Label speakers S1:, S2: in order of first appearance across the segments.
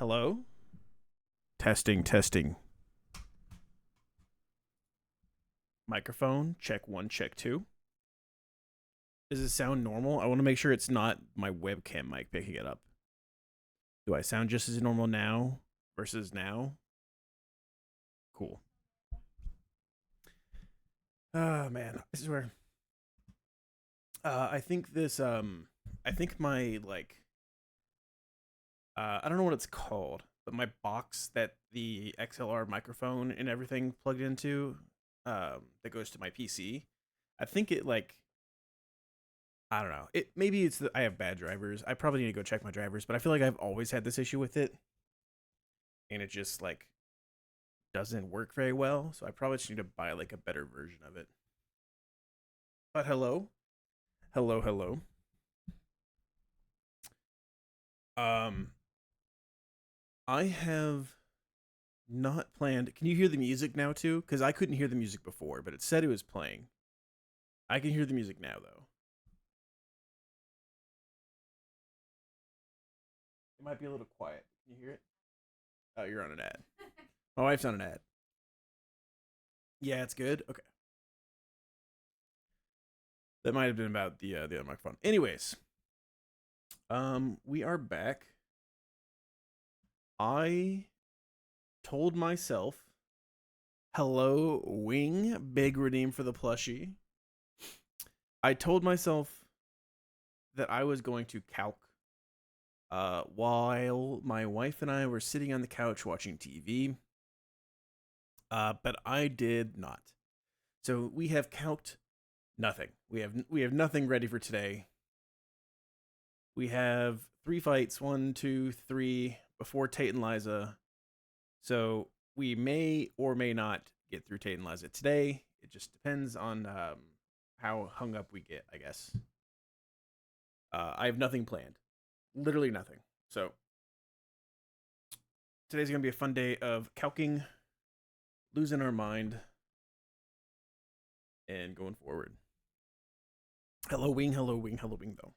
S1: Hello? Testing, testing. Microphone, check one, check two. Does it sound normal? I want to make sure it's not my webcam mic picking it up. Do I sound just as normal now versus now? Cool. Oh, man. I swear. I think this, I think my, I don't know what it's called, but my box that the XLR microphone and everything plugged into, that goes to my PC, I think it, I don't know. Maybe it's I have bad drivers. I probably need to go check my drivers, but I feel like I've always had this issue with it, and it just doesn't work very well. So I probably just need to buy a better version of it. But hello, hello, hello. Um, I have not planned. Can you hear the music now too? Because I couldn't hear the music before, but it said it was playing. I can hear the music now though. It might be a little quiet. Can you hear it? Oh, you're on an ad. My wife's on an ad. Yeah, it's good. Okay. That might have been about the other microphone. Anyways, we are back. I told myself, hello, Wing, big redeem for the plushie. I told myself that I was going to calc while my wife and I were sitting on the couch watching TV. But I did not. So we have calced nothing. We have nothing ready for today. We have 3 fights, 1, 2, 3, before Tate and Liza. So we may or may not get through Tate and Liza today. It just depends on how hung up we get, I guess. I have nothing planned. Literally nothing. So today's going to be a fun day of calking, losing our mind, and going forward. Hello, Wing. Hello, Wing. Hello, Wing, though.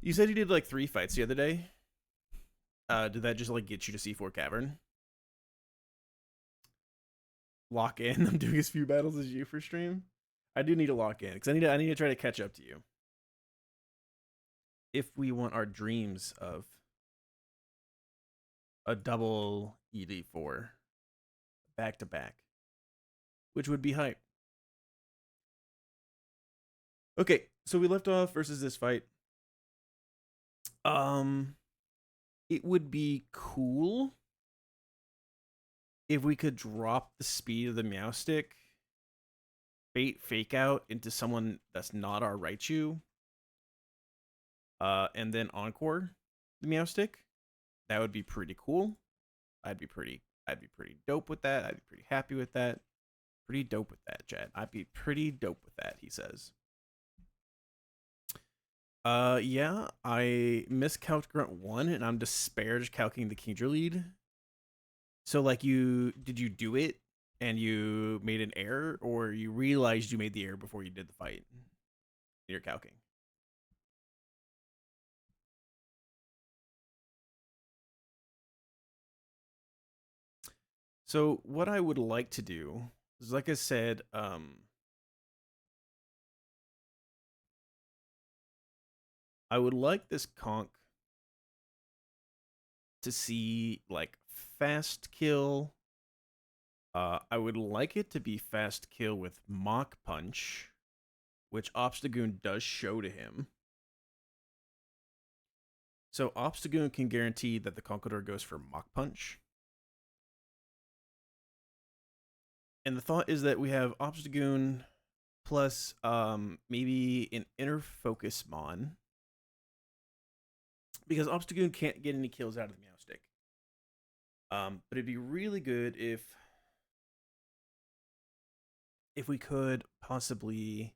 S1: You said you did 3 fights the other day. Did that just get you to C4 Cavern? Lock in. I'm doing as few battles as you for stream. I do need to lock in because I need to try to catch up to you. If we want our dreams of a double ED4 back to back, which would be hype. Okay, so we left off versus this fight. It would be cool if we could drop the speed of the meow stick, bait fake out into someone that's not our Raichu, and then encore the meow stick. That would be pretty cool. I'd be pretty dope with that. I'd be pretty happy with that. Pretty dope with that, Chad. I'd be pretty dope with that, he says. Yeah, I miscalced Grunt 1 and I'm disparaged calcing the Kingdra lead. So did you do it and you made an error, or you realized you made the error before you did the fight? You're calcing. So what I would like to do is, like I said, I would like this conch to see fast kill. I would like it to be fast kill with Mach Punch, which Obstagoon does show to him. So Obstagoon can guarantee that the Conqueror goes for Mach Punch. And the thought is that we have Obstagoon plus maybe an Inner Focus Mon, because Obstagoon can't get any kills out of the Meow Stick. But it'd be really good if we could possibly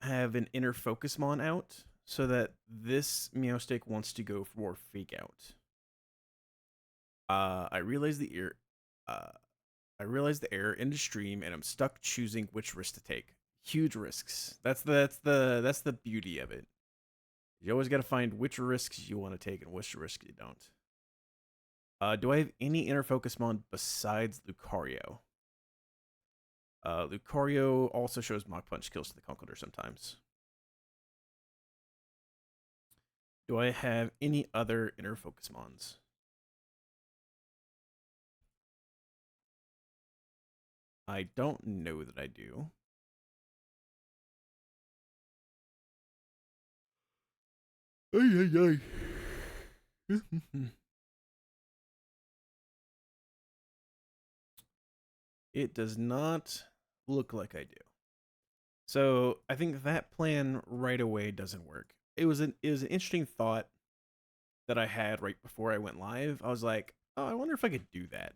S1: have an Inner Focus Mon out, so that this Meow Stick wants to go for Fake Out. I realize the error in the stream, and I'm stuck choosing which risk to take. Huge risks. That's the beauty of it. You always got to find which risks you want to take and which risks you don't. Do I have any inner focus mon besides Lucario? Lucario also shows Mach Punch kills to the Conkeldurr sometimes. Do I have any other inner focus mons? I don't know that I do. Ay, ay, ay. It does not look like I do. So I think that plan right away doesn't work. It was an interesting thought that I had right before I went live. I was like, oh, I wonder if I could do that.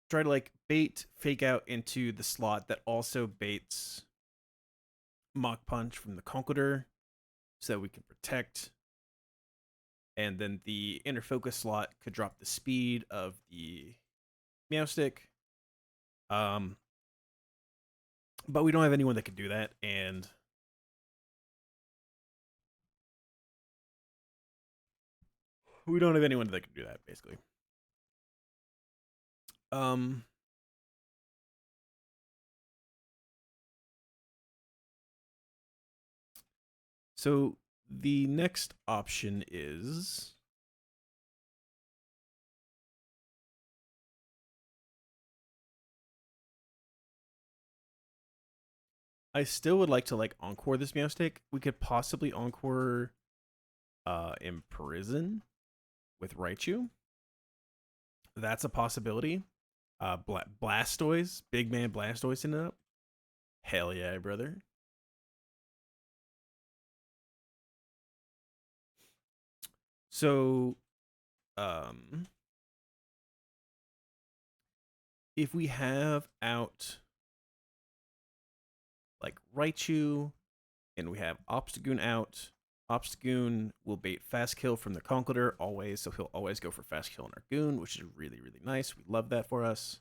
S1: Try to like bait fake out into the slot that also baits Mach Punch from the Conkeldurr so that we can protect. And then the inner focus slot could drop the speed of the Meowstic. But we don't have anyone that can do that, and we don't have anyone that can do that, basically. So the next option is I still would like to like encore this Meowstic. We could possibly encore Imprison with Raichu. That's a possibility. Blastoise, big man Blastoise in it up. Hell yeah, brother. So, if we have out like Raichu and we have Obstagoon out, Obstagoon will bait Fast Kill from the Conkeldurr always, so he'll always go for Fast Kill on our Goon, which is really, really nice. We love that for us.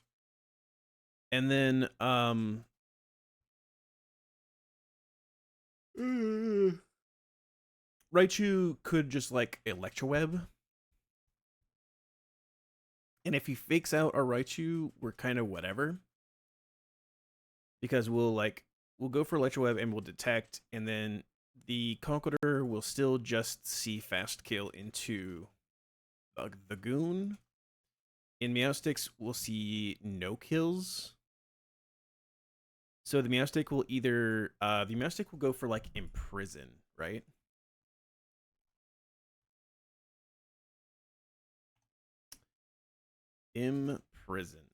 S1: And then, Raichu could just like Electroweb. And if he fakes out our Raichu, we're kind of whatever. Because we'll go for Electroweb and we'll detect, and then the Conkeldurr will still just see Fast Kill into the Goon. In Meowsticks, we'll see no kills. So the Meowstic will either go for like Imprison, right? Imprison.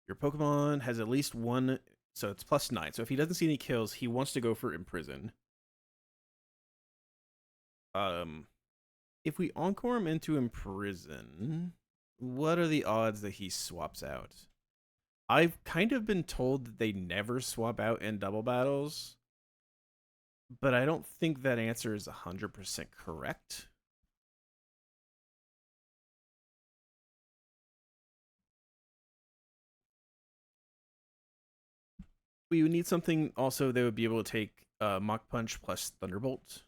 S1: Your Pokemon has at least one, so it's +9. So if he doesn't see any kills, he wants to go for Imprison. If we encore him into Imprison, what are the odds that he swaps out? I've kind of been told that they never swap out in double battles, but I don't think that answer is 100% correct. We would need something also that would be able to take Mach Punch plus Thunderbolt.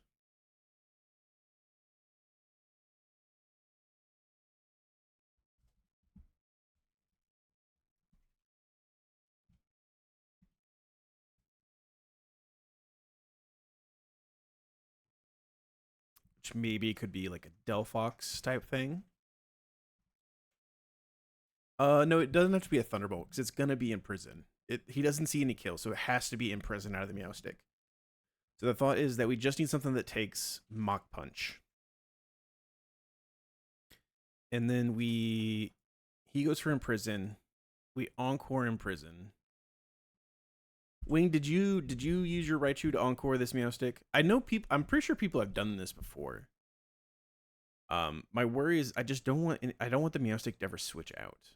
S1: Which maybe could be like a Delphox type thing. No, it doesn't have to be a Thunderbolt because it's gonna be Imprison. He doesn't see any kills, so it has to be Imprison out of the Meowstic. So the thought is that we just need something that takes Mach Punch. And then he goes for Imprison. We encore Imprison. Wing, did you use your Raichu to encore this Meowstic? I know people. I'm pretty sure people have done this before. My worry is I don't want the Meowstic to ever switch out.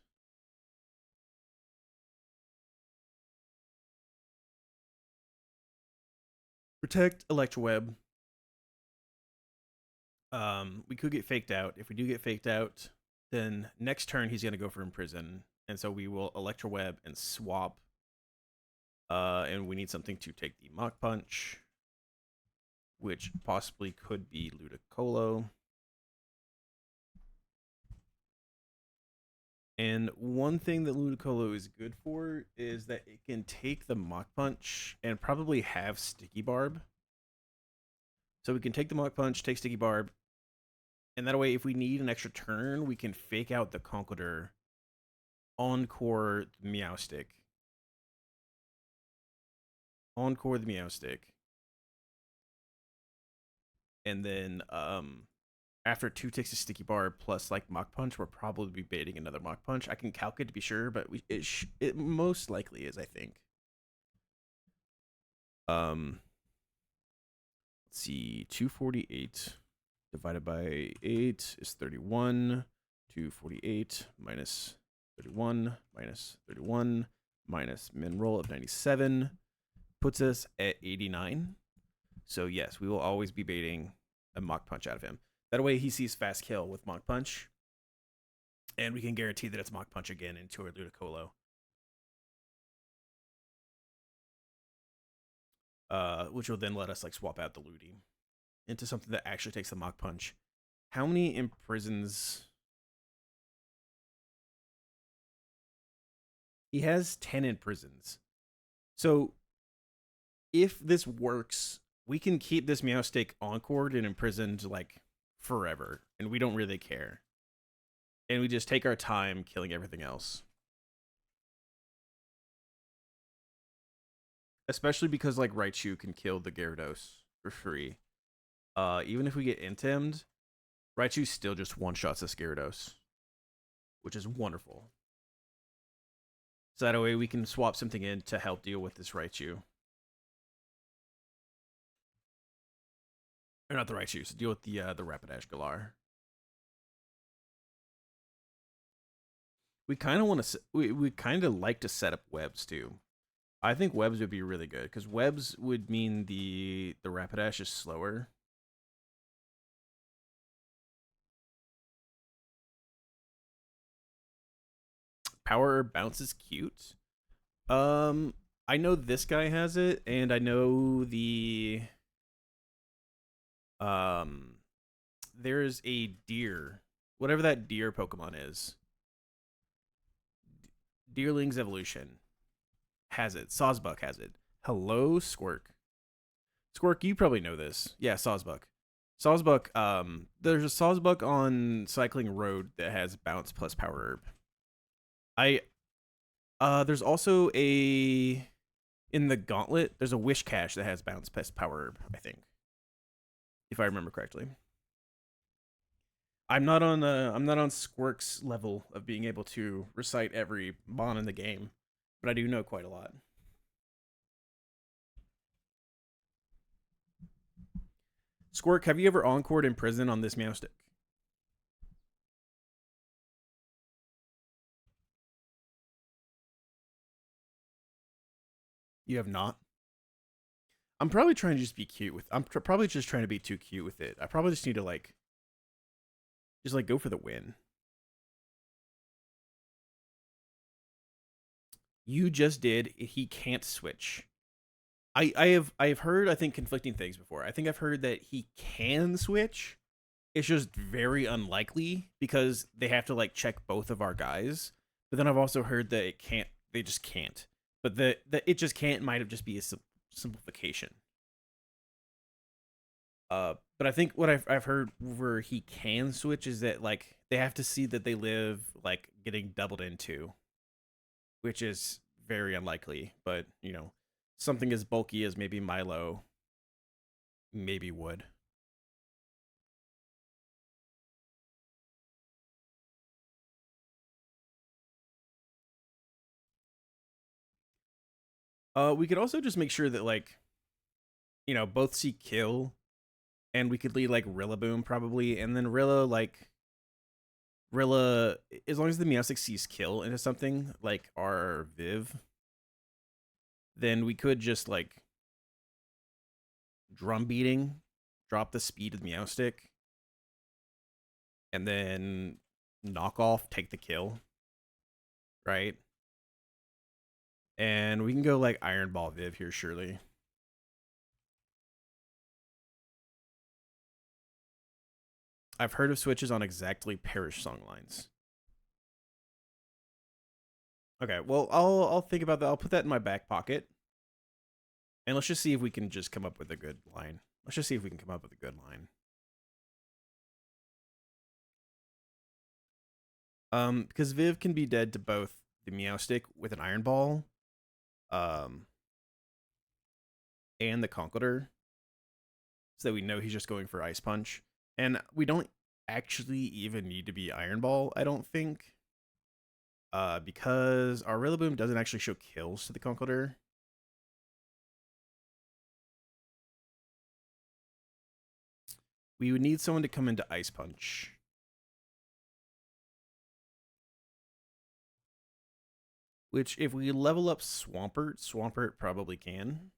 S1: Protect Electroweb. We could get faked out. If we do get faked out, then next turn he's gonna go for Imprison, and so we will Electroweb and swap And we need something to take the Mach Punch, which possibly could be Ludicolo. And one thing that Ludicolo is good for is that it can take the Mach Punch and probably have Sticky Barb. So we can take the Mach Punch, take Sticky Barb, and that way, if we need an extra turn, we can fake out the Conkeldurr, Encore the Meowstic. Encore the Meowstic. And then after 2 ticks of Sticky Barb plus like Mach Punch, we'll probably be baiting another Mach Punch. I can calc it to be sure, but it most likely is, I think. Let's see, 248 divided by 8 is 31. 248 minus 31 minus 31 minus min roll of 97 puts us at 89. So yes, we will always be baiting a Mach Punch out of him. That way he sees fast kill with Mach Punch, and we can guarantee that it's Mach Punch again into our Ludicolo. Which will then let us like swap out the Ludi into something that actually takes the Mach Punch. How many imprisons? He has 10 imprisons. So if this works, we can keep this Meowstic encored and imprisoned like forever, and we don't really care. And we just take our time killing everything else. Especially because like Raichu can kill the Gyarados for free. Even if we get intemmed, Raichu still just one-shots this Gyarados, which is wonderful. So that way we can swap something in to help deal with this Raichu. Or not the Raichu, so deal with the Rapidash Galar. We kind of want to. We kind of like to set up webs too. I think webs would be really good because webs would mean the Rapidash is slower. Power bounce is cute. I know this guy has it, and I know the there's a deer, whatever that deer Pokemon is. Deerling's Evolution has it. Sawsbuck has it. Hello, Squirk. Squirk, you probably know this. Yeah, Sawsbuck. Sawsbuck, there's a Sawsbuck on Cycling Road that has bounce plus power herb. There's also in the Gauntlet, there's a Wish Cache that has bounce plus power herb, I think. If I remember correctly. I'm not on Squirk's level of being able to recite every Mon in the game, but I do know quite a lot. Squirk, have you ever encored in prison on this Meowstic? You have not? I'm probably trying to just be cute with. I'm probably just trying to be too cute with it. I probably just need to like, just like go for the win. You just did. He can't switch. I've heard, I think, conflicting things before. I think I've heard that he can switch. It's just very unlikely because they have to like check both of our guys. But then I've also heard that it can't. They just can't. But the it just can't might have just be a simplification. But I think what I've heard where he can switch is that like they have to see that they live like getting doubled into, which is very unlikely. But you know, something as bulky as maybe Milo maybe would. We could also just make sure that like, you know, both see kill, and we could lead like Rillaboom probably, and then Rilla, as long as the Meowstic sees kill into something like our Viv, then we could just like drum beating, drop the speed of the Meowstic, and then knock off, take the kill, right? And we can go like Iron Ball Viv here, surely. I've heard of switches on exactly Parish song lines. Okay, well, I'll think about that. I'll put that in my back pocket. And let's just see if we can just come up with a good line. Let's just see if we can come up with a good line. Because Viv can be dead to both the Meow Stick with an Iron Ball, and the Conkeldurr, so that we know he's just going for Ice Punch. And we don't actually even need to be Iron Ball, I don't think. Because our Rillaboom doesn't actually show kills to the Conkeldurr. We would need someone to come into Ice Punch. Which, if we level up Swampert, Swampert probably can.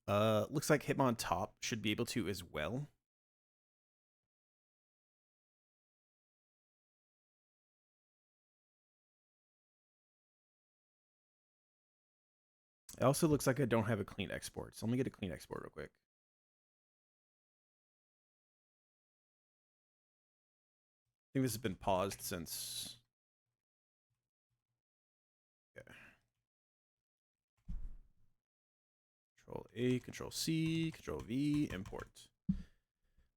S1: Looks like Hitmontop should be able to as well. It also looks like I don't have a clean export, so let me get a clean export real quick. I think this has been paused since... Okay. Control A, Control C, Control V, import.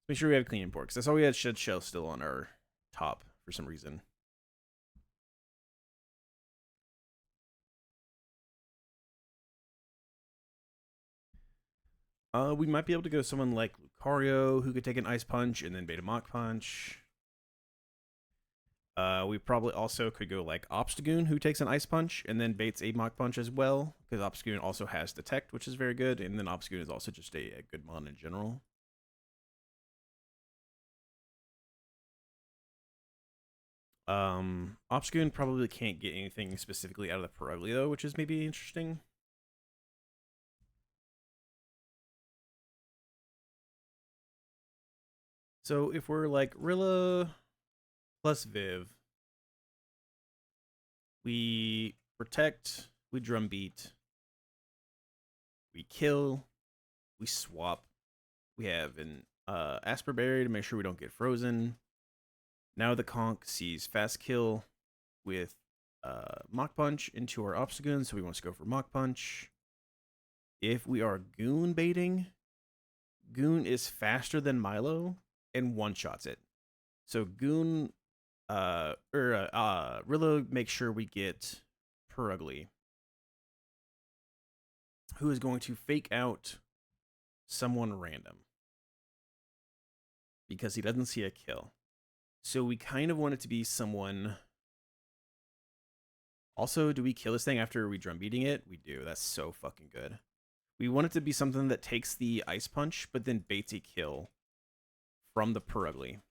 S1: Make sure we have clean import, because that's all we had Shed Shell still on our top for some reason. We might be able to go someone like Lucario, who could take an Ice Punch and then Beta Mach Punch. We probably also could go like Obstagoon, who takes an Ice Punch and then baits a Mach Punch as well, because Obstagoon also has Detect, which is very good, and then Obstagoon is also just a good mon in general. Obstagoon probably can't get anything specifically out of the Perugly, though, which is maybe interesting. So if we're like Rilla plus Viv, we protect, we drumbeat, we kill, we swap. We have an Asper Berry to make sure we don't get frozen. Now the Conk sees Fast Kill with Mach Punch into our Obstagoon, so we want to go for Mach Punch. If we are Goon baiting, Goon is faster than Milo and one-shots it. So Goon, Rilla makes sure we get Perugly, who is going to fake out someone random because he doesn't see a kill. So we kind of want it to be someone... Also, do we kill this thing after we drum beating it? We do. That's so fucking good. We want it to be something that takes the Ice Punch, but then baits a kill from the Perugly.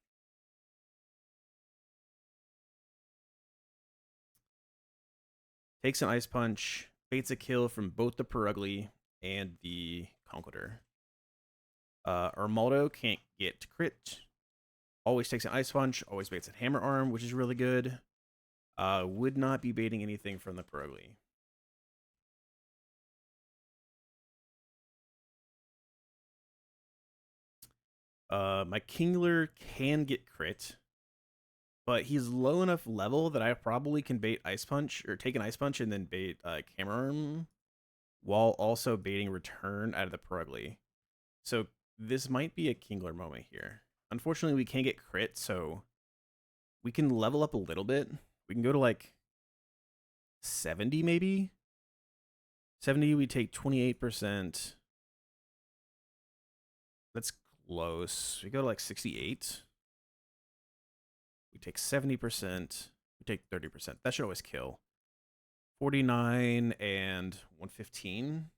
S1: Takes an Ice Punch, baits a kill from both the Perugly and the Conkeldurr. Armaldo can't get crit. Always takes an Ice Punch, always baits a Hammer Arm, which is really good. Would not be baiting anything from the Perugly. My Kingler can get crit, but he's low enough level that I probably can bait Ice Punch, or take an Ice Punch and then bait Hammer Arm, while also baiting Return out of the Perugly. So this might be a Kingler moment here. Unfortunately, we can't get crit, so we can level up a little bit. We can go to like 70 maybe? 70, we take 28%. That's close. We go to like 68. We take 70%. We take 30%. That should always kill. 49 and 115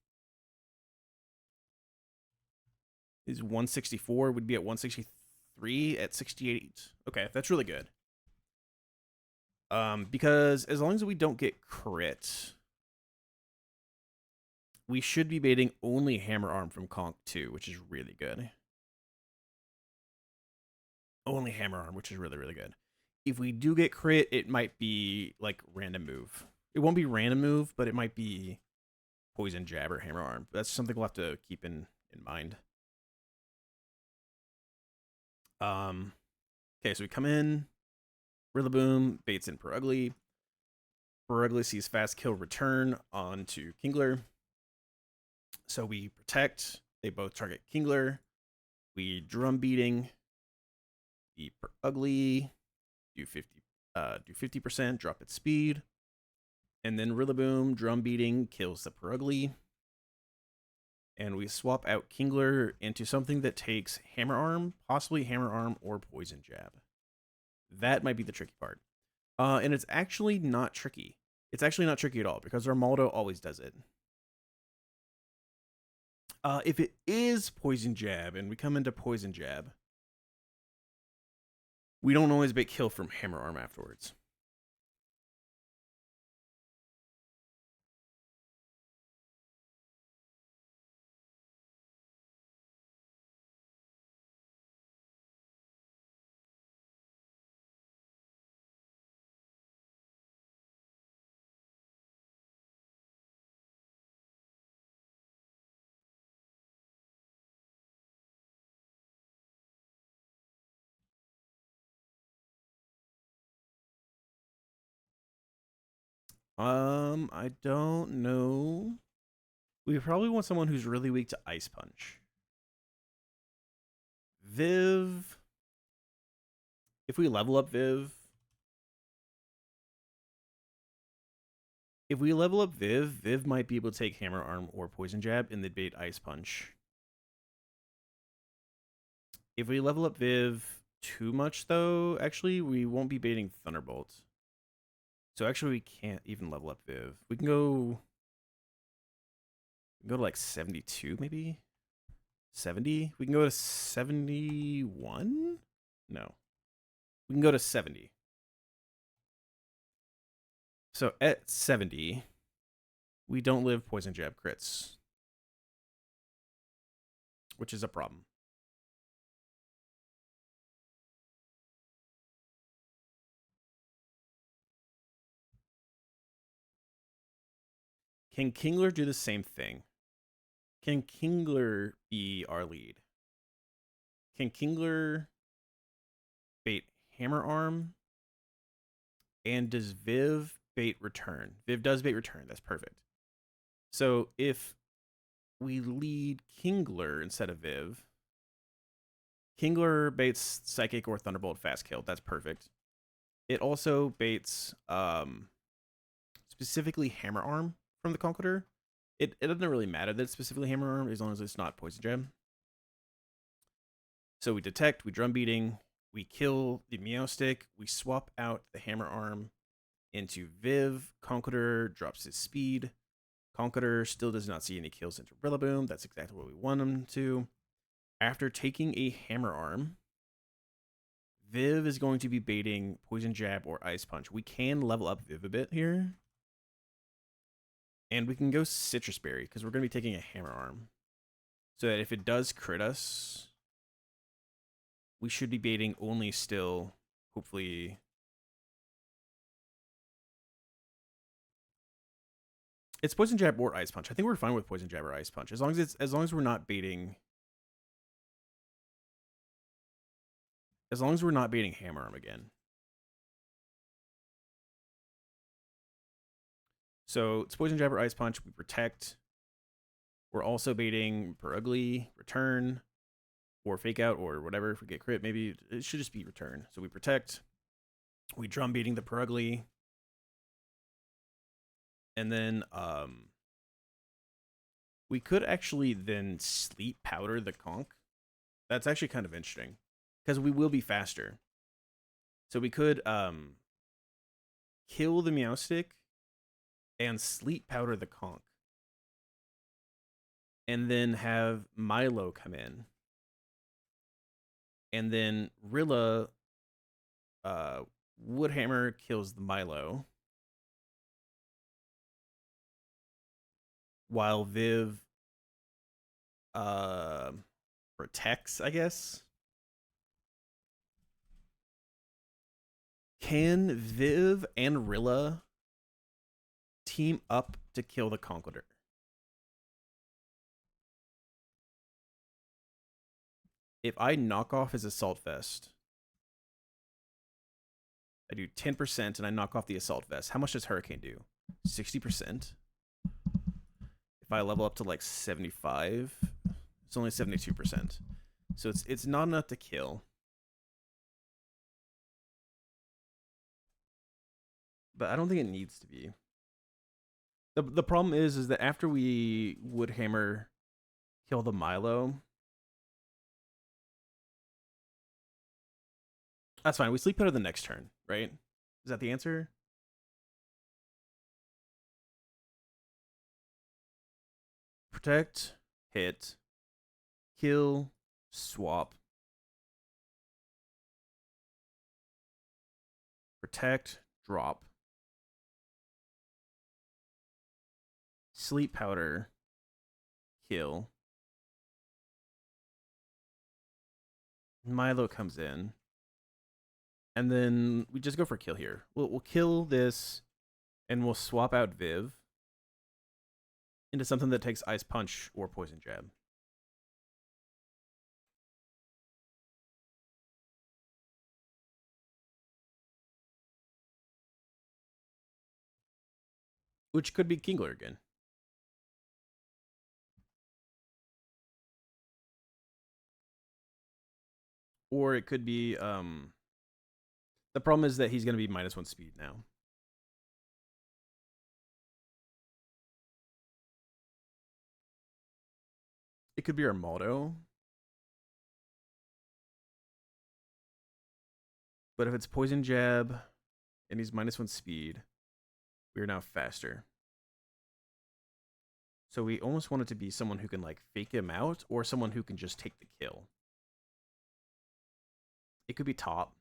S1: is 164. Would be at 163 at 68. Okay, that's really good. Because as long as we don't get crit, we should be baiting only Hammer Arm from Conk 2, which is really good. only hammer arm, which is really, really good. If we do get crit, it might be like random move. It won't be random move, but it might be poison jab or hammer arm. That's something we'll have to keep in mind. Okay, so we come in, Rillaboom baits in Per Ugly. Per Ugly sees fast kill return onto Kingler. So we protect. They both target Kingler. We drum beating the Per Ugly. Do 50%, drop its speed. And then Rillaboom drum beating kills the Per Ugly. And we swap out Kingler into something that takes Hammer Arm, possibly Hammer Arm or Poison Jab. That might be the tricky part. And it's actually not tricky. It's actually not tricky at all because Armaldo always does it. If it is Poison Jab and we come into Poison Jab, we don't always bait kill from Hammer Arm afterwards. I don't know. We probably want someone who's really weak to Ice Punch. Viv. If we level up Viv. If we level up Viv, Viv might be able to take Hammer Arm or Poison Jab and then bait Ice Punch. If we level up Viv too much, though, actually, we won't be baiting Thunderbolt. So actually, we can't even level up Viv. We can go to like 72, maybe? 70? We can go to 71? No. We can go to 70. So at 70, we don't live Poison Jab crits, which is a problem. Can Kingler do the same thing? Can Kingler be our lead? Can Kingler bait Hammer Arm? And does Viv bait return? Viv does bait return. That's perfect. So if we lead Kingler instead of Viv, Kingler baits Psychic or Thunderbolt fast kill. That's perfect. It also baits specifically Hammer Arm from the Conqueror. It doesn't really matter that it's specifically Hammer Arm as long as it's not Poison Jab. So we detect, we drum beating, we kill the Meow Stick, we swap out the Hammer Arm into Viv. Conqueror drops his speed. Conqueror still does not see any kills into Rillaboom. That's exactly what we want him to. After taking a Hammer Arm, Viv is going to be baiting Poison Jab or Ice Punch. We can level up Viv a bit here. And we can go Citrus Berry because we're going to be taking a Hammer Arm. So that if it does crit us, we should be baiting only still, hopefully. It's Poison Jab or Ice Punch. I think we're fine with Poison Jab or Ice Punch as long as we're not baiting. As long as we're not baiting Hammer Arm again. So it's Poison Jab or Ice Punch. We protect. We're also baiting Per Ugly, Return, or Fake Out, or whatever. If we get crit, maybe it should just be Return. So we protect. We drum beating the Per Ugly. And then we could actually then Sleep Powder the Conch. That's actually kind of interesting because we will be faster. So we could kill the Meowstick and Sleep Powder the Conch. And then have Milo come in. And then Rilla Woodhammer kills the Milo. While Viv protects, I guess. Can Viv and Rilla team up to kill the Conqueror? If I knock off his assault vest, I do 10% and I knock off the assault vest. How much does Hurricane do? 60%. If I level up to like 75, it's only 72%. So it's not enough to kill. But I don't think it needs to be. The problem is that after we Woodhammer kill the Milo, that's fine. We sleep better the next turn, right? Is that the answer? Protect, hit, kill, swap. Protect, drop. Sleep powder, kill. Milo comes in. And then we just go for kill here. We'll kill this, and we'll swap out Viv into something that takes Ice Punch or Poison Jab. Which could be Kingler again. Or it could be, the problem is that he's going to be -1 speed now. It could be Armaldo. But if it's Poison Jab and he's -1 speed, we are now faster. So we almost want it to be someone who can like fake him out or someone who can just take the kill. It could be Top.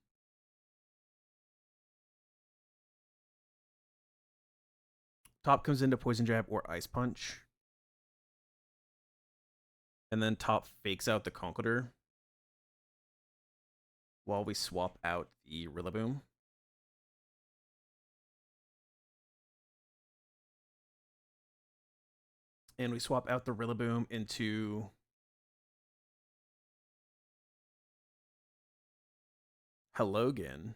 S1: Top comes into Poison Jab or Ice Punch. And then Top fakes out the Conqueror while we swap out the Rillaboom. And we swap out the Rillaboom into Hellogen.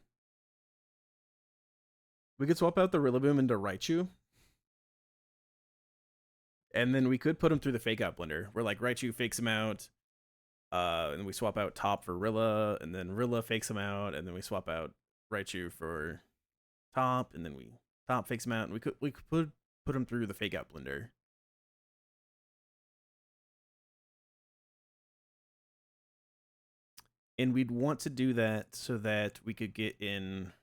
S1: We could swap out the Rillaboom into Raichu. And then we could put him through the fake out blender where like Raichu fakes him out. And we swap out Top for Rilla, and then Rilla fakes him out, and then we swap out Raichu for Top, and then Top fakes him out, and we could put him through the fake out blender. And we'd want to do that so that we could get in,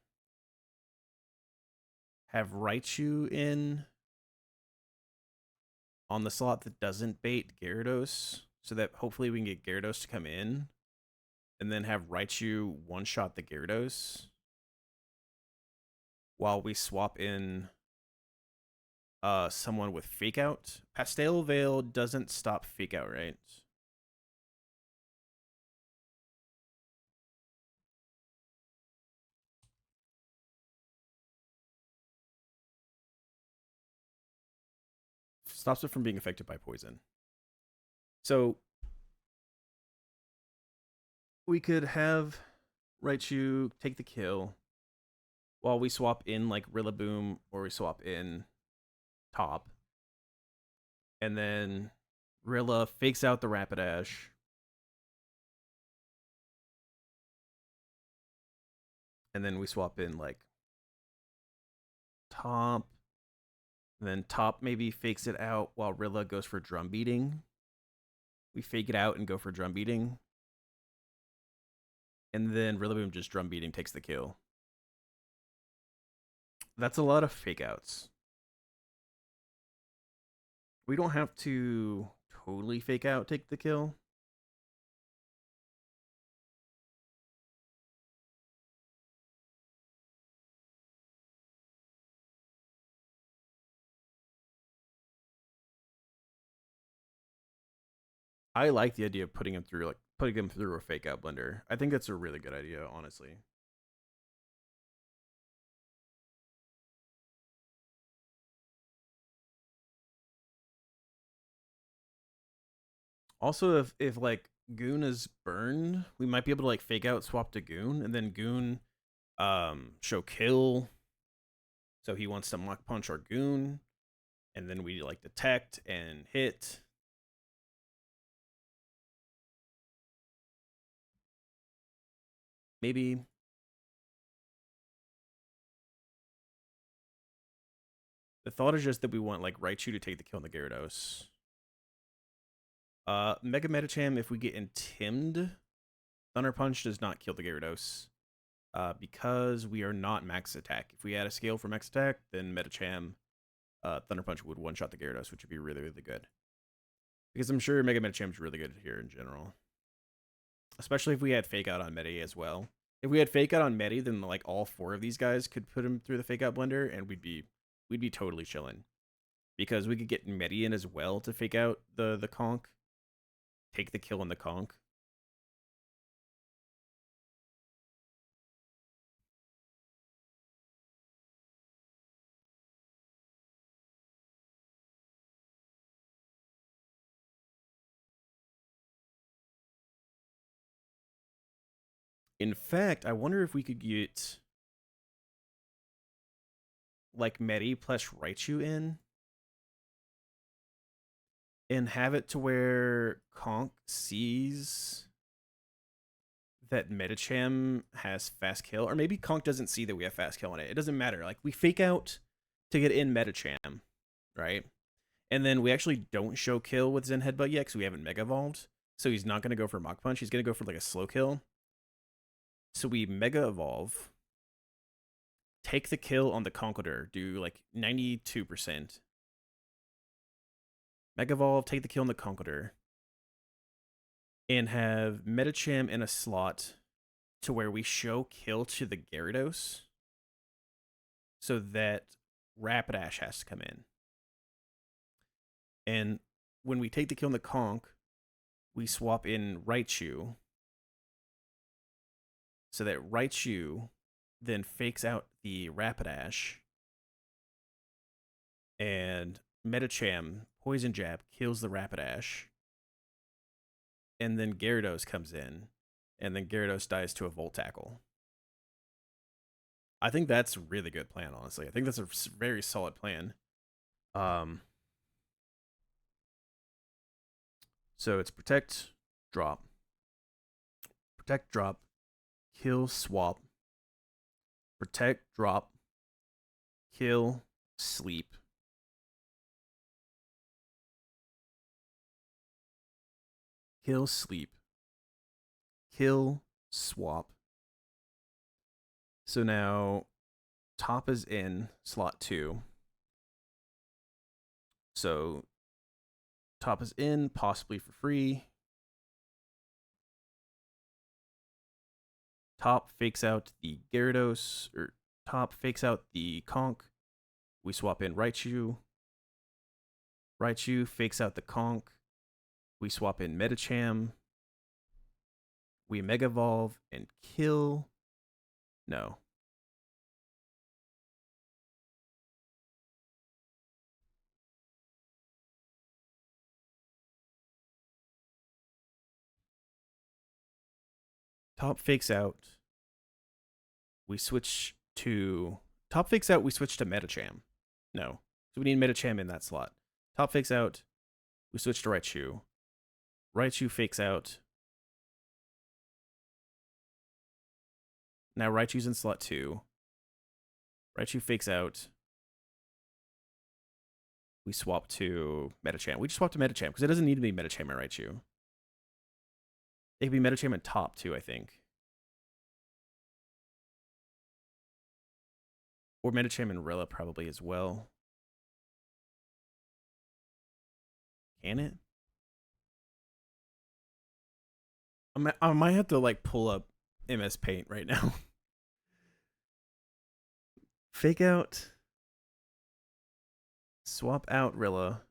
S1: have Raichu in on the slot that doesn't bait Gyarados, so that hopefully we can get Gyarados to come in, and then have Raichu one-shot the Gyarados while we swap in someone with Fake Out. Pastel Veil doesn't stop Fake Out, right? Stops it from being affected by poison. So we could have Raichu take the kill while we swap in like Rillaboom or we swap in Top. And then Rilla fakes out the Rapidash. And then we swap in like Top. And then Top maybe fakes it out while Rilla goes for Drum Beating. We fake it out and go for Drum Beating. And then Rillaboom just Drum Beating takes the kill. That's a lot of fake outs. We don't have to totally fake out take the kill. I like the idea of putting him through a fake out blender. I think that's a really good idea, honestly. Also, if like Goon is burned, we might be able to like fake out swap to Goon, and then Goon show kill. So he wants to Mach Punch our Goon, and then we like detect and hit. Maybe. The thought is just that we want like Raichu to take the kill on the Gyarados. Mega Medicham, if we get intimed, Thunder Punch does not kill the Gyarados. Because we are not max attack. If we had a scale for max attack, then Medicham, Thunder Punch would one-shot the Gyarados, which would be really, really good. Because I'm sure Mega Medicham is really good here in general. Especially if we had Fake Out on Medi as well. If we had Fake Out on Medi, then like all 4 of these guys could put him through the Fake Out blender, and we'd be totally chilling. Because we could get Medi in as well to fake out the Conk. Take the kill on the Conk. In fact, I wonder if we could get like Medi plus Raichu in and have it to where Conk sees that Medicham has fast kill, or maybe Conk doesn't see that we have fast kill on it. It doesn't matter. Like we fake out to get in Medicham, right? And then we actually don't show kill with Zen Headbutt yet because we haven't Mega Evolved. So he's not going to go for Mach Punch. He's going to go for like a slow kill. So we Mega Evolve, take the kill on the Conkeldurr, do like 92%. Mega Evolve, take the kill on the Conkeldurr, and have Medicham in a slot to where we show kill to the Gyarados so that Rapidash has to come in. And when we take the kill on the Conk, we swap in Raichu so that Raichu then fakes out the Rapidash, and Medicham Poison Jab kills the Rapidash, and then Gyarados comes in, and then Gyarados dies to a Volt Tackle. I think that's a really good plan, honestly. I think that's a very solid plan. So it's protect, drop, kill, swap, protect, drop, kill, sleep. Kill, sleep, kill, swap. So now top is in slot 2. So top is in, possibly for free. Top fakes out the Gyarados, or top fakes out the Conk. We swap in Raichu. Raichu fakes out the Conk. We swap in Medicham. We Mega Evolve and kill. No. Top fakes out. We switch to... Top fakes out, we switch to Medicham. No. So we need Medicham in that slot. Top fakes out. We switch to Raichu. Raichu fakes out. Now Raichu's in slot 2. Raichu fakes out. We swap to Medicham. We just swap to Medicham because it doesn't need to be Medicham and Raichu. It could be Medicham and top too, I think. Or Medicham and Rilla probably as well. Can it? I might have to like pull up MS Paint right now. Fake out. Swap out Rilla.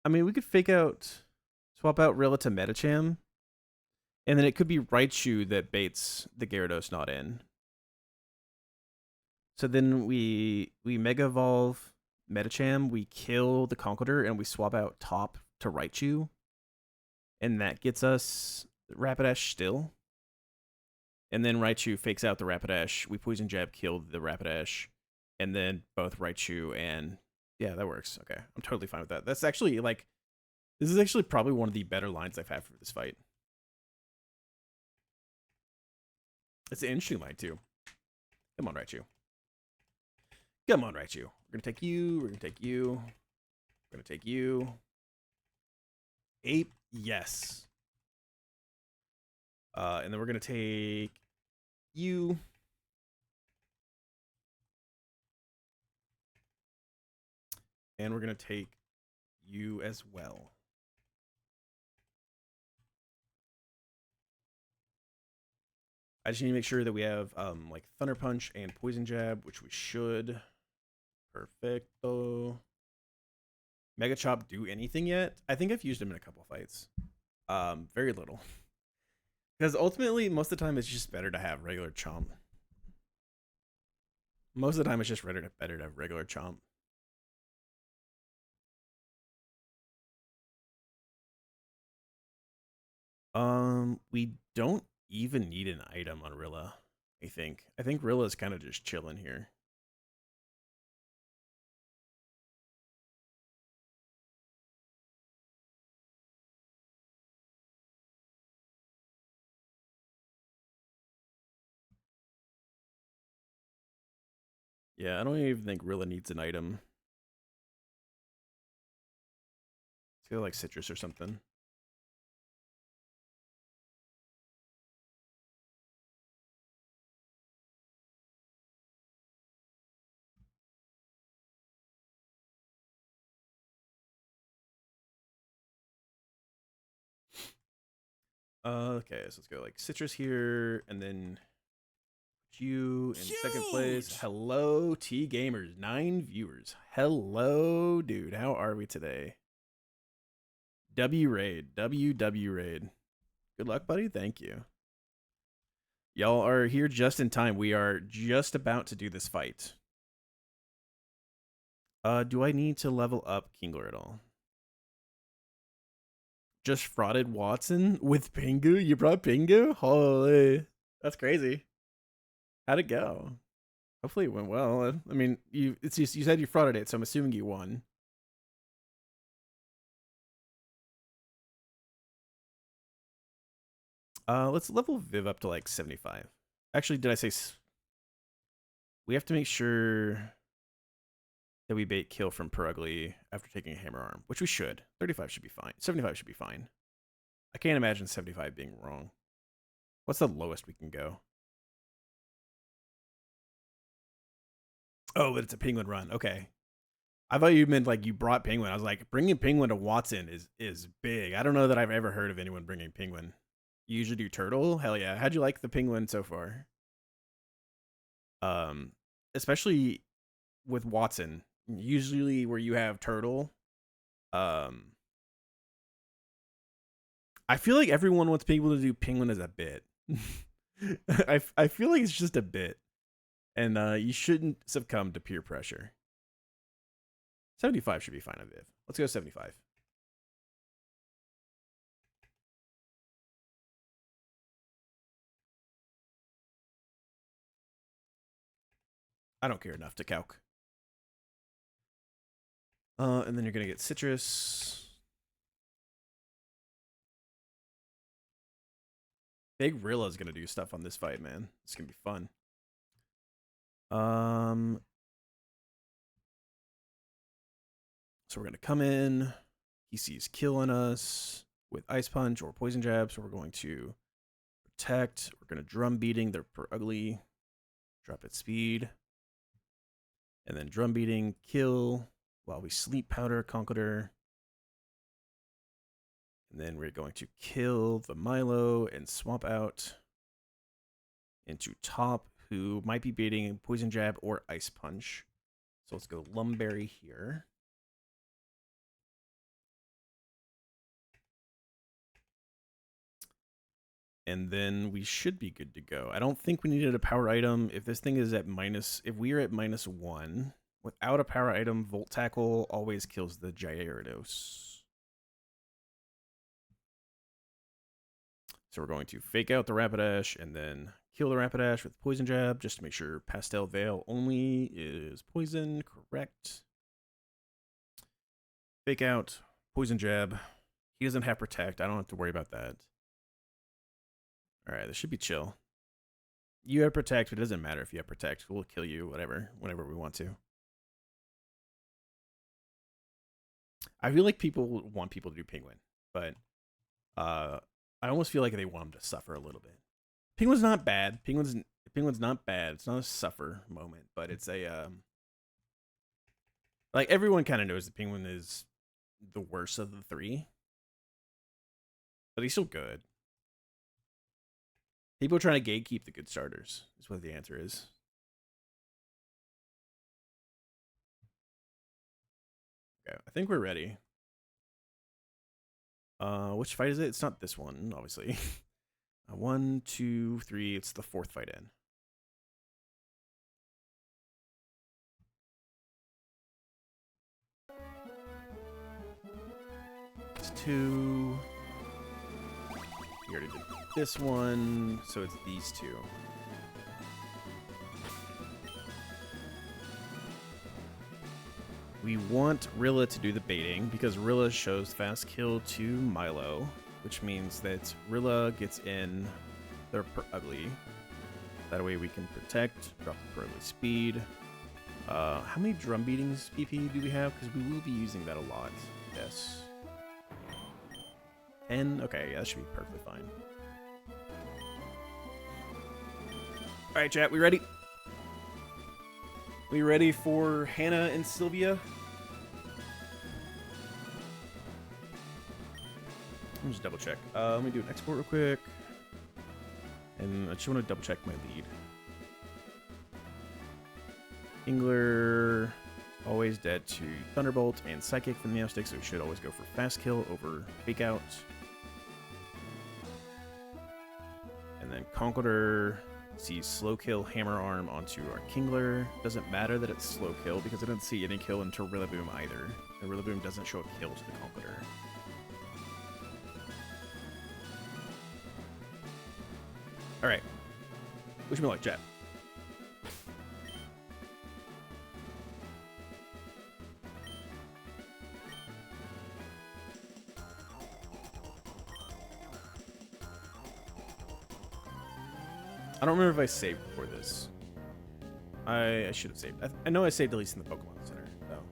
S1: I mean, we could fake out, swap out Rilla to Medicham, and then it could be Raichu that baits the Gyarados not in. So then we Mega Evolve Metacham, we kill the Conkeldurr, and we swap out top to Raichu. And that gets us Rapidash still. And then Raichu fakes out the Rapidash. We Poison Jab, kill the Rapidash. And then both Raichu and... Yeah, that works. Okay, I'm totally fine with that. That's actually, like... This is actually probably one of the better lines I've had for this fight. It's an interesting line, too. Come on, Raichu. Come on, Raichu. We're going to take you. We're going to take you. We're going to take you. Ape, yes. And then we're going to take you. And we're going to take you as well. I just need to make sure that we have like Thunder Punch and Poison Jab, which we should. Perfecto. Mega Chop do anything yet? I think I've used him in a couple fights. Very little. Because ultimately, most of the time, it's just better to have regular Chomp. Most of the time, it's just better to have regular Chomp. We don't even need an item on Rilla, I think. I think Rilla's kind of just chilling here. Yeah, I don't even think Rilla needs an item. Let's go like Citrus or something. Okay, so let's go like Citrus here, and then you in second place. Hello, T Gamers, 9 viewers. Hello, dude. How are we today? W Raid, W Raid. Good luck, buddy. Thank you. Y'all are here just in time. We are just about to do this fight. Do I need to level up Kingler at all? Just frauded Watson with Pingu? You brought Pingu? Holy, that's crazy. How'd it go? Hopefully it went well. I mean, you said you frauded it, so I'm assuming you won. Let's level Viv up to like 75. Actually, did I say we have to make sure that we bait kill from Perugly after taking a hammer arm, which we should. 35 should be fine. 75 should be fine. I can't imagine 75 being wrong. What's the lowest we can go? Oh, but it's a penguin run. Okay. I thought you meant like you brought penguin. I was like, bringing penguin to Watson is big. I don't know that I've ever heard of anyone bringing penguin. You usually do turtle? Hell yeah. How'd you like the penguin so far? Especially with Watson. Usually where you have turtle, I feel like everyone wants people to do penguin as a bit. I feel like it's just a bit. And you shouldn't succumb to peer pressure. 75 should be fine on Viv. Let's go 75. I don't care enough to calc. And then you're going to get Citrus. Big Rilla's going to do stuff on this fight, man. It's going to be fun. So we're going to come in. He sees killing us with Ice Punch or Poison Jab. So we're going to protect. We're going to drum beating. They're ugly. Drop at speed. And then drum beating, kill, while we sleep powder Conkeldurr. And then we're going to kill the Milo and swap out into top, who might be baiting Poison Jab or Ice Punch. So let's go Lumberry here. And then we should be good to go. I don't think we needed a power item. If this thing is at if we are at -1, without a power item, Volt Tackle always kills the Gyarados. So we're going to fake out the Rapidash and then kill the Rapidash with Poison Jab just to make sure Pastel Veil only is poison, correct. Fake out, Poison Jab. He doesn't have Protect. I don't have to worry about that. Alright, this should be chill. You have Protect, but it doesn't matter if you have Protect. We'll kill you, whenever we want to. I feel like people want people to do Penguin, but I almost feel like they want them to suffer a little bit. Penguin's not bad. Penguin's not bad. It's not a suffer moment, but it's a like everyone kind of knows that Penguin is the worst of the three, but he's still good. People are trying to gatekeep the good starters, is what the answer is. Okay, I think we're ready. Which fight is it? It's not this one, obviously. 1, 2, 3. It's the 4th fight in. It's 2. We already did this one, so it's these 2. We want Rilla to do the baiting because Rilla shows fast kill to Milo, which means that Rilla gets in their ugly. That way we can protect, drop the per ugly speed. How many drum beatings BP do we have? Because we will be using that a lot. Yes. 10? Okay, yeah, that should be perfectly fine. Alright, chat, we ready? We ready for Hannah and Sylvia? Let me just double check. Let me do an export real quick. And I just want to double check my lead. Ingler, always dead to Thunderbolt and Psychic from the Meowstic, so we should always go for Fast Kill over Fake Out. And then Conqueror sees Slow Kill Hammer Arm onto our Kingler. Doesn't matter that it's Slow Kill because I didn't see any kill into Rillaboom either. The Rillaboom doesn't show a kill to the Conqueror. Alright. Wish me luck, chat. I don't remember if I saved before this. I should have saved. I know I saved at least in the Pokemon Center, though.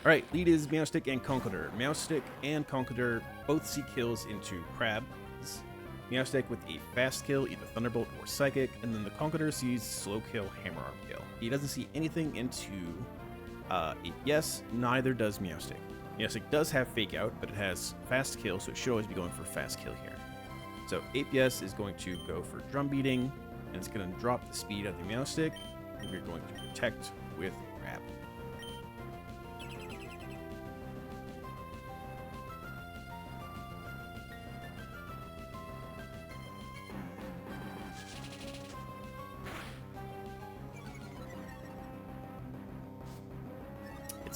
S1: Alright, lead is Meowstic and Conqueror. Meowstic and Conqueror both see kills into Crabs. Meowstic with a fast kill, either Thunderbolt or Psychic, and then the Conqueror sees Slow Kill, Hammer Arm kill. He doesn't see anything into yes, neither does Meowstic. Meowstic does have Fake Out, but it has Fast Kill, so it should always be going for Fast Kill here. So APS is going to go for Drum Beating, and it's going to drop the speed of the Meowstic, and we're going to protect with Grab.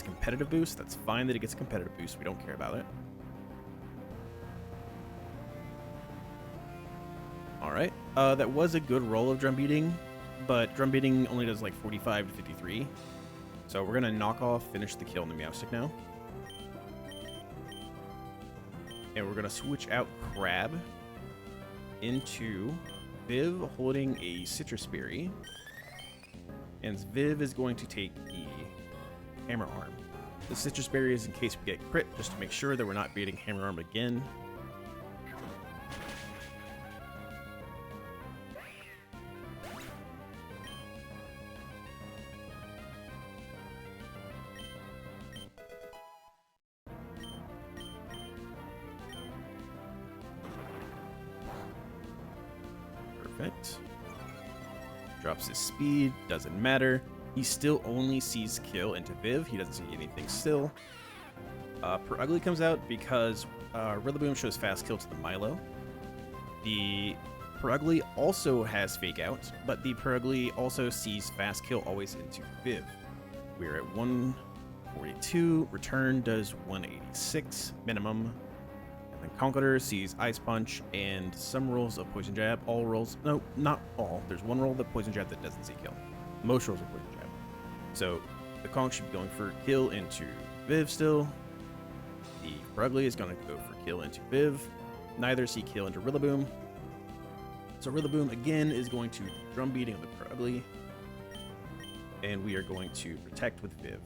S1: Competitive boost. That's fine that it gets a competitive boost. We don't care about it. Alright. That was a good roll of Drum Beating, but Drum Beating only does like 45 to 53. So we're going to knock off, finish the kill on the Meowstic now. And we're going to switch out Crab into Viv holding a Citrus Berry. And Viv is going to take the Hammer Arm. The Citrus Berry is in case we get crit, just to make sure that we're not beating Hammer Arm again. Perfect. Drops his speed, doesn't matter. He still only sees kill into Viv. He doesn't see anything still. Per Ugly comes out because Rillaboom shows fast kill to the Milo. The Per Ugly also has Fake Out, but the Per Ugly also sees fast kill always into Viv. We're at 142. Return does 186 minimum. And then Conqueror sees Ice Punch and some rolls of Poison Jab. All rolls, no, not all. There's one roll of Poison Jab that doesn't see kill. Most rolls of Poison Jab. So the Conch should be going for kill into Viv still. The Per Ugly is going to go for kill into Viv. Neither see kill into Rillaboom. So Rillaboom again is going to drum beating on the Per Ugly. And we are going to protect with Viv.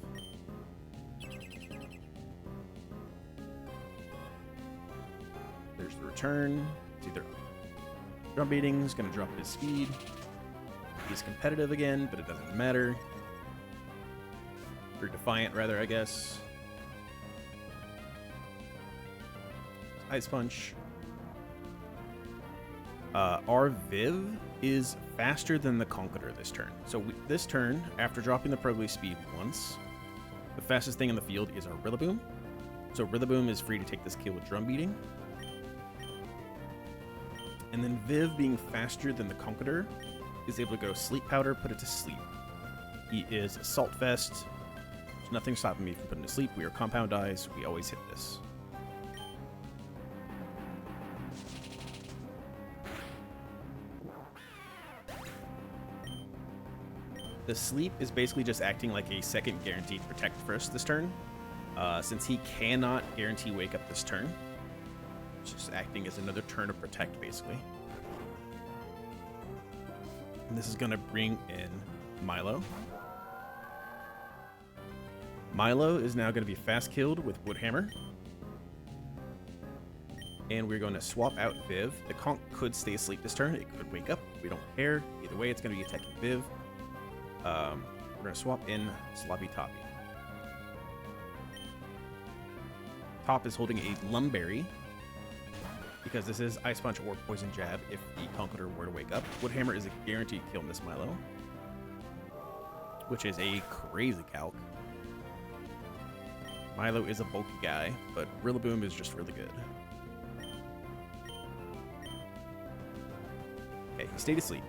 S1: There's the return. It's either drum beating is going to drop his speed. He's competitive again, but it doesn't matter. Or defiant, rather, I guess. Ice Punch. Our Viv is faster than the Conqueror this turn. So this turn, after dropping the Per Ugly speed once, the fastest thing in the field is our Rillaboom. So Rillaboom is free to take this kill with drum beating. And then Viv, being faster than the Conqueror, is able to go Sleep Powder, put it to sleep. He is Assault Vest. There's nothing stopping me from putting it to sleep. We are Compound Eyes. We always hit this. The sleep is basically just acting like a second guaranteed protect first this turn. Since he cannot guarantee wake up this turn, it's just acting as another turn of protect, basically. And this is going to bring in Milo. Milo is now going to be fast killed with Woodhammer. And we're going to swap out Viv. The Conch could stay asleep this turn. It could wake up. We don't care. Either way, it's going to be attacking Viv. We're going to swap in Sloppy Toppy. Top is holding a Lumberry, because this is Ice Punch or Poison Jab if the Conqueror were to wake up. Woodhammer is a guaranteed kill in this Milo, which is a crazy calc. Milo is a bulky guy, but Rillaboom is just really good. Okay, he stayed asleep.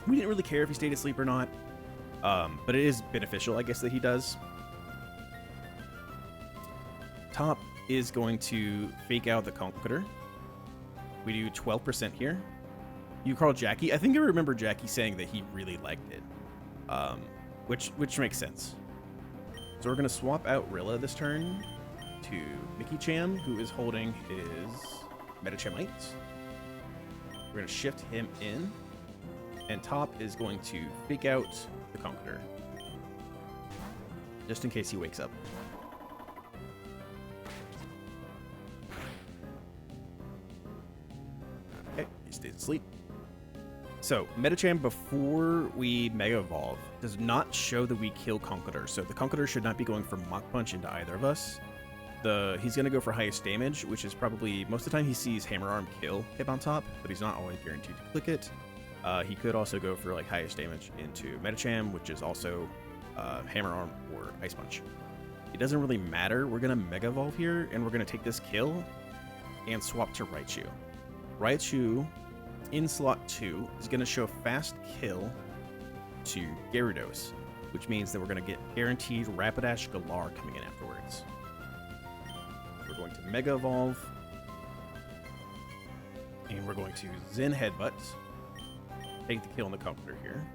S1: We didn't really care if he stayed asleep or not, but it is beneficial, I guess, that he does. Top is going to fake out the Conqueror. We do 12% here. You call Jackie. I think I remember Jackie saying that he really liked it, which makes sense. So we're going to swap out Rilla this turn to Mickey Cham, who is holding his Metachamite. We're going to shift him in. And Top is going to fake out the Conqueror, just in case he wakes up. Okay, he stays asleep. So, Metacham, before we Mega Evolve, does not show that we kill Conqueror. So the Conqueror should not be going for Mach Punch into either of us. He's going to go for highest damage, which is probably, most of the time he sees Hammer Arm kill Hitmontop, but he's not always guaranteed to click it. He could also go for like highest damage into Metacham, which is also Hammer Arm or Ice Punch. It doesn't really matter. We're going to Mega Evolve here, and we're going to take this kill and swap to Raichu. Raichu, in slot 2, is going to show fast kill to Gyarados, which means that we're going to get guaranteed Rapidash Galar coming in afterwards. We're going to Mega Evolve, and we're going to Zen Headbutt. Take the kill on the Conqueror here.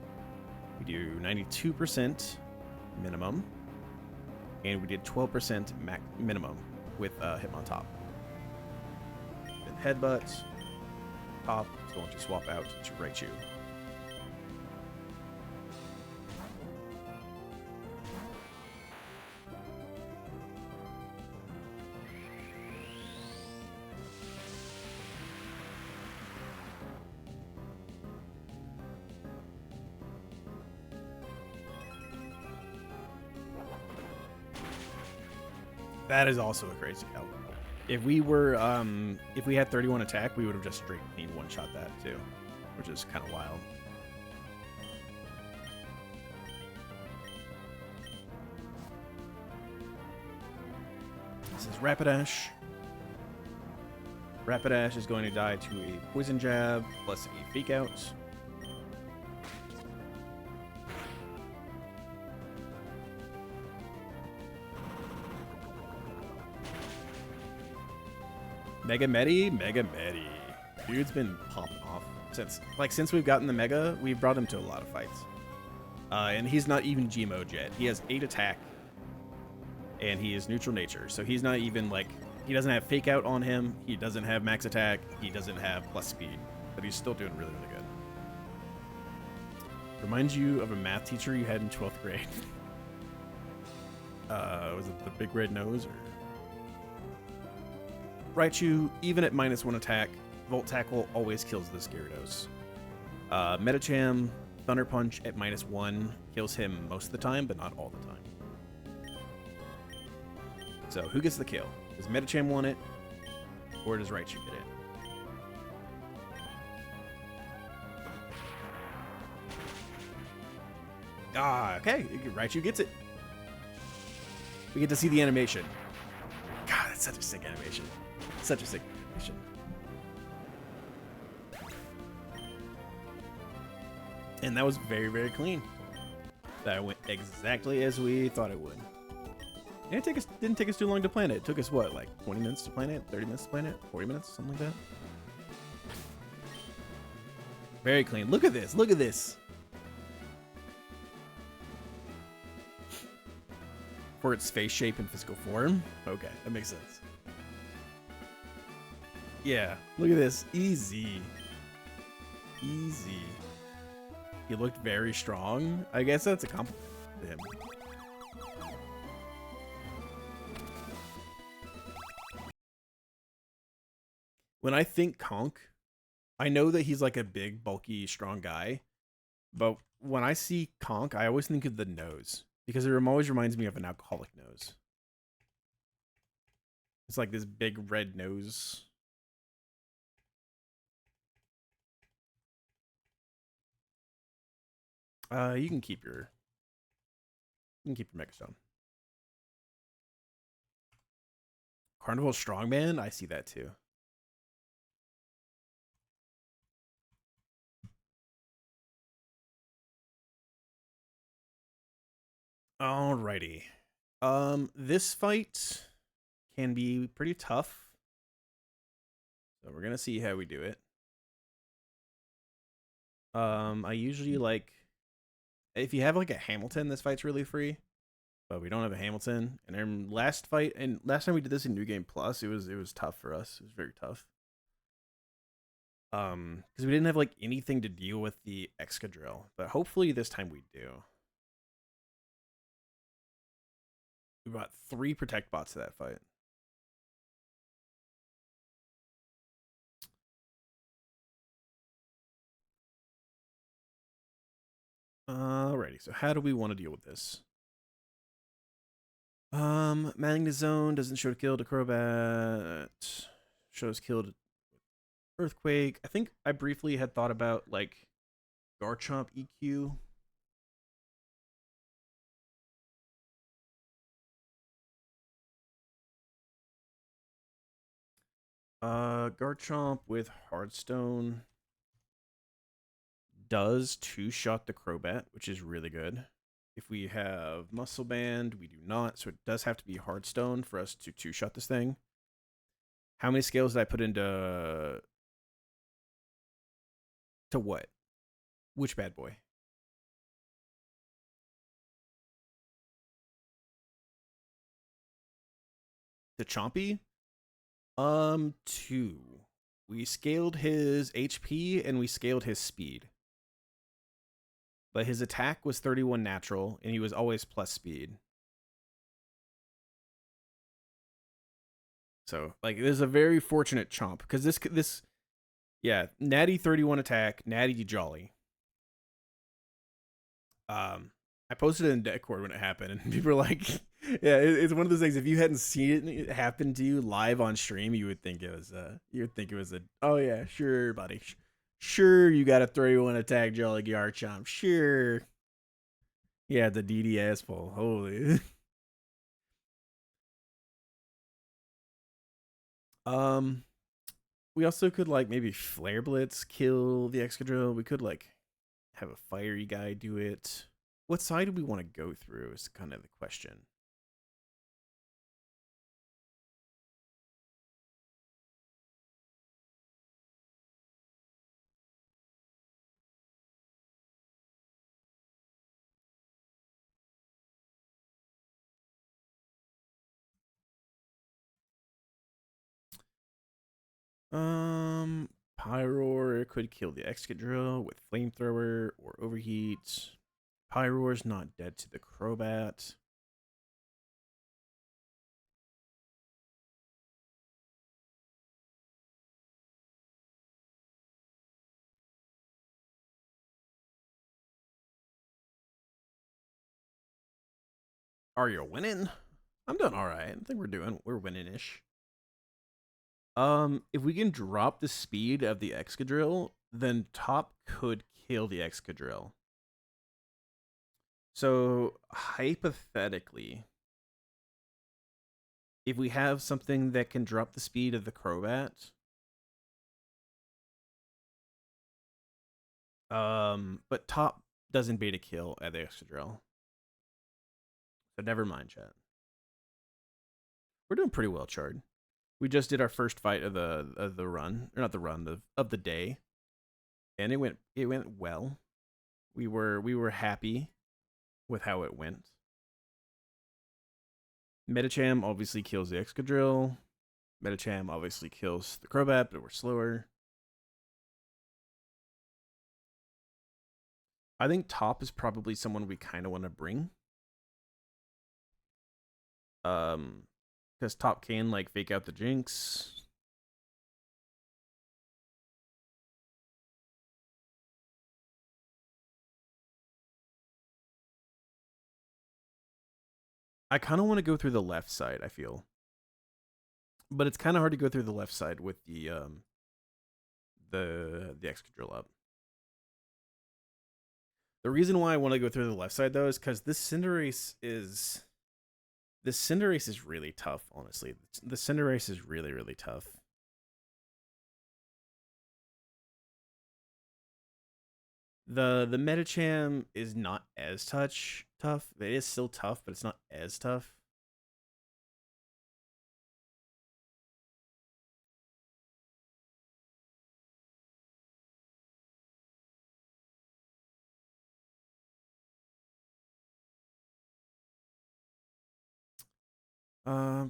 S1: We do 92% minimum, and we did 12% minimum with Hitmontop. Then Headbutt. Top is going to swap out to Raichu. That is also a crazy count. If we were, if we had 31 attack, we would have just straight clean one-shot that too, which is kind of wild. This is Rapidash. Rapidash is going to die to a Poison Jab plus a Fake Out. Mega Medi. Dude's been popping off since we've gotten the Mega. We've brought him to a lot of fights, and he's not even G mode yet. He has 8 attack, and he is neutral nature, so he's not even like, he doesn't have Fake Out on him. He doesn't have max attack. He doesn't have plus speed, but he's still doing really good. Reminds you of a math teacher you had in 12th grade. Was it the big red nose or? Raichu, even at -1 attack, Volt Tackle always kills this Gyarados. Medicham, Thunder Punch at -1 kills him most of the time, but not all the time. So who gets the kill? Does Medicham want it, or does Raichu get it? Okay, Raichu gets it. We get to see the animation. God, that's such a sick animation. Such a sick animation. And that was very, very clean. That went exactly as we thought it would. And it didn't take us too long to plan it. It took us, what, like 20 minutes to plan it? 30 minutes to plan it? 40 minutes? Something like that? Very clean. Look at this. Look at this. For its face shape and physical form? Okay, that makes sense. Yeah, look at this. Easy. Easy. He looked very strong. I guess that's a compliment to him. When I think Conk, I know that he's like a big, bulky, strong guy. But when I see Conk, I always think of the nose. Because it always reminds me of an alcoholic nose. It's like this big red nose. You can keep your Mega Stone. Carnival Strongman, I see that too. Alrighty. This fight can be pretty tough. So we're gonna see how we do it. I usually like, if you have like a Hamilton, this fight's really free. But we don't have a Hamilton. And then last time we did this in New Game Plus, it was tough for us. It was very tough. Because we didn't have like anything to deal with the Excadrill. But hopefully this time we do. We brought 3 Protect Bots to that fight. Alrighty, so how do we want to deal with this? Magnezone doesn't show kill to Crobat. Shows killed Earthquake. I think I briefly had thought about like Garchomp EQ. Garchomp with Hearthstone does 2-shot the Crobat, which is really good. If we have Muscle Band, we do not, so it does have to be Hearthstone for us to 2-shot this thing. How many scales did I put into... To what? Which bad boy? The Chompy? 2. We scaled his HP and we scaled his speed. But his attack was 31 natural, and he was always plus speed. So, like, this is a very fortunate Chomp. Because this, yeah, Natty 31 attack, Natty Jolly. I posted it in Discord when it happened, and people were like, yeah, it's one of those things, if you hadn't seen it happen to you live on stream, you would think it was oh yeah, sure, buddy. Sure, you got a 31 attack Jolly Garchomp. Sure. Yeah, the DDS pull. Holy. Um, we also could like maybe Flare Blitz kill the Excadrill. We could like have a fiery guy do it. What side do we want to go through is kind of the question. Um, Pyroar could kill the Excadrill with Flamethrower or Overheat. Pyroar's not dead to the Crobat. Are you winning? I'm doing all right. I think we're winning-ish. If we can drop the speed of the Excadrill, then top could kill the Excadrill. So hypothetically, if we have something that can drop the speed of the Crobat, but top doesn't beta kill at the Excadrill. So never mind, chat. We're doing pretty well, Chard. We just did our first fight of the run, or not the run of the day, and it went well. We were happy with how it went. Metacham obviously kills the Excadrill. Metacham obviously kills the Crobat, but we're slower. I think top is probably someone we kind of want to bring. Because top can like fake out the Jinx. I kind of want to go through the left side, I feel. But it's kind of hard to go through the left side with the Excadrill up. The reason why I want to go through the left side though is because this Cinderace is really tough, honestly. The Cinderace is really, really tough. The Metacham is not as tough. It is still tough, but it's not as tough.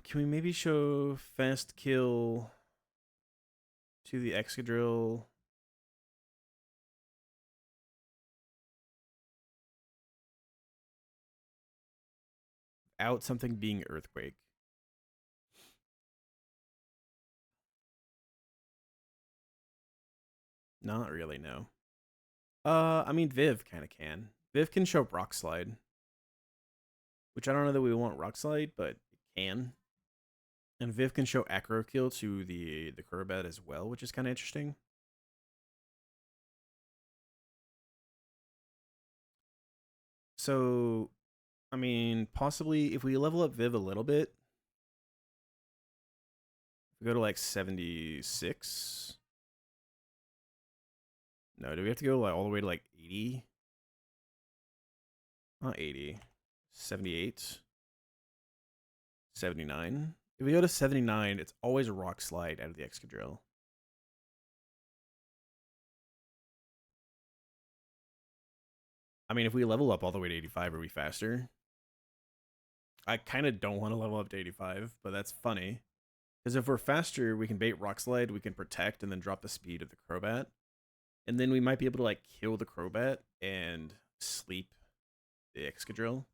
S1: Can we maybe show fast kill to the Excadrill? Out something being Earthquake. Not really, no. I mean, Viv kind of can. Viv can show Rock Slide. Which I don't know that we want Rock Slide, but it can. And Viv can show Acro Kill to the Crobat as well, which is kind of interesting. So, I mean, possibly if we level up Viv a little bit, we go to like 76. No, do we have to go like all the way to like 80? Not 80. 78. 79. If we go to 79, it's always a Rock Slide out of the Excadrill. I mean, if we level up all the way to 85, are we faster? I kind of don't want to level up to 85, but that's funny. Because if we're faster, we can bait Rock Slide, we can protect, and then drop the speed of the Crobat. And then we might be able to like kill the Crobat and sleep the Excadrill.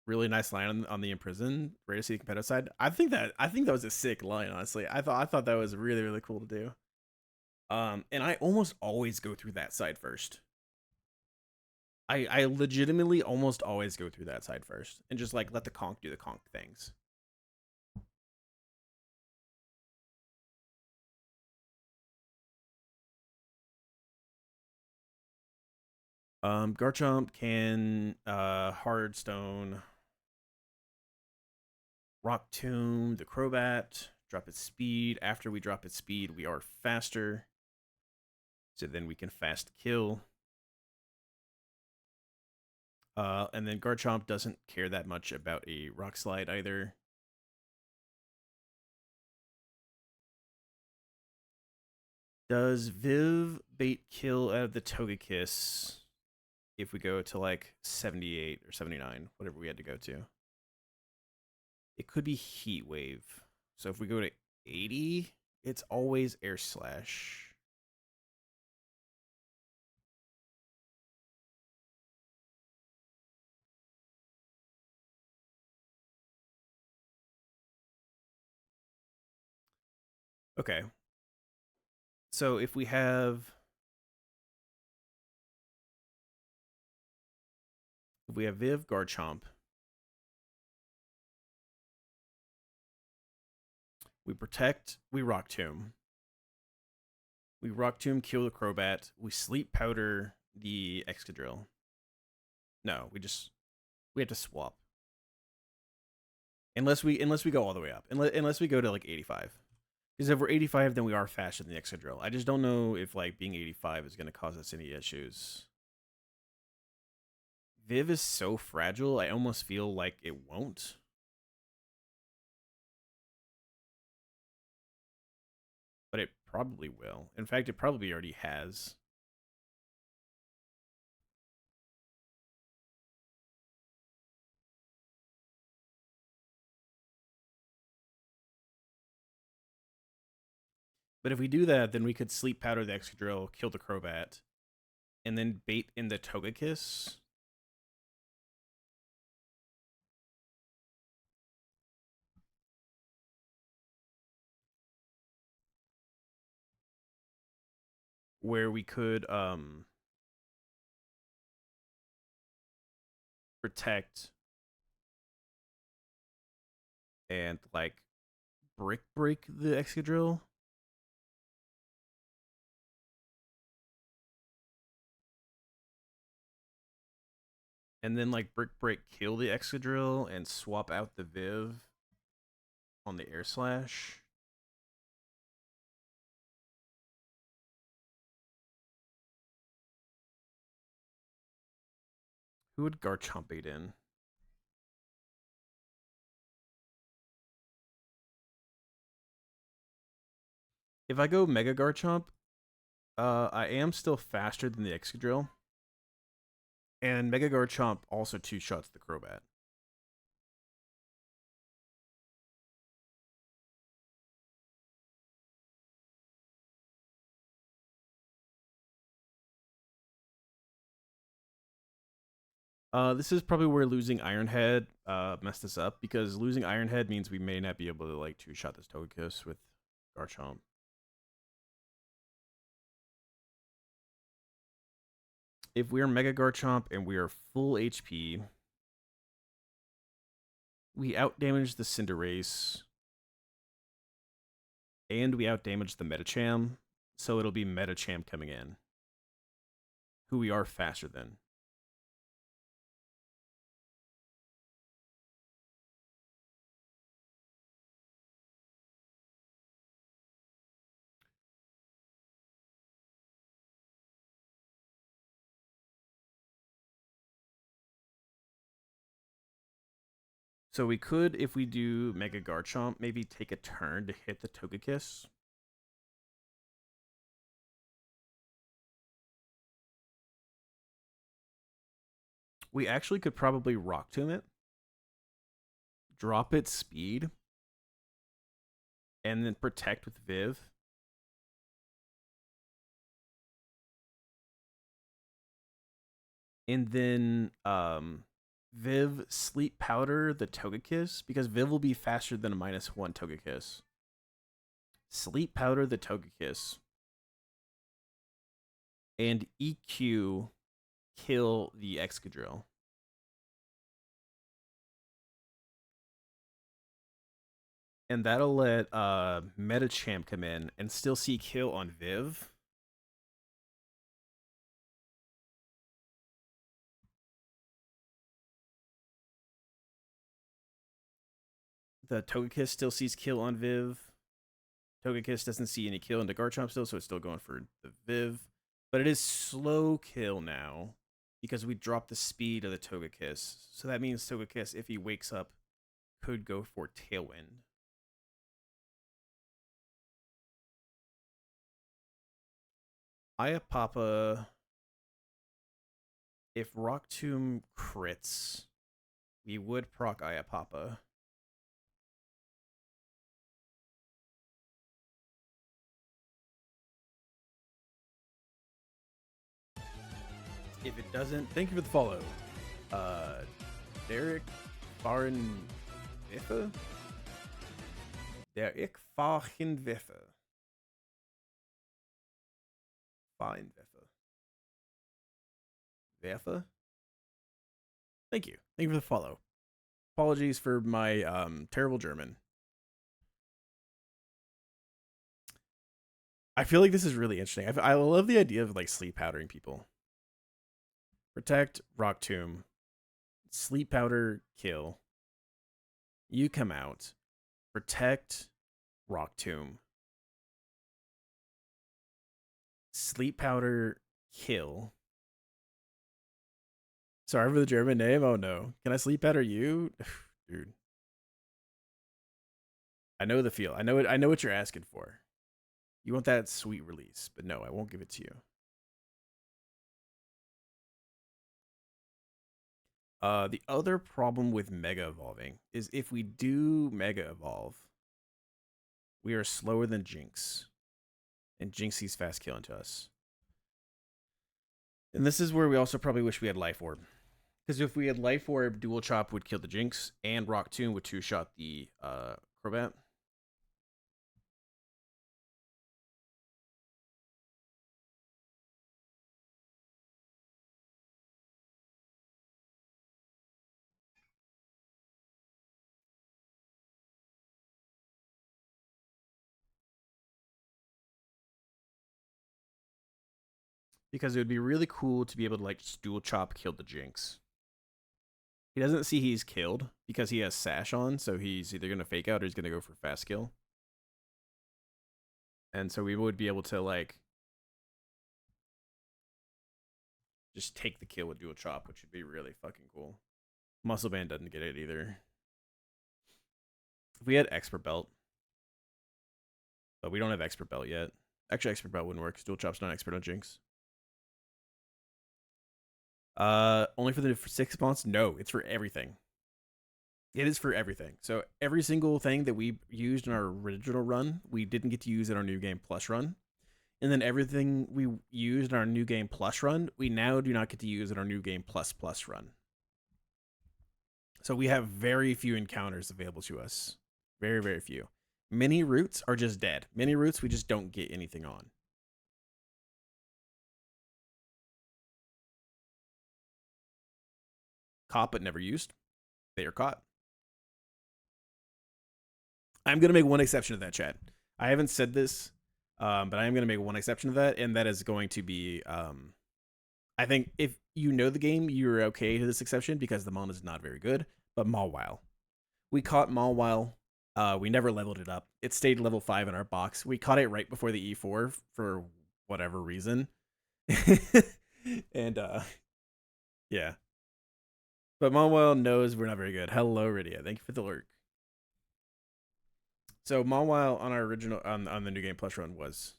S1: Really nice line on the Imprison. Rare to see the competitive side. I think that was a sick line, honestly. I thought that was really, really cool to do. And I almost always go through that side first. I legitimately almost always go through that side first and just like let the conch do the conch things. Garchomp can hard stone Rock Tomb, the Crobat, drop its speed. After we drop its speed, we are faster. So then we can fast kill. And then Garchomp doesn't care that much about a Rock Slide either. Does Viv bait kill out of the Togekiss if we go to like 78 or 79, whatever we had to go to? It could be Heat Wave. So if we go to 80, it's always Air Slash. Okay. So if we have Viv Garchomp, we protect, we Rock Tomb. We Rock Tomb, kill the Crobat, we Sleep Powder the Excadrill. No, we have to swap. Unless we go all the way up. Unless we go to like 85. Because if we're 85, then we are faster than the Excadrill. I just don't know if like being 85 is going to cause us any issues. Viv is so fragile, I almost feel like it won't. But it probably will. In fact, it probably already has. But if we do that, then we could Sleep Powder the Excadrill, kill the Crobat, and then bait in the Togekiss. Where we could protect and like brick break the Excadrill. And then like brick break kill the Excadrill and swap out the Viv on the Air Slash. Who would Garchomp bait in? If I go Mega Garchomp, I am still faster than the Excadrill. And Mega Garchomp also two-shots the Crobat. This is probably where losing Iron Head messed us up, because losing Iron Head means we may not be able to like two-shot this Togekiss with Garchomp. If we are Mega Garchomp and we are full HP, we outdamage the Cinderace, and we outdamage the Metacham, so it'll be Metacham coming in, who we are faster than. So we could, if we do Mega Garchomp, maybe take a turn to hit the Togekiss. We actually could probably Rock Tomb it, drop its speed, and then protect with Viv. And then Viv Sleep Powder the Togekiss, because Viv will be faster than a -1 Togekiss. Sleep Powder the Togekiss. And EQ kill the Excadrill. And that'll let Metacham come in and still see kill on Viv. the Togekiss still sees kill on Viv. Togekiss doesn't see any kill into Garchomp still, so it's still going for the Viv. But it is slow kill now because we dropped the speed of the Togekiss. So that means Togekiss, if he wakes up, could go for Tailwind. Ayapapa, if Rock Tomb crits, we would proc Ayapapa. If it doesn't, thank you for the follow. Derek Farenweffe? Derek Farenweffe. Farenweffe. Werfe? Thank you. Thank you for the follow. Apologies for my terrible German. I feel like this is really interesting. I love the idea of like sleep powdering people. Protect, Rock Tomb, Sleep Powder, kill. You come out. Protect, Rock Tomb. Sleep Powder, kill. Sorry for the German name. Oh no. Can I sleep powder you? Dude. I know the feel. I know what you're asking for. You want that sweet release, but no, I won't give it to you. The other problem with Mega Evolving is if we do Mega Evolve, we are slower than Jinx. And Jinx sees fast kill into us. And this is where we also probably wish we had Life Orb. Because if we had Life Orb, Dual Chop would kill the Jinx, and Rock Tomb would two-shot the Crobat. Because it would be really cool to be able to like just Dual Chop kill the Jinx. He doesn't see he's killed because he has Sash on, so he's either going to fake out or he's going to go for fast kill. And so we would be able to like just take the kill with Dual Chop, which would be really fucking cool. Muscle Band doesn't get it either. If we had Expert Belt, but we don't have Expert Belt yet. Actually, Expert Belt wouldn't work because Dual Chop's not expert on Jinx. Only for the 6 months? No, it's for everything. It is for everything. So every single thing that we used in our original run, we didn't get to use in our New Game Plus run. And then everything we used in our New Game Plus run, we now do not get to use in our New Game Plus Plus run. So we have very few encounters available to us. Very, very few. Mini routes are just dead. Mini routes, we just don't get anything on. Caught but never used. They are caught. I'm going to make one exception to that, chat. I haven't said this, but I am going to make one exception to that, and that is going to be, I think if you know the game, you're okay to this exception because the mon is not very good, but Mawile. We caught Mawile. We never leveled it up. It stayed level 5 in our box. We caught it right before the E4 for whatever reason. And, yeah. But Mawile knows we're not very good. Hello, Rydia. Thank you for the lurk. So Mawile on our original on the New Game Plus run was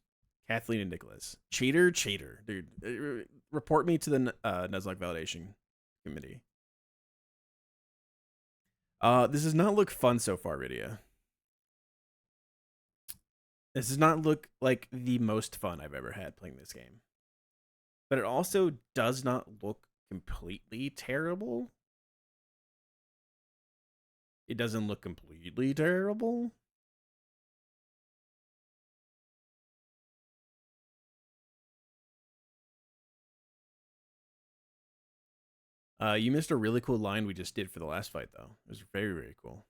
S1: Kathleen and Nicholas. Cheater, dude. Report me to the Nuzlocke validation committee. This does not look fun so far, Rydia. This does not look like the most fun I've ever had playing this game. But it also does not look completely terrible. It doesn't look completely terrible. You missed a really cool line we just did for the last fight, though. It was very, very cool.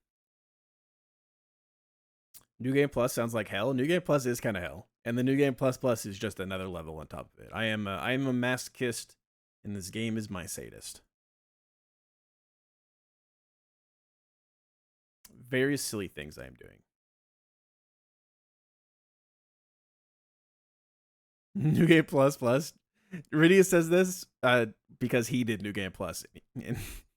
S1: New Game Plus sounds like hell. New Game Plus is kind of hell. And the New Game Plus Plus is just another level on top of it. I am a masochist, and this game is my sadist. various silly things I am doing. New Game Plus Plus. Rydia says this because he did New Game Plus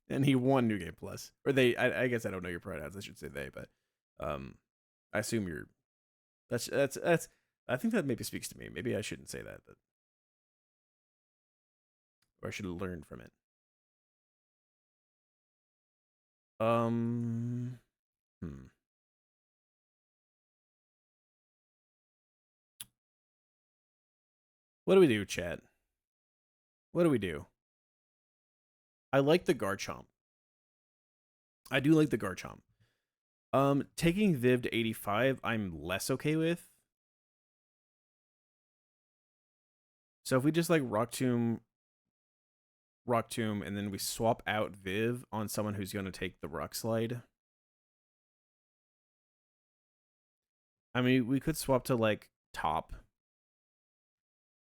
S1: and he won New Game Plus. Or they, I guess I don't know your pronouns. I should say they, but I assume you're. That's. I think that maybe speaks to me. Maybe I shouldn't say that, but or I should learn from it. Hmm. What do we do, chat? What do we do? I like the Garchomp. I do like the Garchomp. Taking Viv to 85, I'm less okay with. So if we just like Rock Tomb, and then we swap out Viv on someone who's going to take the Rock Slide. I mean, we could swap to like Top.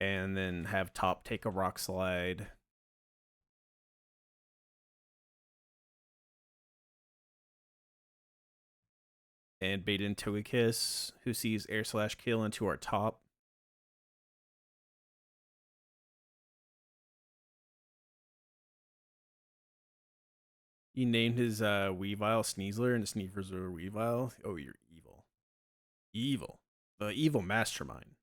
S1: And then have Top take a Rock Slide. And bait in Togekiss, who sees Air Slash Kill into our Top. He named his Weavile Sneasler, and Sneasler's a Weavile. Oh, you're evil. Evil. The evil mastermind.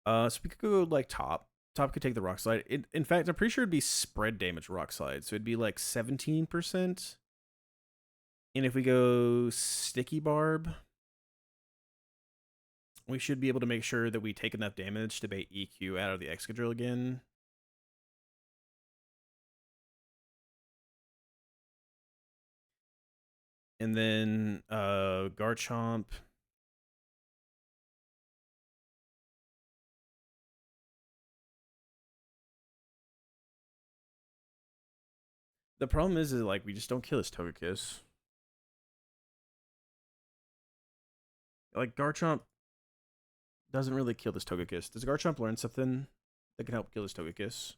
S1: So we could go like Top. Top could take the Rock Slide. In fact, I'm pretty sure it'd be spread damage Rock Slide. So it'd be like 17%. And if we go Sticky Barb, we should be able to make sure that we take enough damage to bait EQ out of the Excadrill again. And then Garchomp. The problem is like we just don't kill his Togekiss. Like Garchomp doesn't really kill this Togekiss. Does Garchomp learn something that can help kill his Togekiss?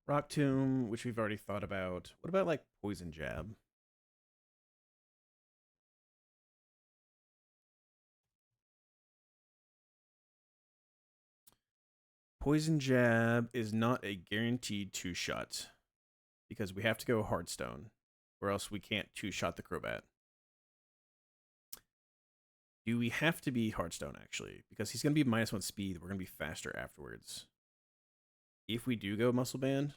S1: Rock Tomb, which we've already thought about. What about like Poison Jab? Poison Jab is not a guaranteed two-shot because we have to go Hardstone or else we can't two-shot the Crobat. Do we have to be Hardstone, actually? Because he's going to be -1 speed. We're going to be faster afterwards. If we do go Muscle Band...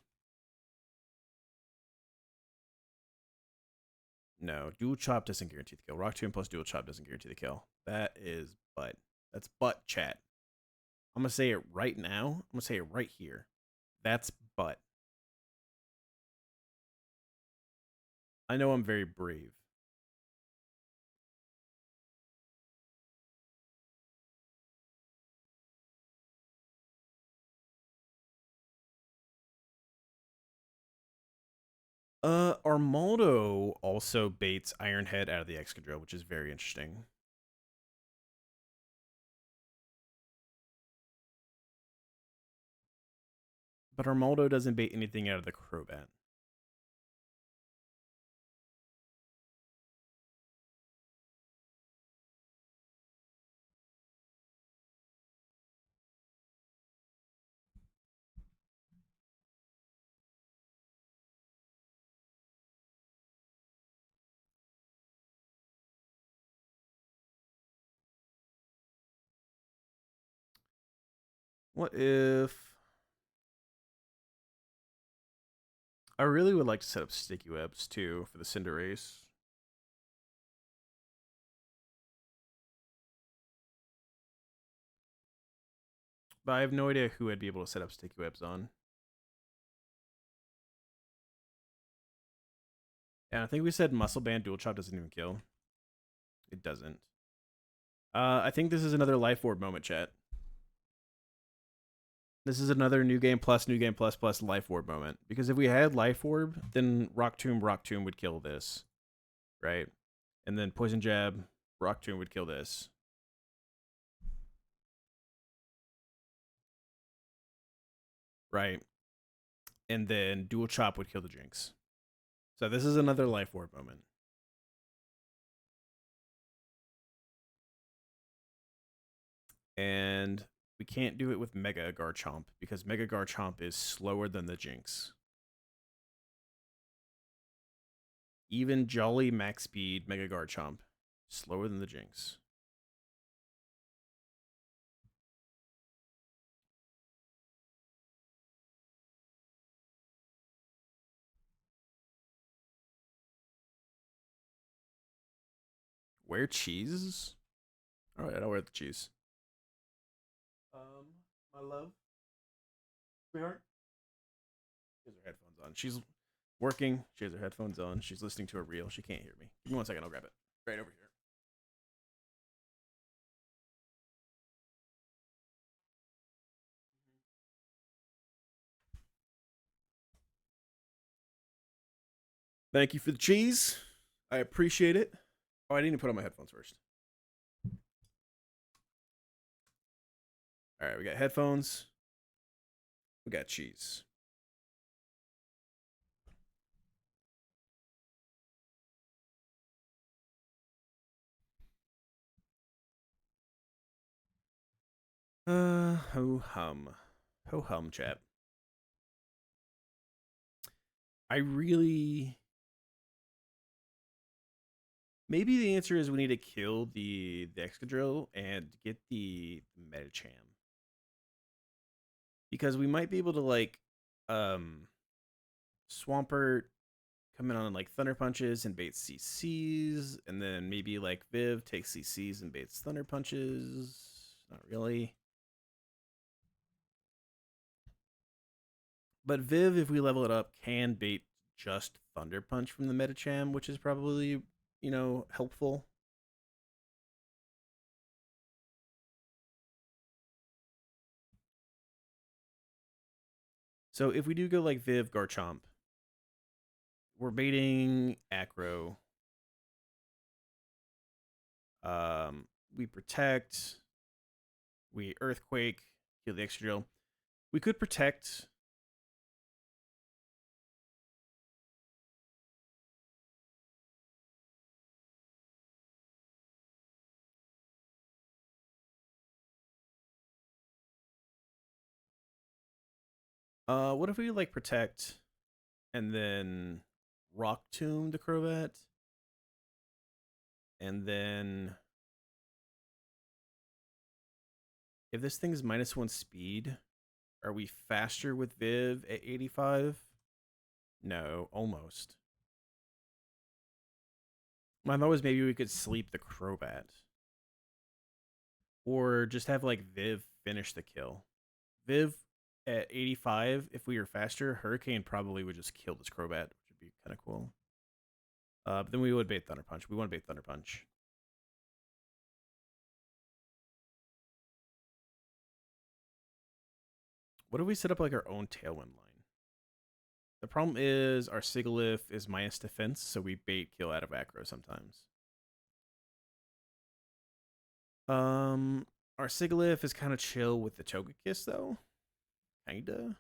S1: No, Dual Chop doesn't guarantee the kill. Rock Tomb plus Dual Chop doesn't guarantee the kill. That is butt. That's butt, chat. I'm going to say it right now. I'm going to say it right here. That's butt. I know I'm very brave. Armaldo also baits Iron Head out of the Excadrill, which is very interesting. But Armaldo doesn't bait anything out of the Crobat. What if... I really would like to set up Sticky Webs, too, for the Cinderace. But I have no idea who I'd be able to set up Sticky Webs on. And I think we said Muscle Band Dual Chop doesn't even kill. It doesn't. I think this is another Life Orb moment, chat. This is another New Game Plus Life Orb moment. Because if we had Life Orb, then Rock Tomb would kill this. Right? And then Poison Jab, Rock Tomb would kill this. right? And then dual chop would kill the Jinx. So this is another life orb moment. And we can't do it with Mega Garchomp because Mega Garchomp is slower than the Jinx. Even Jolly Max Speed Mega Garchomp, slower than the Jinx. Wear cheese? Alright, I'll wear the cheese. My love. Sweetheart? She has her headphones on. She's working. She has her headphones on. She's listening to a reel. She can't hear me. Give me 1 second. I'll grab it. Right over here. Thank you for the cheese. I appreciate it. Oh, I didn't even put on my headphones first. All right, we got headphones. We got cheese. Ho hum. Ho hum, chat. I really. Maybe the answer is we need to kill the Excadrill and get the Medicham. Because we might be able to, like, Swampert come in on, like, Thunder Punches and bait CCs. And then maybe, like, Viv takes CCs and baits Thunder Punches. Not really. But Viv, if we level it up, can bait just Thunder Punch from the Medicham, which is probably, helpful. So if we do go like Viv Garchomp, we're baiting Acro. We protect. We Earthquake, kill the Excadrill. We could protect. What if we like protect and then Rock Tomb the Crobat? And then if this thing is -1 speed, are we faster with Viv at 85? No, almost. My thought was maybe we could sleep the Crobat. Or just have like Viv finish the kill. Viv at 85, if we were faster, Hurricane probably would just kill this Crobat, which would be kind of cool. But then we would bait Thunder Punch. We want to bait Thunder Punch. What if we set up like our own Tailwind line? The problem is our Sigilyph is minus defense, so we bait kill out of Acro sometimes. Our Sigilyph is kind of chill with the Togekiss though. Kinda.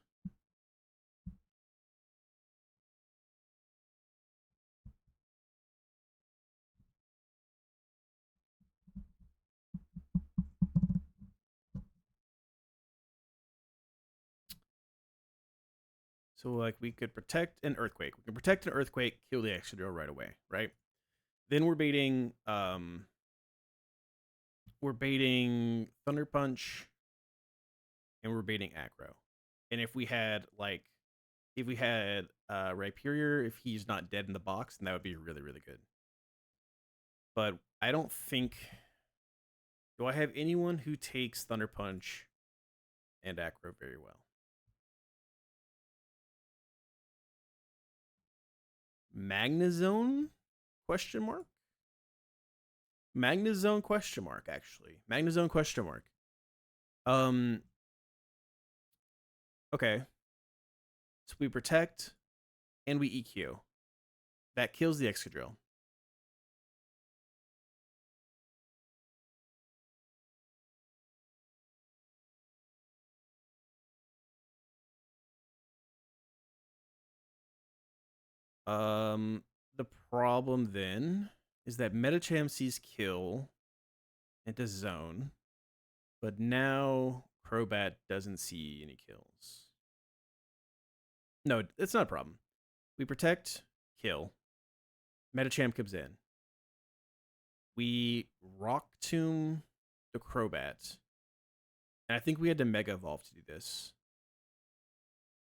S1: So like we could protect an Earthquake. We can protect an Earthquake, kill the Excadrill right away, right? Then we're baiting Thunder Punch and we're baiting Acro. And if we had Rhyperior, if he's not dead in the box, then that would be really, really good. But I don't think. Do I have anyone who takes Thunder Punch and Acro very well? Magnezone? Question mark? Magnezone question mark, actually. Magnezone question mark. Okay. So we protect and we EQ. That kills the Excadrill. The problem then is that Metacham sees kill into zone, but now Crobat doesn't see any kills. No, it's not a problem. We protect, kill. Metacham comes in. We Rock Tomb the Crobat. And I think we had to Mega Evolve to do this.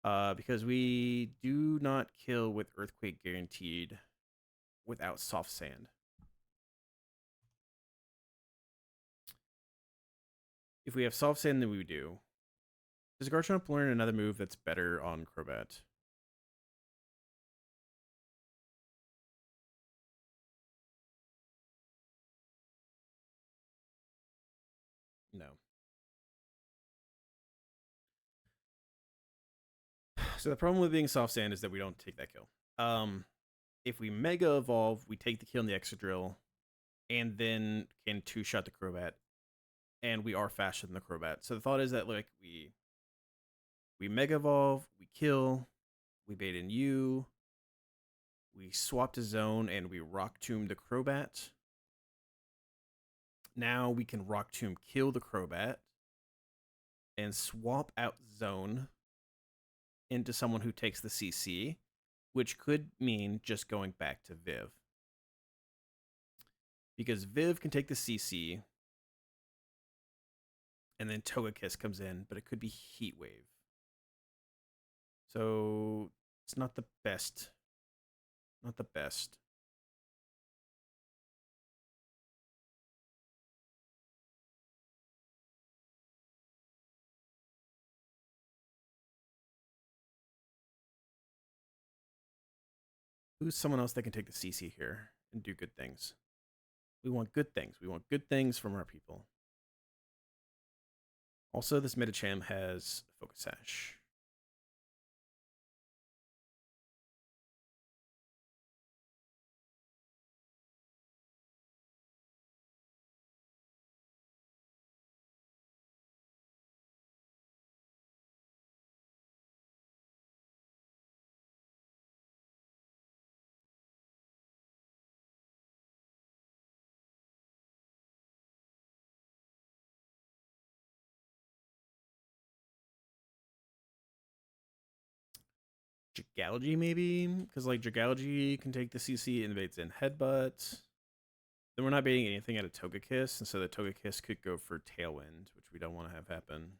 S1: Because we do not kill with Earthquake guaranteed without Soft Sand. If we have Soft Sand, then we do. Does Garchomp learn another move that's better on Crobat? No. So the problem with being Soft Sand is that we don't take that kill. If we Mega Evolve, we take the kill in the Excadrill, and then can two-shot the Crobat, and we are faster than the Crobat. So the thought is that like we Mega Evolve, we kill, we bait in U, we swap to Zone, and we Rock Tomb the Crobat. Now we can Rock Tomb kill the Crobat and swap out Zone into someone who takes the CC, which could mean just going back to Viv. Because Viv can take the CC, and then Togekiss comes in, but it could be Heat Wave. So it's not the best. Not the best. Who's someone else that can take the CC here and do good things? We want good things. We want good things from our people. Also, this Metacham has Focus Sash. Jigalagy, maybe? Because, like, Jigalagy can take the CC, invades in Headbutt. Then we're not baiting anything at a Togekiss, and so the Togekiss could go for Tailwind, which we don't want to have happen.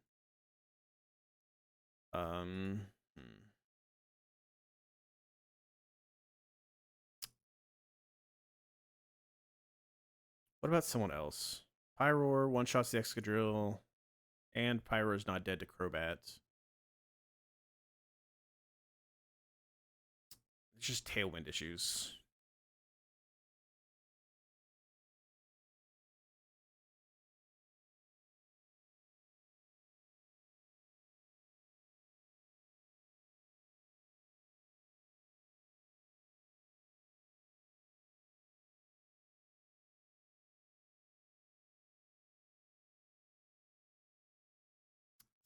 S1: What about someone else? Pyroar one-shots the Excadrill, and Pyroar's not dead to Crobat. It's just Tailwind issues.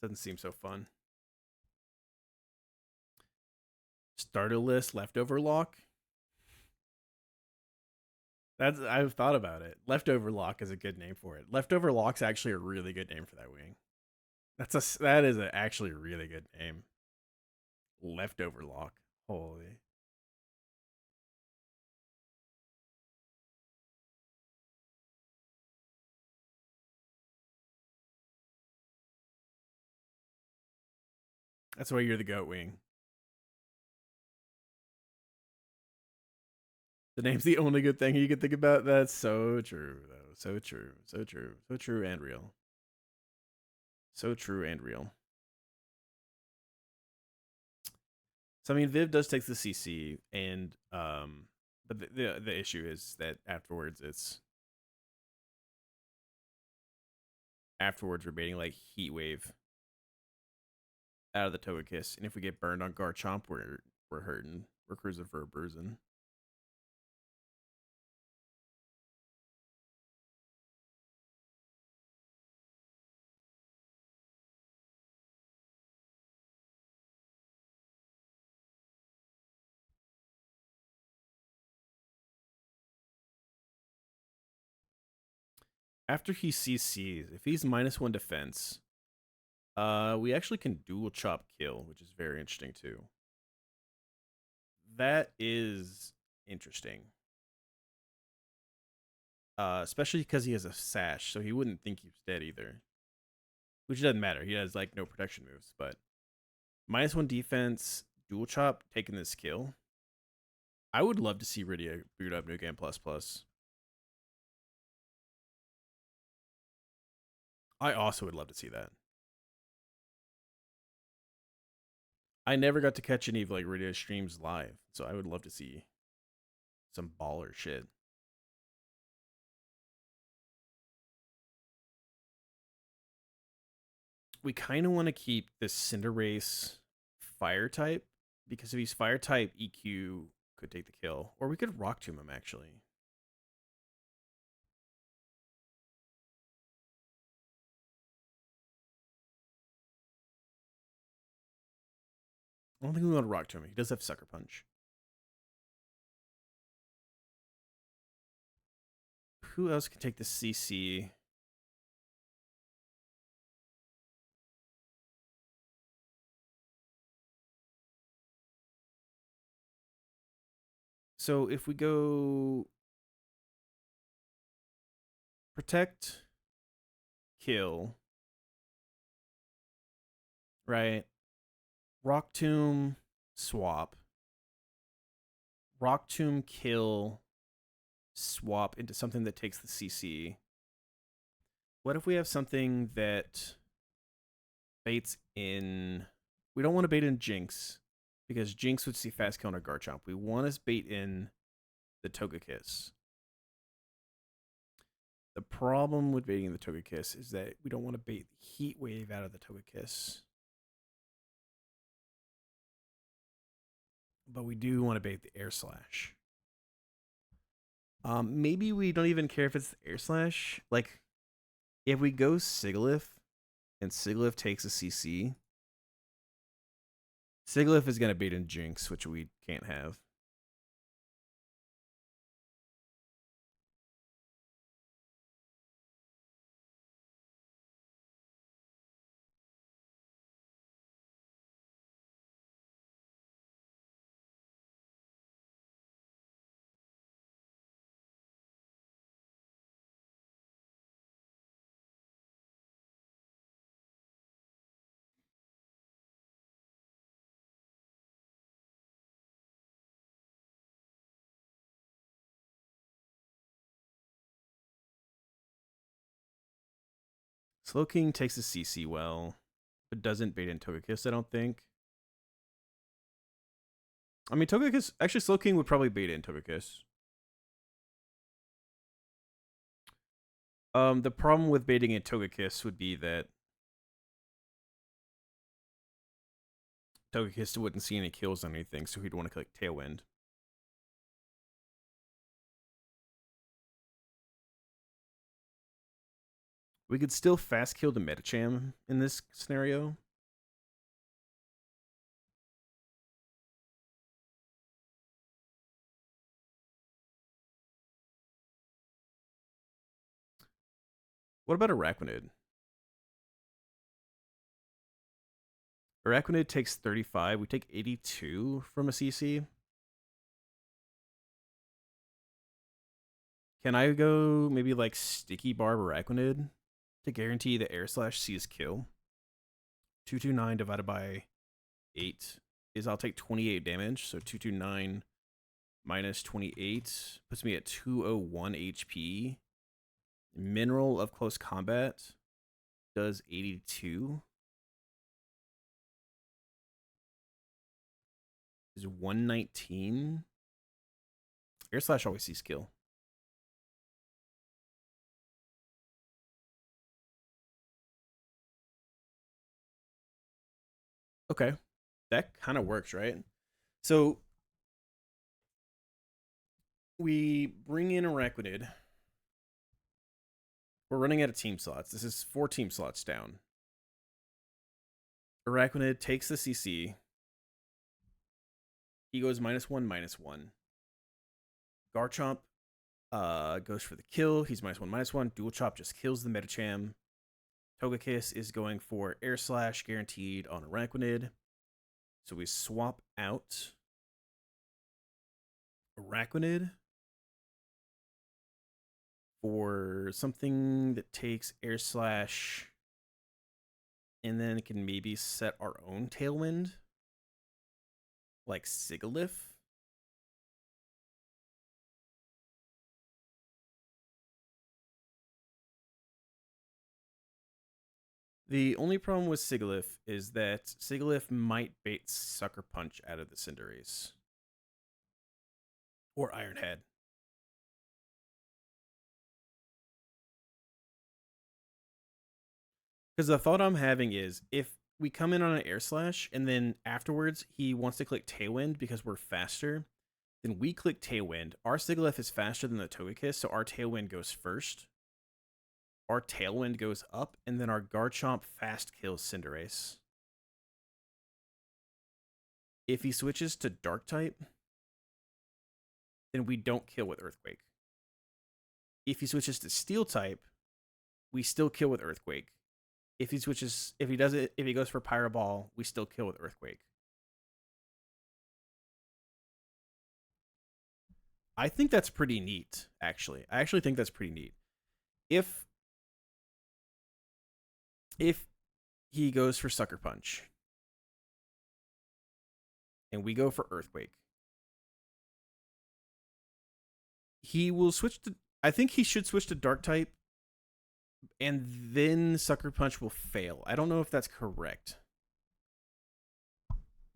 S1: Doesn't seem so fun. Starter list leftover lock. I've thought about it. Leftover lock is a good name for it. Leftover lock's actually a really good name for that wing. That is actually a really good name. Leftover lock. Holy. That's why you're the goat wing. The name's the only good thing you can think about. That's so true, though. So true. So true. So true and real. So true and real. So I mean, Viv does take the CC, and but the issue is that afterwards we're baiting like Heat Wave out of the Togekiss, and if we get burned on Garchomp, we're hurting. We're cruising for a bruising. After he CCs, if he's -1 defense, we actually can dual chop kill, which is very interesting too. That is interesting. Especially because he has a sash, so he wouldn't think he's dead either. Which doesn't matter. He has like no protection moves, but -1 defense, dual chop, taking this kill. I would love to see Rydia boot up New Game Plus Plus. I also would love to see that. I never got to catch any of like Rydia streams live, so I would love to see some baller shit. We kind of want to keep this Cinderace fire type because if he's fire type, EQ could take the kill, or we could Rock Tomb him actually. I don't think we want to Rock Tomb him. He does have Sucker Punch. Who else can take the CC? So if we go protect, kill, right? Rock Tomb, swap. Rock Tomb, kill, swap into something that takes the CC. What if we have something that baits in? We don't want to bait in Jinx because Jinx would see fast kill on our Garchomp. We want to bait in the Togekiss. The problem with baiting the Togekiss is that we don't want to bait the Heat Wave out of the Togekiss. But we do want to bait the Air Slash. Maybe we don't even care if it's the Air Slash. Like, if we go Sigilyph and Sigilyph takes a CC, Sigilyph is going to bait in Jinx, which we can't have. Slowking takes a CC well, but doesn't bait in Togekiss, I don't think. I mean, Togekiss, actually, Slowking would probably bait in Togekiss. The problem with baiting in Togekiss would be that Togekiss wouldn't see any kills on anything, so he'd want to click Tailwind. We could still fast kill the Medicham in this scenario. What about Araquanid? Araquanid takes 35. We take 82 from a CC. Can I go maybe like Sticky Barb Araquanid to guarantee the Air Slash sees kill? 229 divided by 8 is I'll take 28 damage. So 229 minus 28 puts me at 201 HP. Mineral of Close Combat does 82. Is 119. Air Slash always sees kill. Okay. That kind of works, right? So we bring in Araquanid. We're running out of team slots. This is 4 team slots down. Araquanid takes the CC. He goes -1, -1. Garchomp goes for the kill. He's -1/-1. Dual Chop just kills the Medicham. Togekiss is going for Air Slash guaranteed on Araquanid. So we swap out Araquanid for something that takes Air Slash, and then it can maybe set our own Tailwind, like Sigilyph. The only problem with Sigilyph is that Sigilyph might bait Sucker Punch out of the Cinderace. Or Iron Head. Because the thought I'm having is, if we come in on an Air Slash, and then afterwards he wants to click Tailwind because we're faster, then we click Tailwind. Our Sigilyph is faster than the Togekiss, so our Tailwind goes first. Our Tailwind goes up, and then our Garchomp fast kills Cinderace. If he switches to Dark type, then we don't kill with Earthquake. If he switches to Steel type, we still kill with Earthquake. If he goes for Pyro Ball, we still kill with Earthquake. I think that's pretty neat, actually. I actually think that's pretty neat. If he goes for Sucker Punch and we go for Earthquake, he will switch to, I think he should switch to Dark type, and then Sucker Punch will fail. I don't know if that's correct.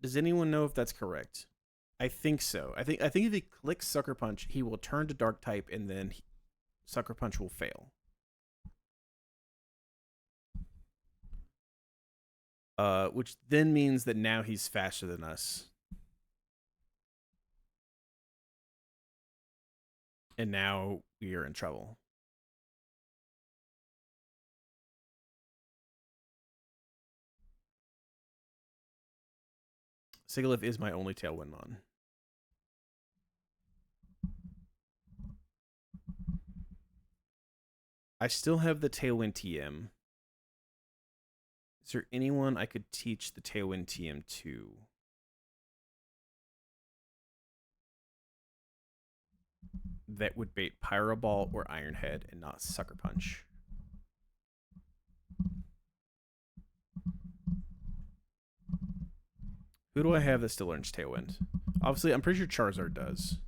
S1: Does anyone know if that's correct? I think so. I think if he clicks Sucker Punch, he will turn to Dark type, and then Sucker Punch will fail. Which then means that now he's faster than us. And now we are in trouble. Sigilyph is my only Tailwind Mon. I still have the Tailwind TM. Is there anyone I could teach the Tailwind TM to? That would bait Pyro Ball or Iron Head and not Sucker Punch. Who do I have that still learns Tailwind? Obviously, I'm pretty sure Charizard does.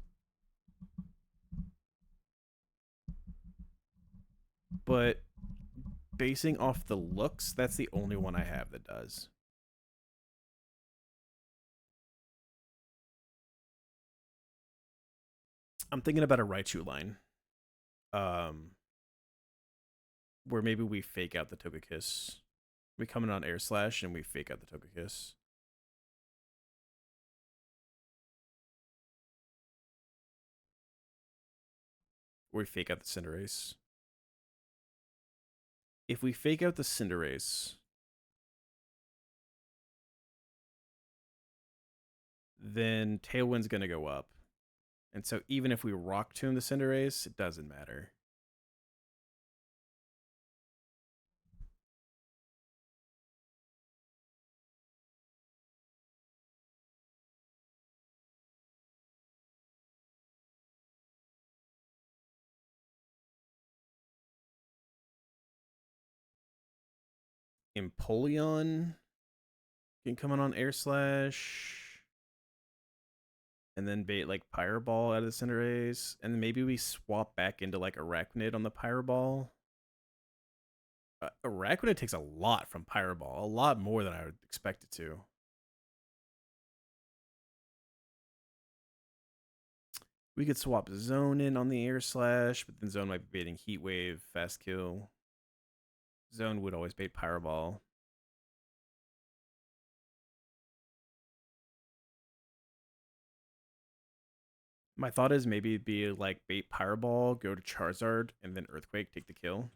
S1: But basing off the looks, that's the only one I have that does. I'm thinking about a Raichu line. Where maybe we fake out the Togekiss. We come in on Air Slash and we fake out the Togekiss. Or we fake out the Cinderace. If we fake out the Cinderace, then Tailwind's going to go up. And so even if we Rock Tomb the Cinderace, it doesn't matter. Empoleon can come in on Air Slash. And then bait like Pyro Ball out of the Cinderace. And then maybe we swap back into like Araquanid on the Pyro Ball. Araquanid takes a lot from Pyro Ball. A lot more than I would expect it to. We could swap Zone in on the Air Slash, but then Zone might be baiting Heat Wave, Fast Kill. Zone would always bait Pyro Ball. My thought is maybe it'd be like bait Pyro Ball, go to Charizard, and then Earthquake, take the kill.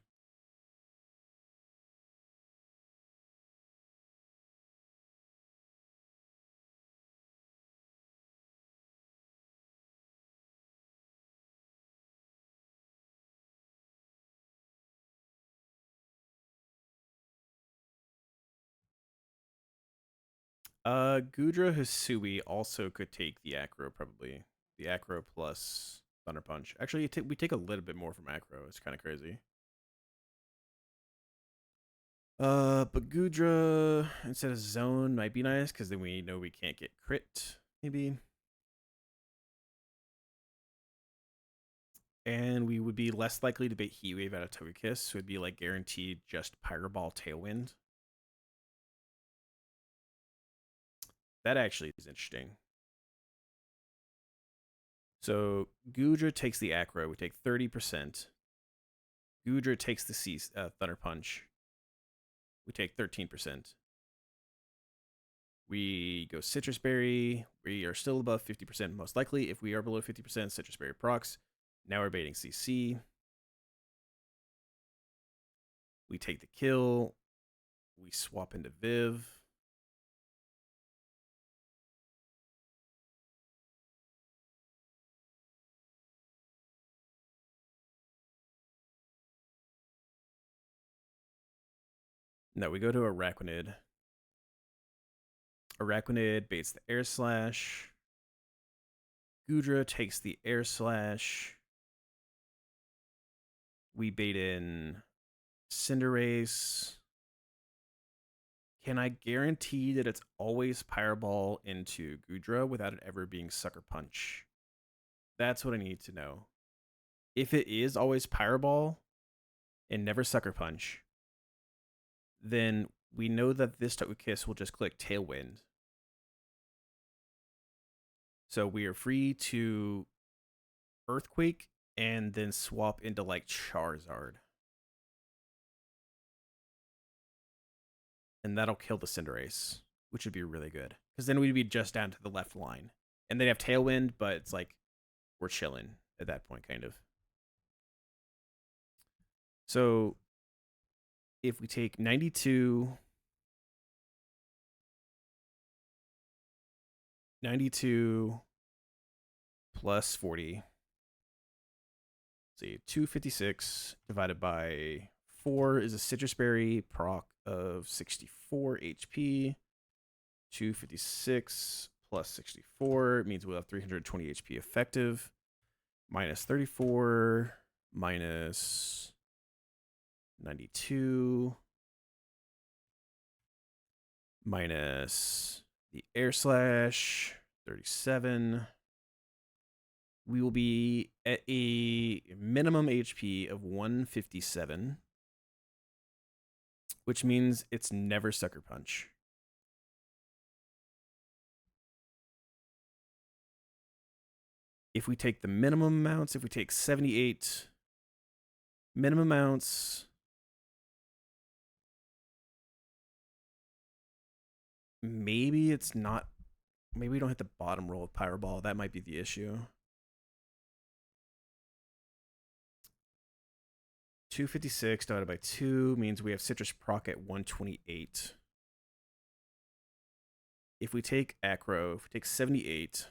S1: Gudra Hisui also could take the Acro, probably. The Acro plus Thunder Punch. Actually, we take a little bit more from Acro. It's kind of crazy. But Gudra instead of Zone might be nice, because then we know we can't get crit, maybe. And we would be less likely to bait Heat Wave out of Togekiss, so it'd be like guaranteed just Pyro Ball Tailwind. That actually is interesting. So Gudra takes the Acro. We take 30%. Gudra takes the Thunder Punch. We take 13%. We go Citrus Berry. We are still above 50% most likely. If we are below 50%, Citrus Berry procs. Now we're baiting CC. We take the kill. We swap into Viv. No, we go to Araquanid. Araquanid baits the Air Slash. Gudra takes the Air Slash. We bait in Cinderace. Can I guarantee that it's always Pyro Ball into Gudra without it ever being Sucker Punch? That's what I need to know. If it is always Pyro Ball and never Sucker Punch, then we know that this Togekiss will just click Tailwind. So we are free to Earthquake and then swap into like Charizard. And that'll kill the Cinderace, which would be really good. Because then we'd be just down to the left line. And they'd have Tailwind, but it's like we're chilling at that point, kind of. So if we take 92 plus 40, let's see, 256 divided by 4 is a Citrus Berry proc of 64 HP. 256 plus 64 means we'll have 320 HP effective. Minus 34 minus 92 minus the Air Slash 37. We will be at a minimum HP of 157, which means it's never Sucker Punch. If we take the minimum amounts, if we take 78 minimum amounts, maybe it's not, maybe we don't hit the bottom roll of Pyro Ball. That might be the issue. 256 divided by 2 means we have Citrus proc at 128. If we take Acro, if we take 78,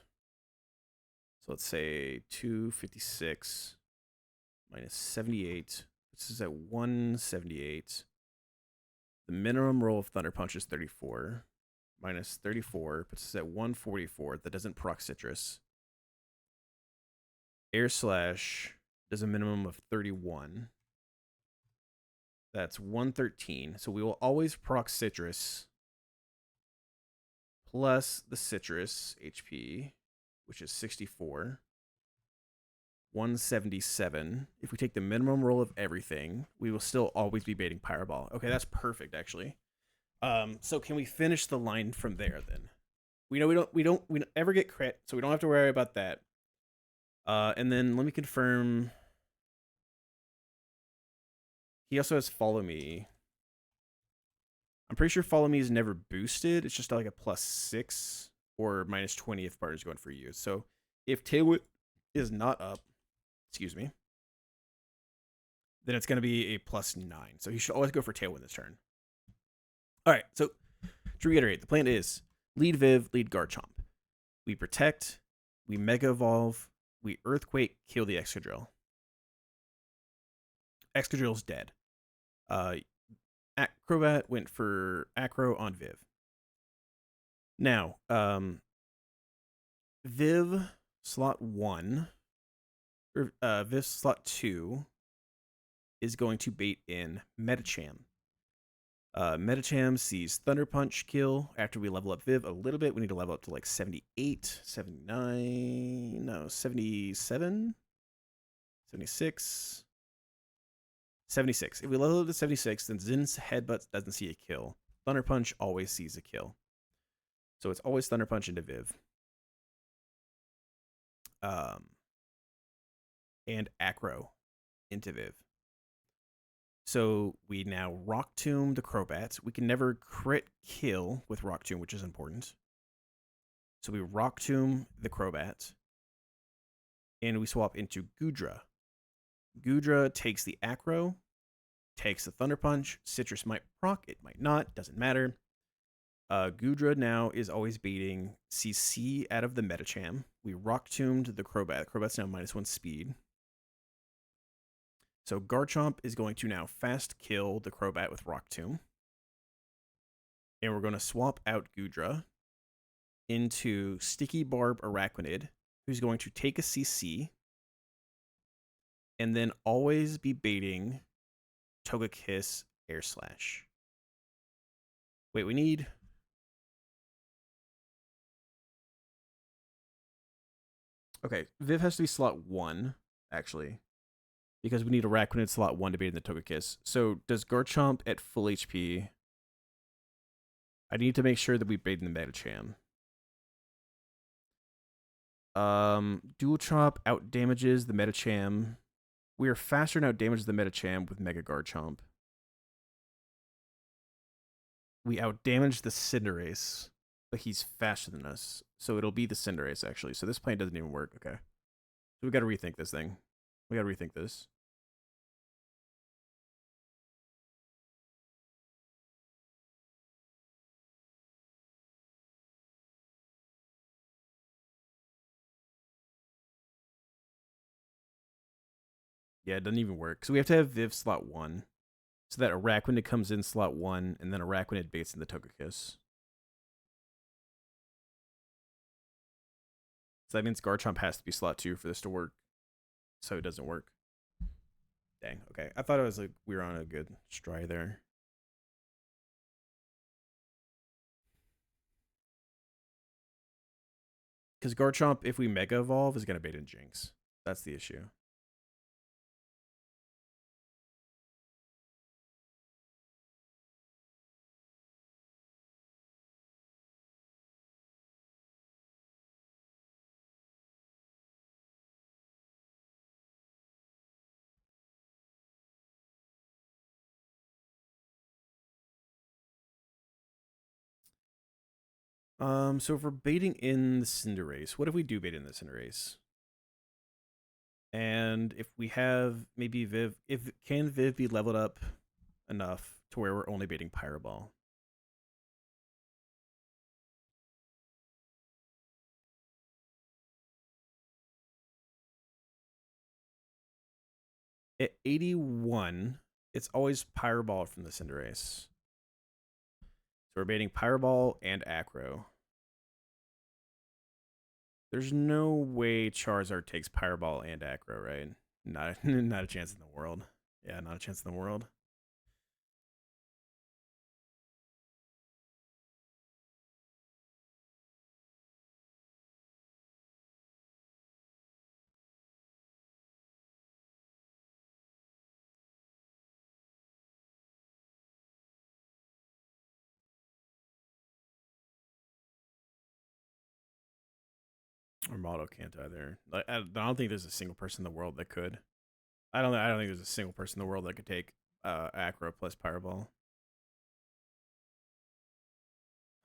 S1: so let's say 256 minus 78, this is at 178. The minimum roll of Thunder Punch is 34. Minus 34 puts us at 144. That doesn't proc Citrus. Air Slash does a minimum of 31. That's 113. So we will always proc Citrus plus the Citrus HP, which is 64. 177. If we take the minimum roll of everything, we will still always be baiting Pyro Ball. Okay, that's perfect actually. So can we finish the line from there then? We know we don't ever get crit, so we don't have to worry about that. And then let me confirm. He also has Follow Me. I'm pretty sure Follow Me is never boosted. It's just like a +6 or -20 if partner's going for you. So if Tailwind is not up, excuse me, then it's going to be a +9. So he should always go for Tailwind this turn. All right, so to reiterate, the plan is lead Viv, lead Garchomp. We protect, we Mega Evolve, we Earthquake, kill the Excadrill. Excadrill's dead. Acrobat went for Acro on Viv. Now, Viv slot 1, or Viv slot 2 is going to bait in Metacham. Metacham sees Thunder Punch kill after we level up Viv a little bit. We need to level up to like 78, 79, no, 77, 76, 76. If we level up to 76, then Zin's Headbutt doesn't see a kill. Thunder Punch always sees a kill. So it's always Thunder Punch into Viv. And Acro into Viv. So we now Rock Tomb the Crobat. We can never crit kill with Rock Tomb, which is important. So we Rock Tomb the Crobat. And we swap into Goodra. Goodra takes the Acro, takes the Thunder Punch. Citrus might proc, it might not, doesn't matter. Goodra now is always baiting CC out of the Metacham. We Rock Tombed the Crobat. Crobat's now -1 speed. So Garchomp is going to now fast kill the Crobat with Rock Tomb. And we're going to swap out Goodra into Sticky Barb Arachnid, who's going to take a CC and then always be baiting Togekiss Air Slash. Wait, we need... Okay, Viv has to be slot 1, actually. Because we need Arachnid slot 1 to bait in the Togekiss. So does Garchomp at full HP... I need to make sure that we bait in the Metacham. Dual Chop out damages the Metacham. We are faster and out damages the Metacham with Mega Garchomp. We out damage the Cinderace, but he's faster than us. So it'll be the Cinderace actually. So this plan doesn't even work. Okay. So we gotta rethink this thing. We gotta rethink this. Yeah, it doesn't even work. So we have to have Viv slot 1. So that Arachnid comes in slot 1, and then Arachnid baits in the Togekiss. So that means Garchomp has to be slot 2 for this to work. So it doesn't work. Dang, okay. I thought it was like we were on a good stride there. Because Garchomp, if we Mega Evolve, is going to bait in Jinx. That's the issue. So if we're baiting in the Cinderace, what if we do bait in the Cinderace? And if we have maybe Viv, can Viv be leveled up enough to where we're only baiting Pyro Ball? At 81, it's always Pyro Ball from the Cinderace. So we're baiting Pyro Ball and Acro. There's no way Charizard takes Pyro Ball and Acro, right? Not a chance in the world. Yeah, not a chance in the world. Or Moto can't either. Like, I don't think there's a single person in the world that could. I don't think there's a single person in the world that could take Acro plus Pyro Ball.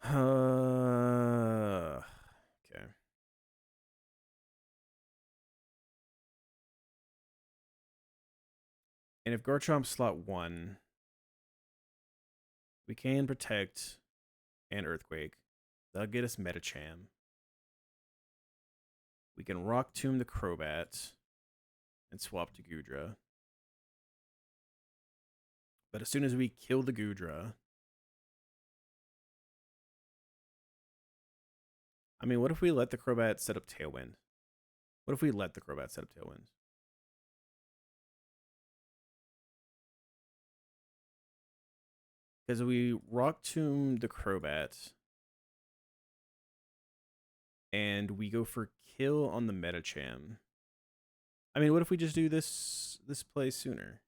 S1: Okay. And if Garchomp slot 1, we can protect and Earthquake. That'll get us Metacham. We can Rock Tomb the Crobat and swap to Goodra. But as soon as we kill the Goodra, I mean, what if we let the Crobat set up Tailwind? What if we let the Crobat set up Tailwind? Because we Rock Tomb the Crobat, and we go for kill on the Metacham. I mean, what if we just do this play sooner?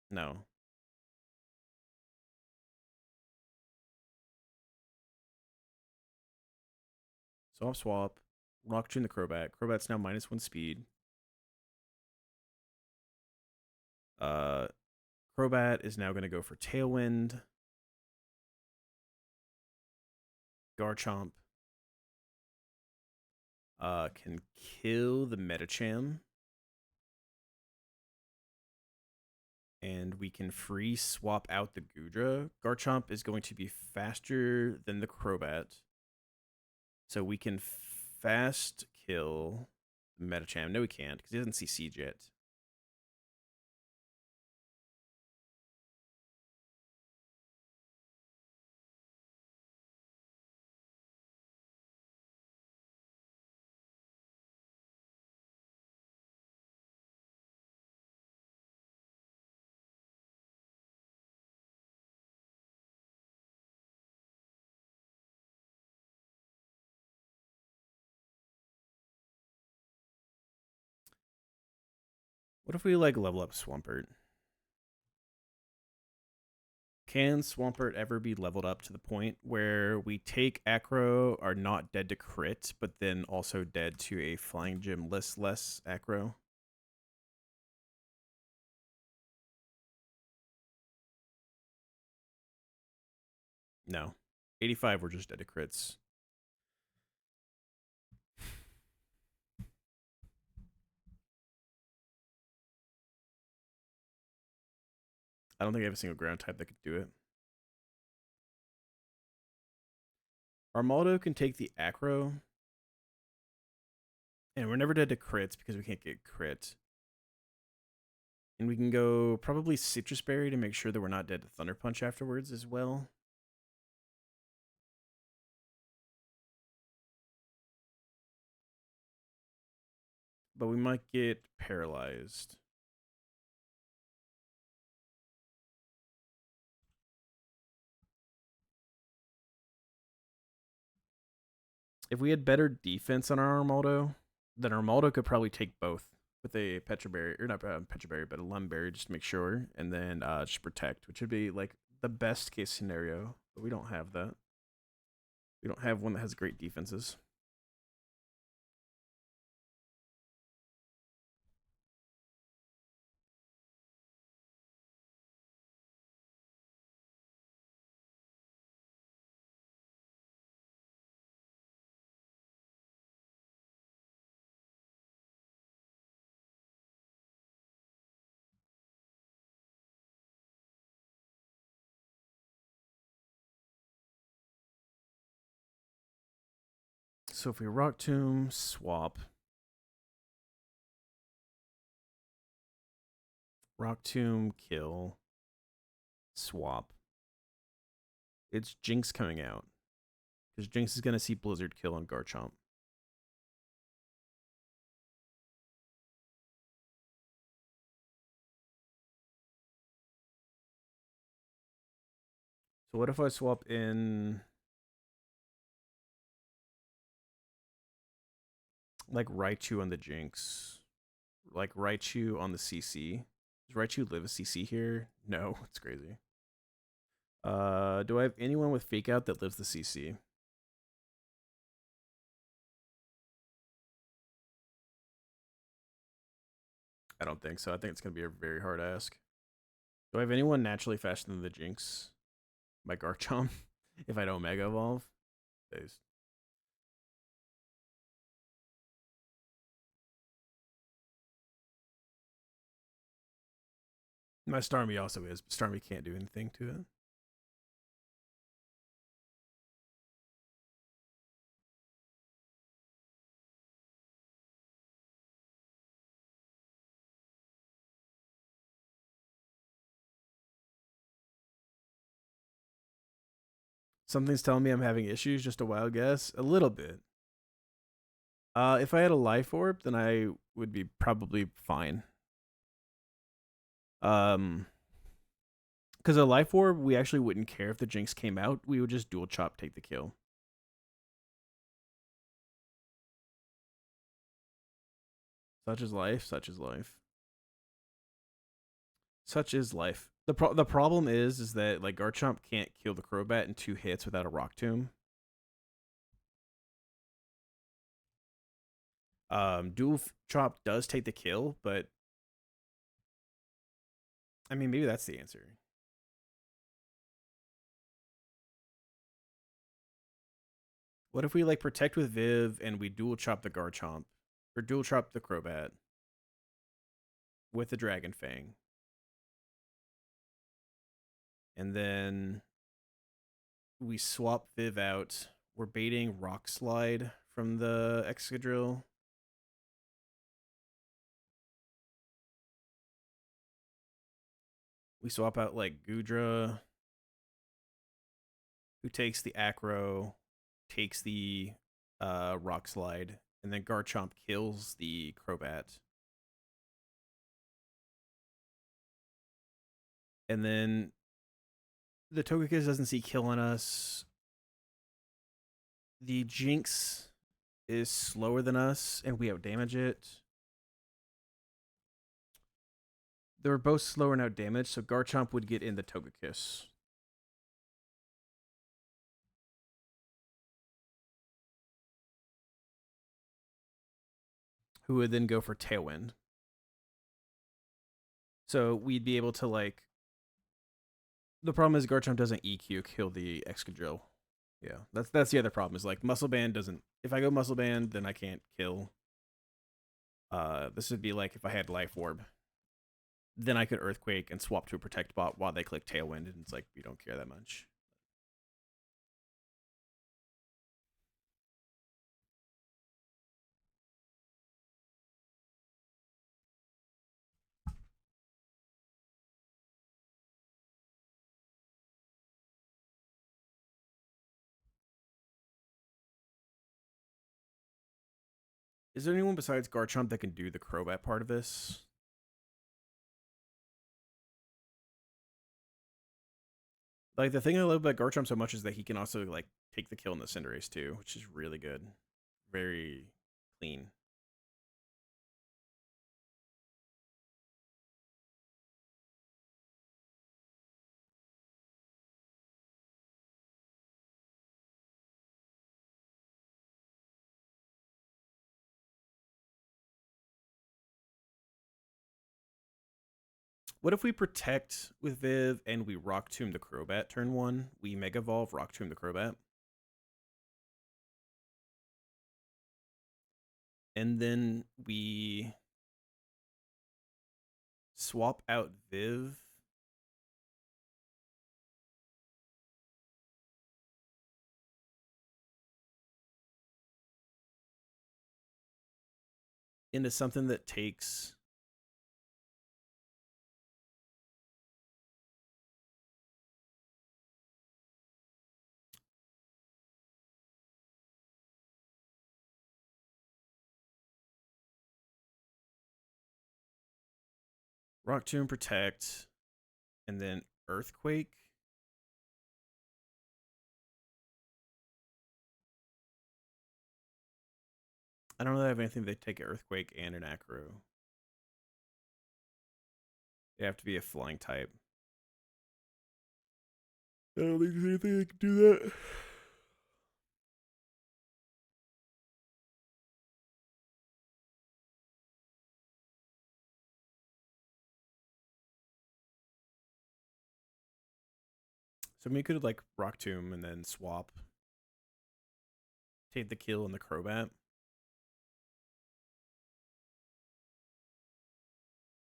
S1: No. Swap. Rock Tomb the Crobat. Crobat's now -1 speed. Crobat is now going to go for Tailwind. Garchomp can kill the Metacham. And we can free swap out the Goodra. Garchomp is going to be faster than the Crobat. So we can fast kill the Metacham. No, we can't, because he doesn't see Siege yet. What if we like level up Swampert? Can Swampert ever be leveled up to the point where we take Acro, are not dead to crit, but then also dead to a Flying Gym less Acro? No. 85 were just dead to crits. I don't think I have a single ground type that could do it. Armaldo can take the Acro. And we're never dead to crits because we can't get crit. And we can go probably Citrus Berry to make sure that we're not dead to Thunder Punch afterwards as well. But we might get paralyzed. If we had better defense on our Armaldo, then Armaldo could probably take both with a Petra Berry, or not Petra Berry, but a Lum Berry just to make sure, and then just protect, which would be like the best case scenario. But we don't have that. We don't have one that has great defenses. So if we Rock Tomb, swap. Rock Tomb, kill. Swap. It's Jinx coming out. Because Jinx is going to see Blizzard kill on Garchomp. So what if I swap in like Raichu on the Jinx? Like Raichu on the CC? Does Raichu live a CC here? No, it's crazy. Do I have anyone with Fake Out that lives the CC? I don't think so. I think it's going to be a very hard ask. Do I have anyone naturally faster than the Jinx? My Garchomp? If I don't Mega Evolve? Days. My Starmie also is, but Starmie can't do anything to it. Something's telling me I'm having issues. Just a wild guess. A little bit. If I had a life orb, then I would be probably fine. Because a life orb, we actually wouldn't care if the Jinx came out. We would just dual chop, take the kill. Such is life. Such is life. Such is life. The problem is that like Garchomp can't kill the Crobat in 2 hits without a Rock Tomb. Dual chop does take the kill, but I mean maybe that's the answer. What if we like protect with Viv and we dual chop the Garchomp or dual chop the Crobat with the Dragon Fang, and then we swap Viv out. We're baiting Rock Slide from the Excadrill. We swap out like Gudra, who takes the Acro, takes the Rock Slide, and then Garchomp kills the Crobat. And then the Togekiss doesn't see kill on us. The Jinx is slower than us, and we outdamage it. They were both slower and outdamaged, so Garchomp would get in the Togekiss. Who would then go for Tailwind. So we'd be able to like. The problem is Garchomp doesn't EQ kill the Excadrill. Yeah, that's the other problem. Is like Muscle Band doesn't. If I go Muscle Band, then I can't kill. This would be like if I had Life Orb. Then I could Earthquake and swap to a Protect Bot while they click Tailwind, and it's like we don't care that much. Is there anyone besides Garchomp that can do the Crobat part of this? Like the thing I love about Garchomp so much is that he can also like take the kill in the Cinderace too, which is really good. Very clean. What if we protect with Viv and we Rock Tomb the Crobat turn 1? We Mega Evolve, Rock Tomb the Crobat. And then we swap out Viv. Into something that takes Rock Tomb, Protect, and then Earthquake. I don't really have anything that take an Earthquake and an Acro. They have to be a flying type. I don't think there's anything that can do that. So we could like Rock Tomb and then swap. Take the kill in the Crobat.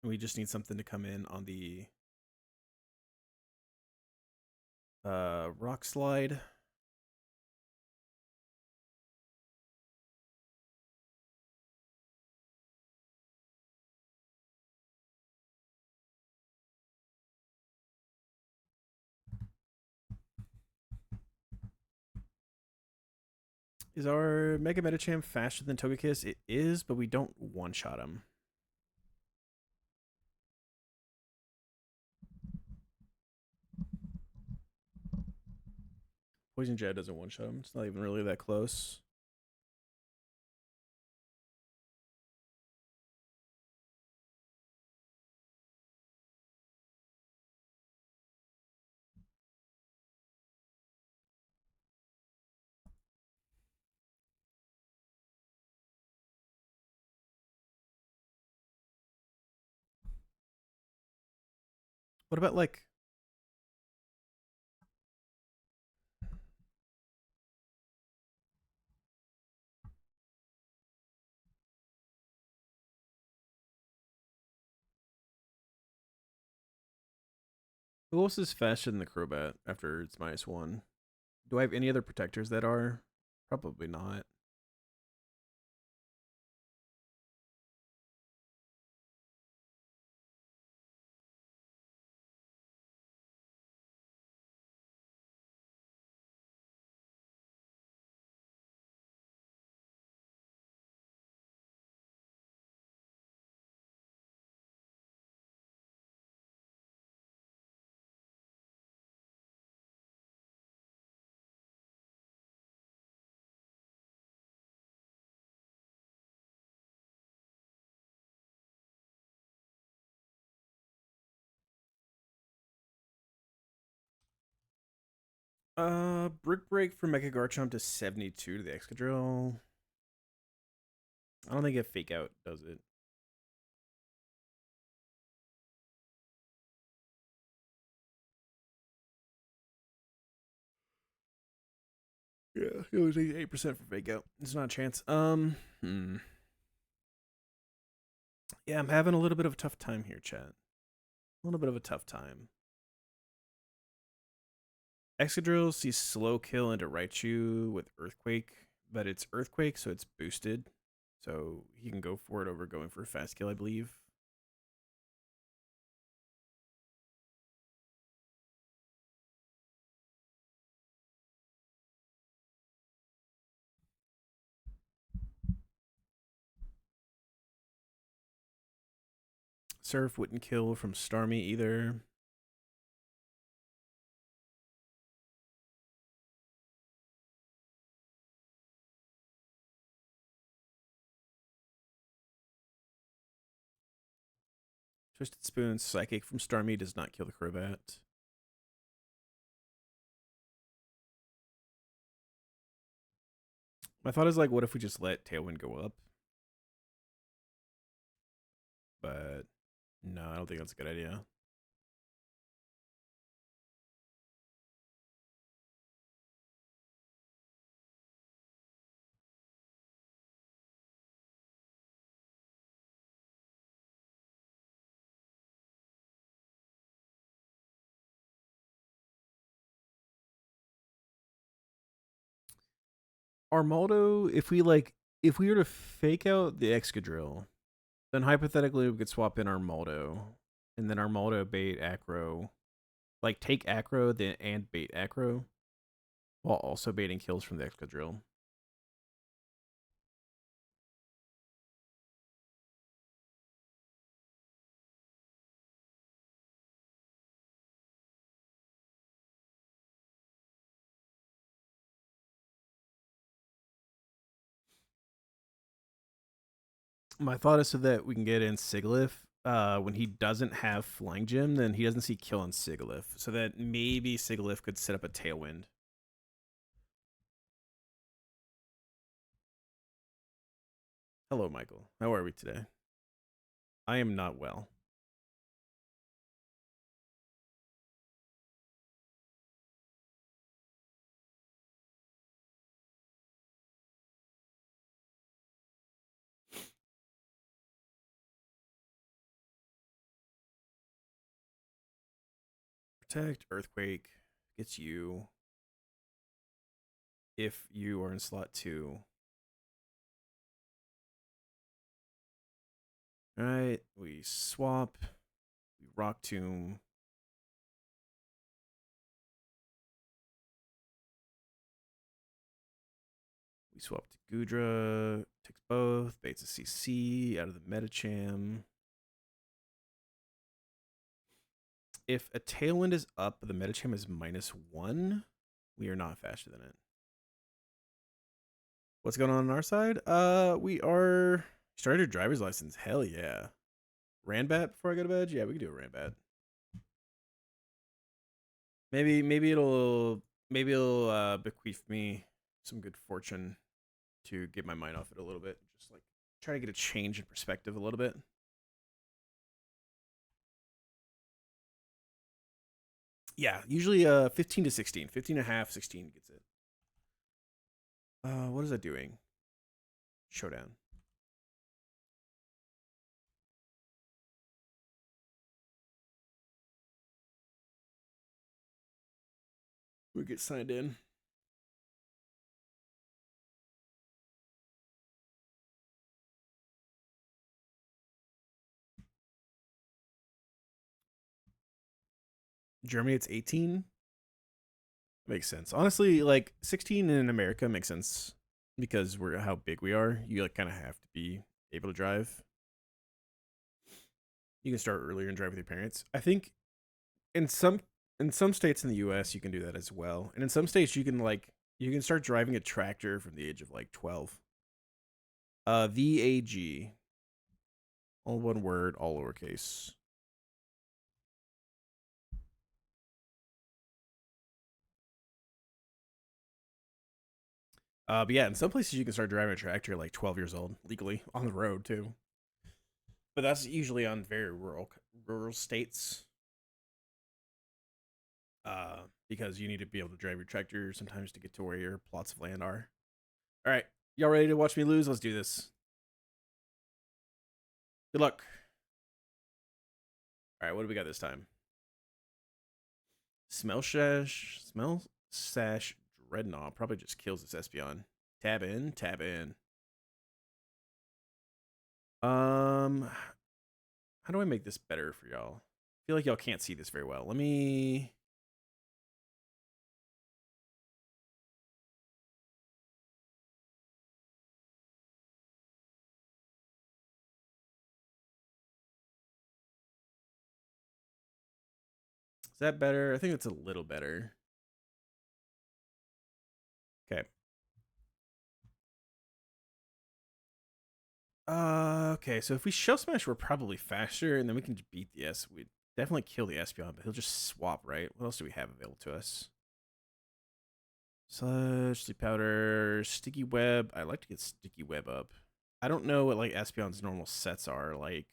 S1: And we just need something to come in on the Rock Slide. Is our Mega Medicham faster than Togekiss? It is, but we don't one-shot him. Poison Jab doesn't one-shot him. It's not even really that close. What about, like... Who else is faster than the Crobat after it's -1? Do I have any other protectors that are? Probably not. Brick Break for Mega Garchomp to 72 to the Excadrill. I don't think a Fake Out does it. Yeah, it was 8% for Fake Out. It's not a chance. Yeah, I'm having a little bit of a tough time here, chat. A little bit of a tough time. Excadrill sees Slow Kill into Raichu with Earthquake, but it's Earthquake, so it's boosted. So he can go for it over going for a Fast Kill, I believe. Surf wouldn't kill from Starmie either. Twisted Spoon, Psychic from Starmie does not kill the Crobat. My thought is, like, what if we just let Tailwind go up? But no, I don't think that's a good idea. Armaldo, if we were to fake out the Excadrill, then hypothetically we could swap in Armaldo, and then Armaldo bait Acro, like take Acro then and bait Acro, while also baiting kills from the Excadrill. My thought is so that we can get in Sigilyph. When he doesn't have Flying Gym, then he doesn't see kill on Sigilyph, so that maybe Sigilyph could set up a Tailwind. Hello, Michael. How are we today? I am not well. Protect, Earthquake gets you if you are in slot 2. Alright, we swap, we Rock Tomb. We Gudra takes both. Bates a CC out of the Metacham. If a Tailwind is up, but the Metacham is -1, we are not faster than it. What's going on our side? We are started a driver's license. Hell yeah. Ranbat before I go to bed? Yeah, we can do a Ranbat. Maybe it'll bequeath me some good fortune to get my mind off it a little bit. Just like try to get a change in perspective a little bit. Yeah, usually 15 to 16. 15 and a half, 16 gets it. What is that doing? Showdown. We get signed in. Germany, it's 18. Makes sense. Honestly, like 16 in America makes sense because we're how big we are. You like kind of have to be able to drive. You can start earlier and drive with your parents. I think in some states in the US you can do that as well. And in some states you can start driving a tractor from the age of like 12. VAG. All one word, all lowercase. But yeah, in some places you can start driving a tractor at like 12 years old legally on the road too. But that's usually on very rural states. Because you need to be able to drive your tractor sometimes to get to where your plots of land are. All right, y'all ready to watch me lose? Let's do this. Good luck. All right, what do we got this time? Smell Sash Dreadnought probably just kills this Espeon. Tab in, tab in. How do I make this better for y'all? I feel like y'all can't see this very well. Let me. Is that better? I think it's a little better. Okay. Okay, so if we Shell Smash, we're probably faster, and then we can beat the S. We'd definitely kill the Espeon, but he'll just swap, right? What else do we have available to us? Sludge, Sleep Powder, Sticky Web. I like to get Sticky Web up. I don't know what like Espeon's normal sets are. Like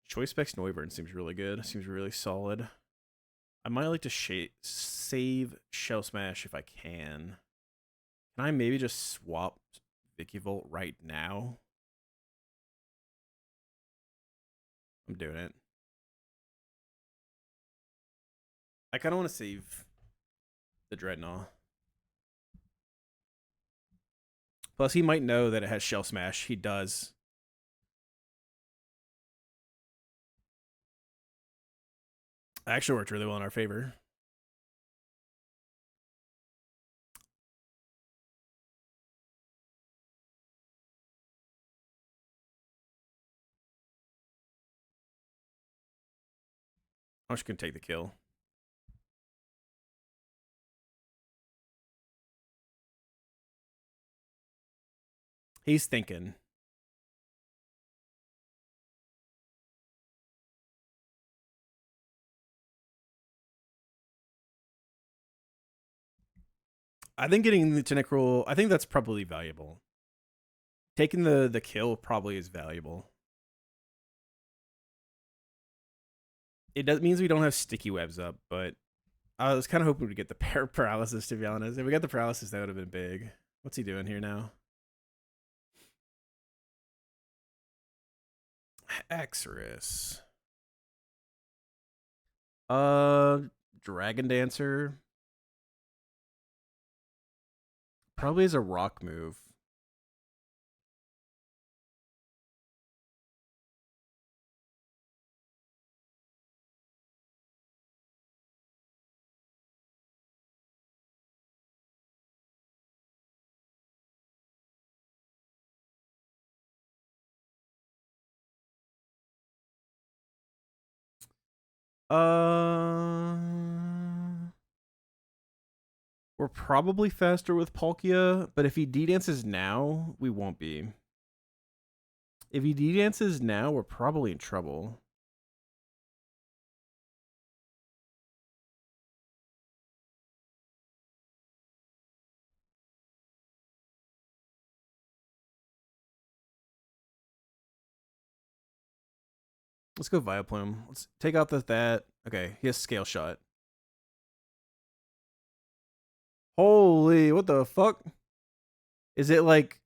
S1: Choice Specs Noivern seems really good. Seems really solid. I might like to save Shell Smash if I can. Can I maybe just swap Vikavolt right now? I'm doing it. I kind of want to save the Dreadnought. Plus, he might know that it has Shell Smash. He does. Actually worked really well in our favor. I'm just going to take the kill. He's thinking. I think getting the Tentacruel, I think that's probably valuable. Taking the kill probably is valuable. It does means we don't have sticky webs up, but I was kind of hoping to get the paralysis, to be honest. If we got the paralysis, that would have been big. What's he doing here now? Exorus. Dragon Dancer. Probably is a rock move. Uh, we're probably faster with Palkia, but if he D-dances now, we won't be. If he D-dances now, we're probably in trouble. Let's go Vileplume. Let's take out that. Okay, he has Scale Shot. Holy, what the fuck? Is it like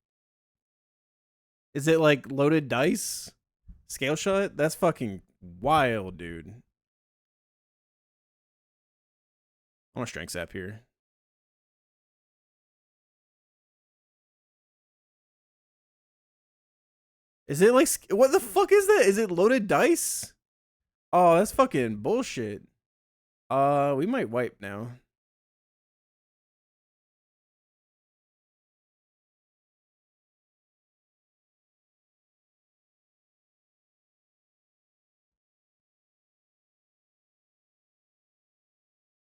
S1: loaded dice? Scale Shot? That's fucking wild, dude. I want to Strength Sap here. Is it like, what the fuck is that? Is it loaded dice? Oh, that's fucking bullshit. We might wipe now.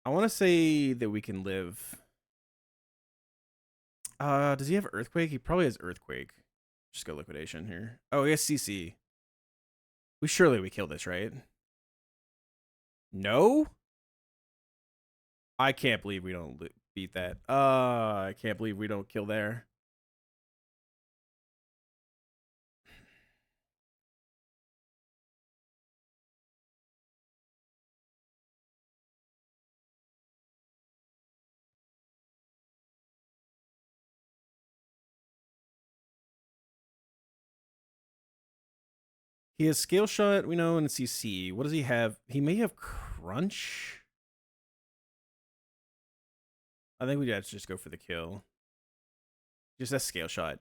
S1: I want to say that we can live. Does he have Earthquake? He probably has Earthquake. Just go Liquidation here. Oh, he has CC. We kill this, right? No? I can't believe we don't beat that. I can't believe we don't kill there. He has Scale Shot, we know, and CC. What does he have? He may have Crunch. I think we have to just go for the kill. Just that Scale Shot.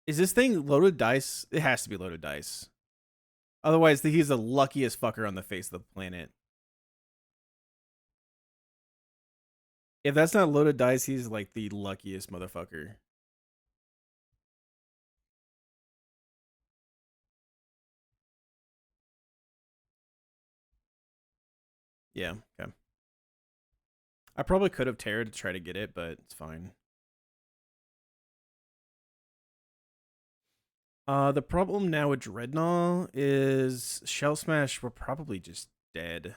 S1: Is this thing loaded dice? It has to be loaded dice. Otherwise, he's the luckiest fucker on the face of the planet. If that's not loaded dice, he's like the luckiest motherfucker. Yeah, okay. I probably could have Terra to try to get it, but it's fine. The problem now with Dreadnought is Shell Smash, we're probably just dead.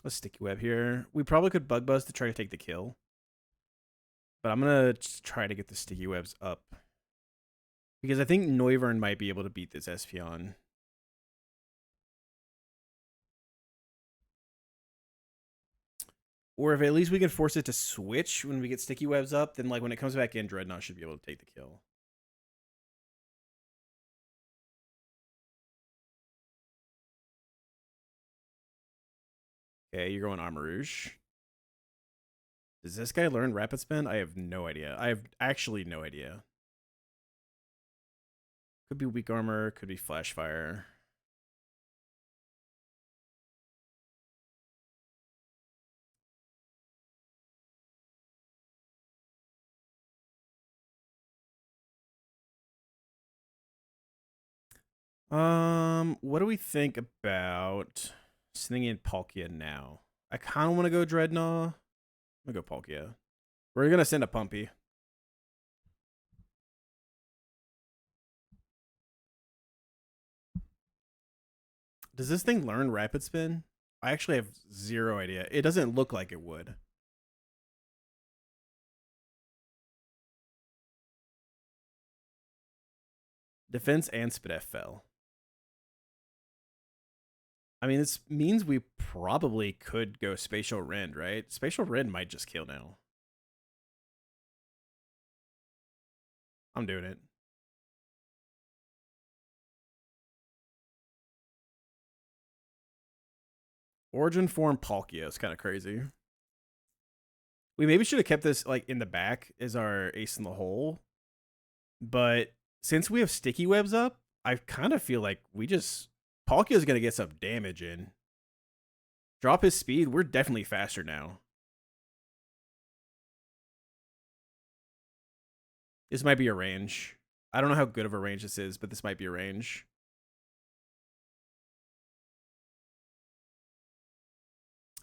S1: A Sticky Web here. We probably could Bug Buzz to try to take the kill. But I'm going to try to get the Sticky Webs up. Because I think Noivern might be able to beat this Espeon. Or if at least we can force it to switch when we get Sticky Webs up, then like when it comes back in, Dreadnought should be able to take the kill. Okay, you're going Armarouge. Does this guy learn Rapid Spin? I have no idea. I have actually no idea. Could be Weak Armor, could be Flash Fire. What do we think about sending in Palkia now? I kind of want to go Dreadnought. I'm going to go Palkia. We're going to send a Pumpy. Does this thing learn Rapid Spin? I actually have zero idea. It doesn't look like it would. Defense and Spidef fell. I mean, this means we probably could go Spatial Rend, right? Spatial Rend might just kill now. I'm doing it. Origin Form Palkia is kind of crazy. We maybe should have kept this like in the back as our ace in the hole. But since we have Sticky Webs up, I kind of feel like Palkia is going to get some damage in. Drop his speed. We're definitely faster now. This might be a range. I don't know how good of a range this is, but this might be a range.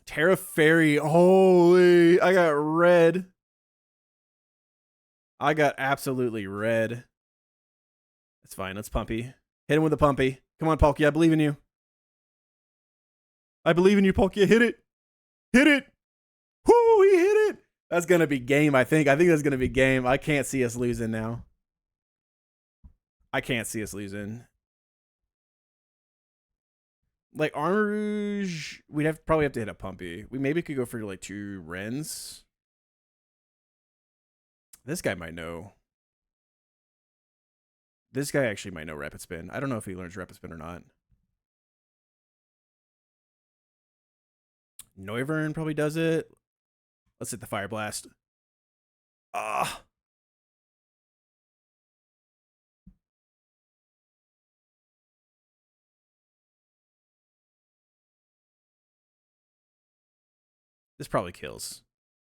S1: Terra Fairy. Holy, I got red. I got absolutely red. It's fine. Let's pumpy. Hit him with a pumpy. Come on, Palkia. I believe in you. I believe in you, Palkia. Hit it. Hit it. Whoo, he hit it. That's going to be game, I think. I think that's going to be game. I can't see us losing now. I can't see us losing. Like, Armor Rouge, we'd probably have to hit a pumpy. We maybe could go for, like, 2 Rens. This guy might know. This guy actually might know Rapid Spin. I don't know if he learns Rapid Spin or not. Noivern probably does it. Let's hit the Fire Blast. Ah. This probably kills.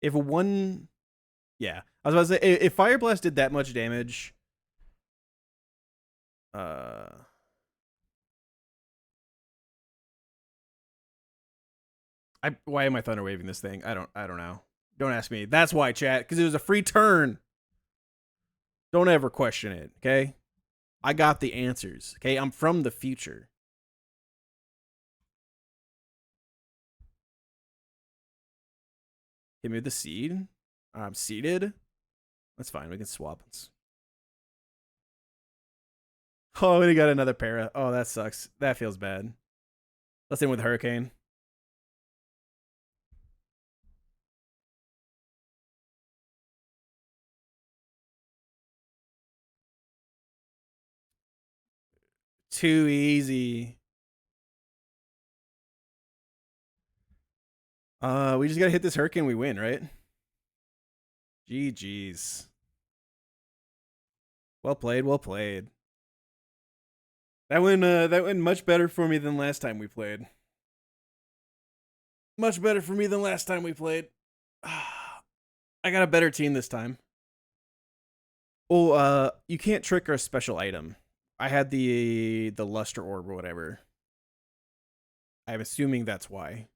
S1: If one... Yeah. I was about to say, if Fire Blast did that much damage... why am I thunder waving this thing? I don't know. Don't ask me. That's why, chat, because it was a free turn. Don't ever question it, okay? I got the answers, okay? I'm from the future. Hit me with the seed. I'm seeded. That's fine. We can swap. Oh, we got another para. Oh, that sucks. That feels bad. Let's end with Hurricane. Too easy. We just gotta hit this Hurricane, we win, right? GG's. Well played, well played. That went much better for me than last time we played. Much better for me than last time we played. I got a better team this time. Oh, you can't trick our special item. I had the Luster Orb or whatever. I'm assuming that's why.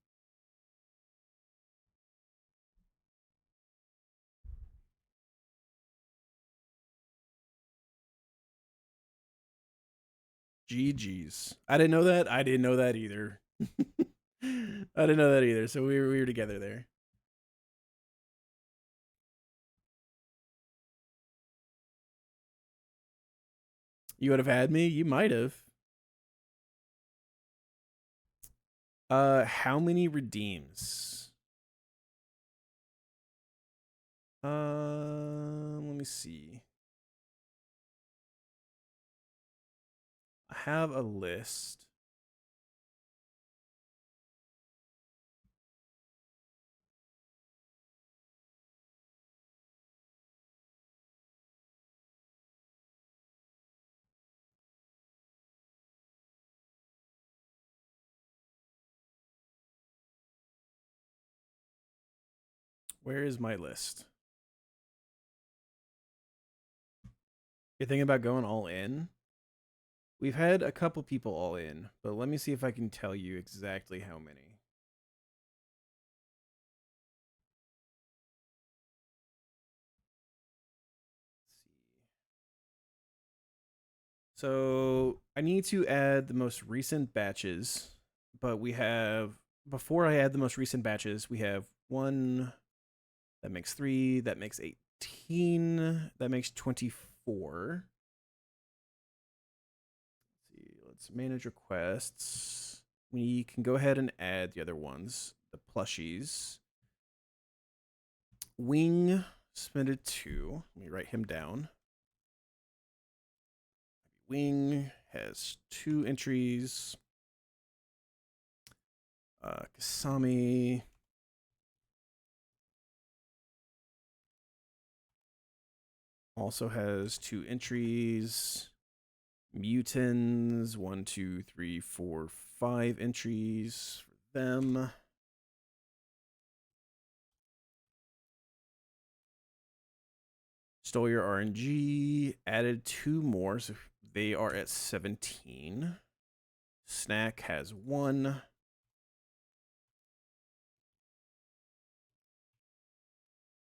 S1: GG's. I didn't know that. I didn't know that either. I didn't know that either. So we were together there. You would have had me? You might have. How many redeems? Let me see. I have a list. Where is my list? You're thinking about going all in? We've had a couple people all in, but let me see if I can tell you exactly how many. So I need to add the most recent batches, but we have, before I add the most recent batches, we have 1, that makes 3, that makes 18, that makes 24. Let's see, let's manage requests. We can go ahead and add the other ones, the plushies. Wing, submitted 2. Let me write him down. Wing has 2 entries. Kasami. Also has 2 entries. Mutants, 1, 2, 3, 4, 5 entries for them. Stole your RNG. Added 2 more, so they are at 17. Snack has 1.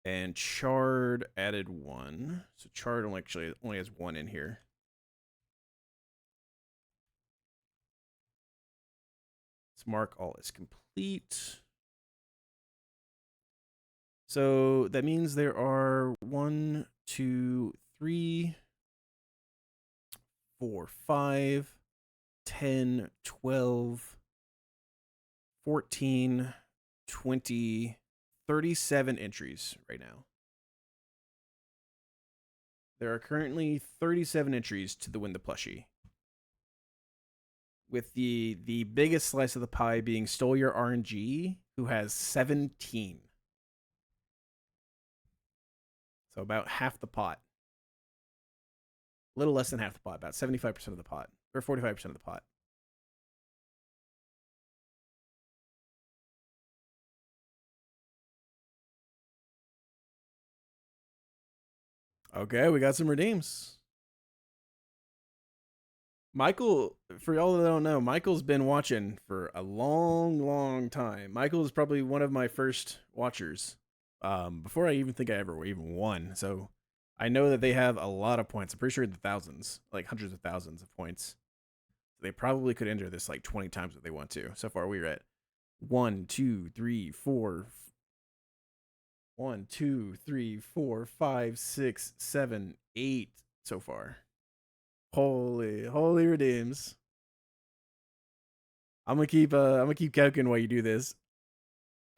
S1: And Chard added 1. So Chard only has 1 in here. Let's mark all is complete. So that means there are 1, 2, 3, 4, 5, 10, 12, 14, 20, 37 entries right now. There are currently 37 entries to the Win the Plushie, with the biggest slice of the pie being Stole Your RNG, who has 17. So about half the pot. A little less than half the pot, about 75% of the pot, or 45% of the pot. Okay, we got some redeems. Michael, for y'all that don't know, Michael's been watching for a long, long time. Michael is probably one of my first watchers. Before I even think I ever even won. So I know that they have a lot of points. I'm pretty sure in the thousands, like hundreds of thousands of points. They probably could enter this like 20 times if they want to. So far, we're at 1, 2, 3, 4. 1, 2, 3, 4, 5, 6, 7, 8 so far. Holy redeems. I'm gonna keep calculating while you do this.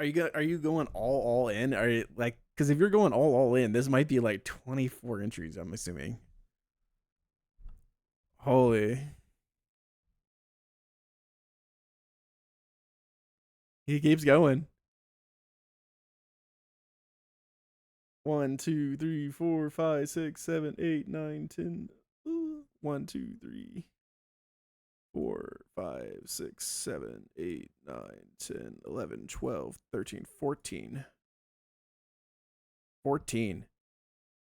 S1: Are you going all in? Are you like, because if you're going all in, this might be like 24 entries, I'm assuming. Holy. He keeps going. 1, 2, 3, 4, 5, 6, 7, 8, 9, 10. 1, 2, 3, 4, 5, 6, 7, 8, 9, 10, 11, 12, 13, 14. 14.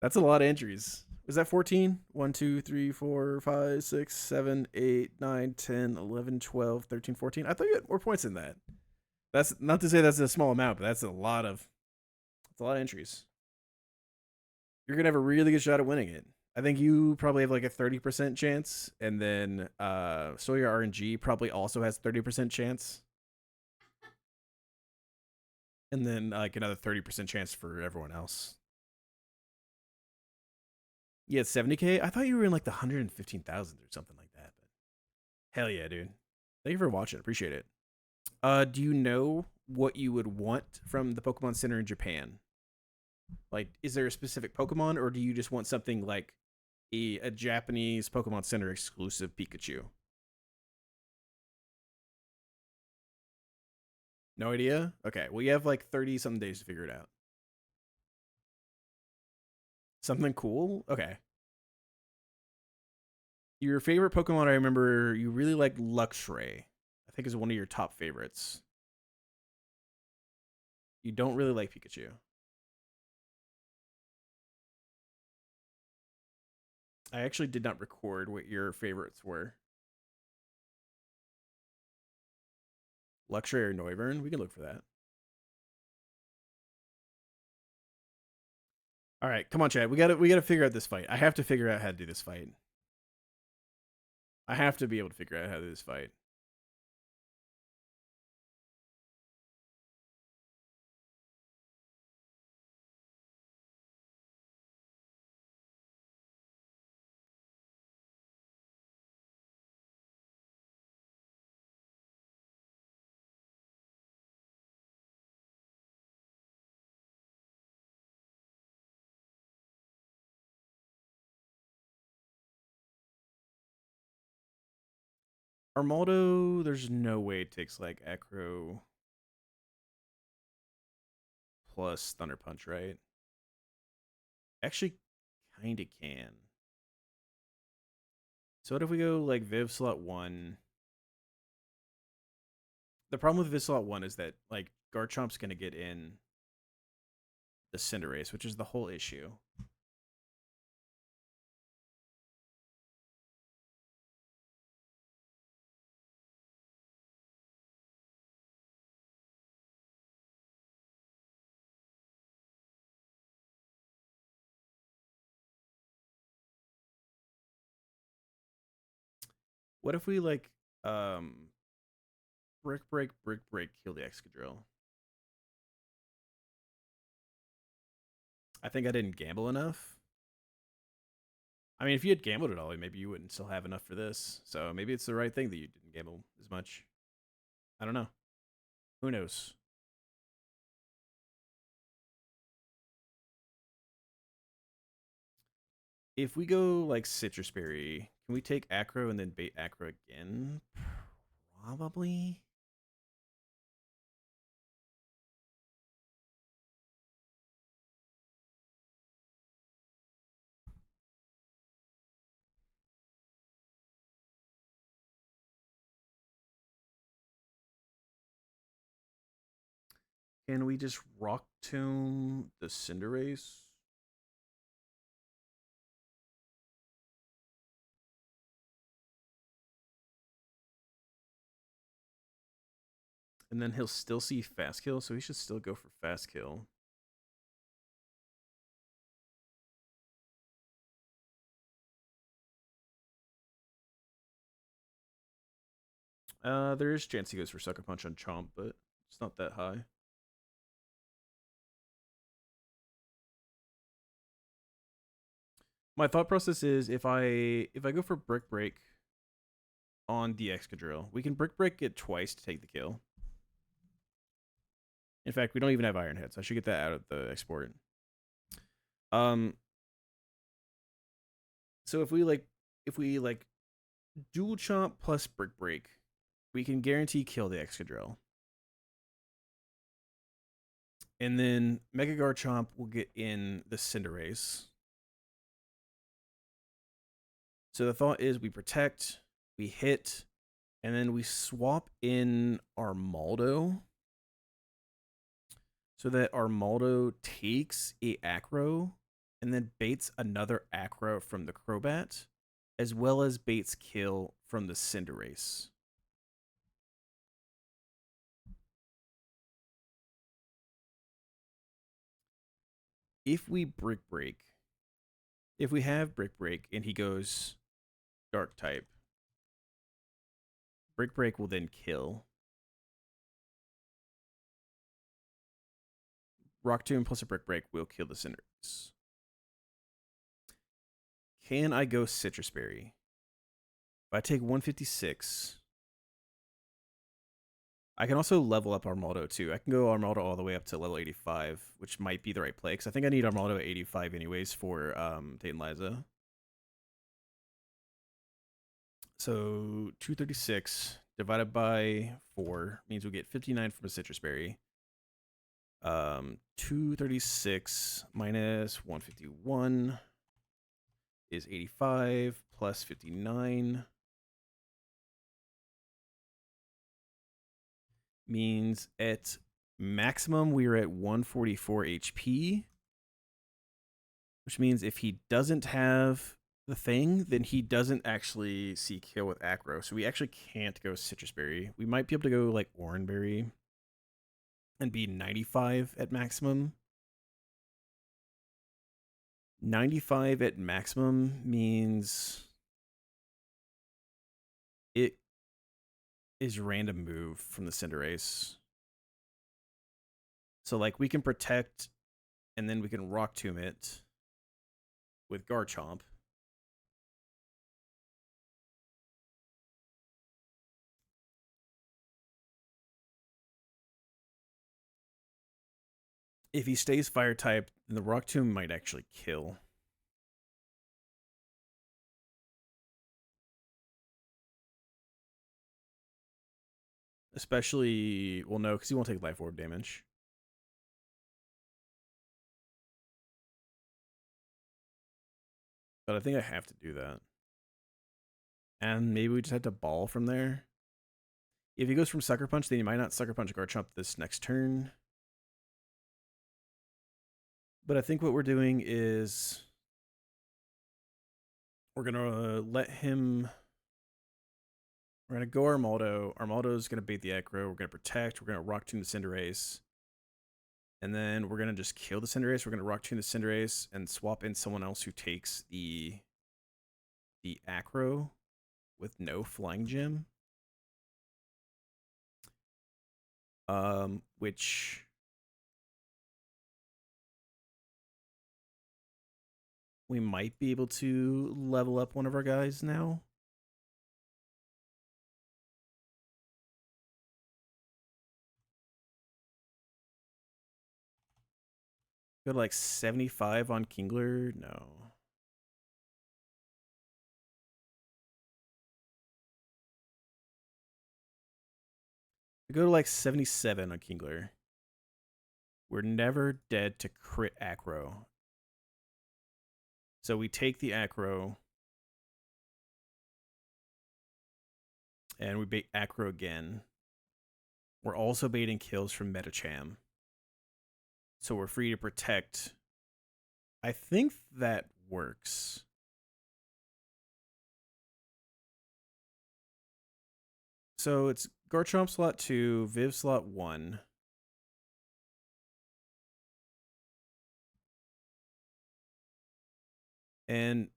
S1: That's a lot of entries. Was that 14? 1, 2, 3, 4, 5, 6, 7, 8, 9, 10, 11, 12, 13, 14. I thought you had more points than that. That's not to say that's a small amount, but that's a lot of entries. You're gonna have a really good shot at winning it. I think you probably have like a 30% chance, and then Sawyer RNG probably also has 30% chance. And then like another 30% chance for everyone else. Yeah, 70K? I thought you were in like the 115,000 or something like that. But hell yeah, dude. Thank you for watching. Appreciate it. Do you know what you would want from the Pokemon Center in Japan? Like, is there a specific Pokemon, or do you just want something like a Japanese Pokemon Center exclusive Pikachu? No idea? Okay, well, you have like 30-something days to figure it out. Something cool? Okay. Your favorite Pokemon, I remember you really like Luxray. I think is one of your top favorites. You don't really like Pikachu. I actually did not record what your favorites were. Luxray or Noivern? We can look for that. All right, come on, Chad. We gotta figure out this fight. I have to figure out how to do this fight. I have to be able to figure out how to do this fight. Armaldo, there's no way it takes like Acro plus Thunder Punch, right? Actually, kind of can. So what if we go like Viv slot 1? The problem with Viv slot 1 is that like Garchomp's gonna get in the Cinderace, which is the whole issue. What if we like brick break, kill the Excadrill? I think I didn't gamble enough. I mean, if you had gambled at all, maybe you wouldn't still have enough for this. So maybe it's the right thing that you didn't gamble as much. I don't know. Who knows? If we go like Citrus Berry, can we take Acro and then bait Acro again? Probably. Can we just Rock Tomb the Cinderace? And then he'll still see Fast Kill, so he should still go for Fast Kill. There is a chance he goes for Sucker Punch on Chomp, but it's not that high. My thought process is if I go for Brick Break on the Excadrill, we can Brick Break it twice to take the kill. In fact, we don't even have Iron Heads. I should get that out of the export. So if we like Dual Chomp plus Brick Break, we can guarantee kill the Excadrill. And then Mega Garchomp will get in the Cinderace. So the thought is we protect, we hit, and then we swap in Armaldo so that Armaldo takes a Acro and then baits another Acro from the Crobat, as well as baits kill from the Cinderace. If we Brick Break, if we have Brick Break and he goes Dark type, Brick Break will then kill. Rock Tomb plus a Brick Break will kill the Cinderace. Can I go Citrus Berry? If I take 156, I can also level up Armaldo too. I can go Armaldo all the way up to level 85, which might be the right play, because I think I need Armaldo at 85 anyways for Tate and Liza. So 236 divided by 4 means we get 59 from a Citrus Berry. 236 minus 151 is 85 plus 59 means at maximum we're at 144 HP, which means if he doesn't have the thing, then he doesn't actually see kill with Acro. So we actually can't go Citrus Berry. We might be able to go like Oranberry and be 95 at maximum. 95 at maximum means it is random move from the Cinderace. So like we can protect and then we can Rock Tomb it with Garchomp. If he stays Fire type, then the Rock Tomb might actually kill. Especially, well, no, because he won't take Life Orb damage. But I think I have to do that. And maybe we just have to ball from there. If he goes from Sucker Punch, then he might not Sucker Punch Garchomp this next turn. But I think what we're doing is we're going to let him... We're going to go Armaldo. Armaldo's going to bait the Aggro. We're going to protect. We're going to Rock Tomb the Cinderace. And then we're going to just kill the Cinderace. We're going to Rock Tomb the Cinderace and swap in someone else who takes the Acro with no flying gem. Which we might be able to level up one of our guys now. Go to like 75 on Kingler? No. We go to like 77 on Kingler. We're never dead to crit acro. So we take the acro. And we bait acro again. We're also baiting kills from Metacham. So we're free to protect. I think that works. So it's Garchomp slot 2, Viv slot 1. And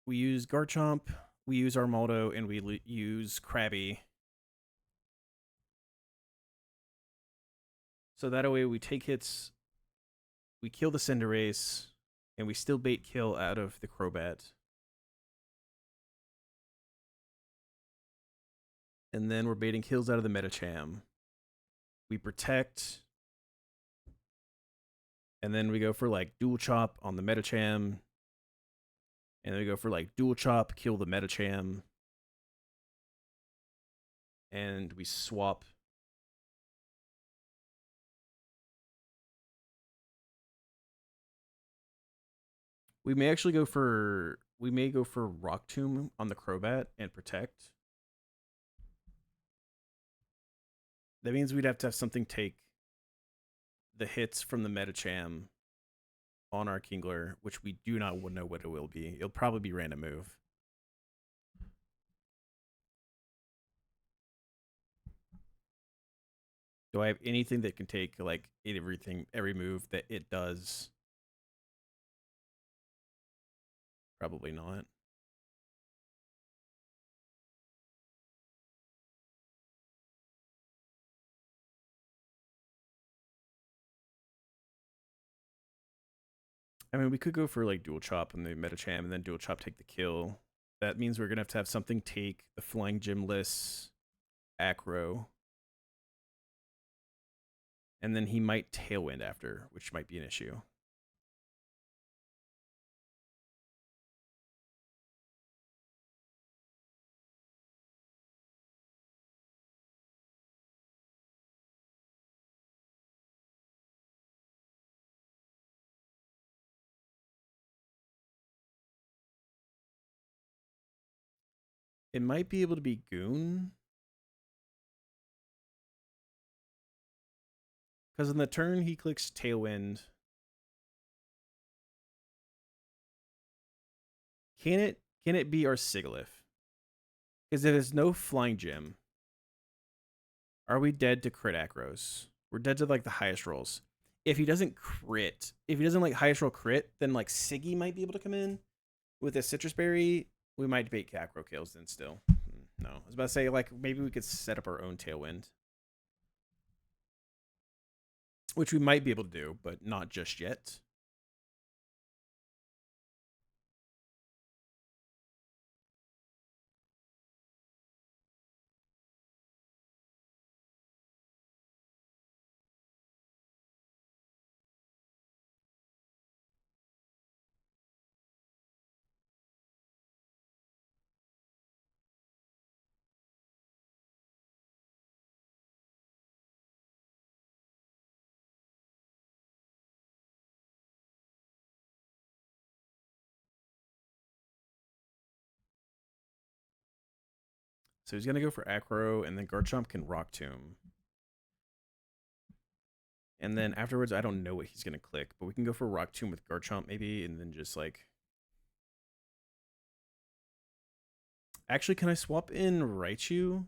S1: we use Garchomp, we use Armaldo, and we use Krabby. So that way we take hits, we kill the Cinderace, and we still bait kill out of the Crobat. And then we're baiting kills out of the Metacham. We protect. And then we go for like dual chop on the Metacham. And then we go for like dual chop, kill the Metacham. And we swap. We may actually go for Rock Tomb on the Crobat and protect. That means we'd have to have something take the hits from the Metacham on our Kingler, which we do not know what it will be. It'll probably be random move. Do I have anything that can take like every move that it does? Probably not. I mean, we could go for like dual chop on the Metacham and then dual chop take the kill. That means we're gonna have to have something take the Flying Gymless acro. And then he might Tailwind after, which might be an issue. It might be able to be Goon. Because in the turn he clicks Tailwind. Can it be our Sigilyph? Because if there's no Flying Gym, are we dead to crit acros? We're dead to like the highest rolls. If he doesn't crit, if he doesn't like highest roll crit, then like Siggy might be able to come in. With a Citrus Berry, we might bait acro kills then still. No. I was about to say, like, maybe we could set up our own Tailwind. Which we might be able to do, but not just yet. So he's going to go for Acro, and then Garchomp can Rock Tomb. And then afterwards, I don't know what he's going to click, but we can go for Rock Tomb with Garchomp maybe, and then just like... Actually, can I swap in Raichu?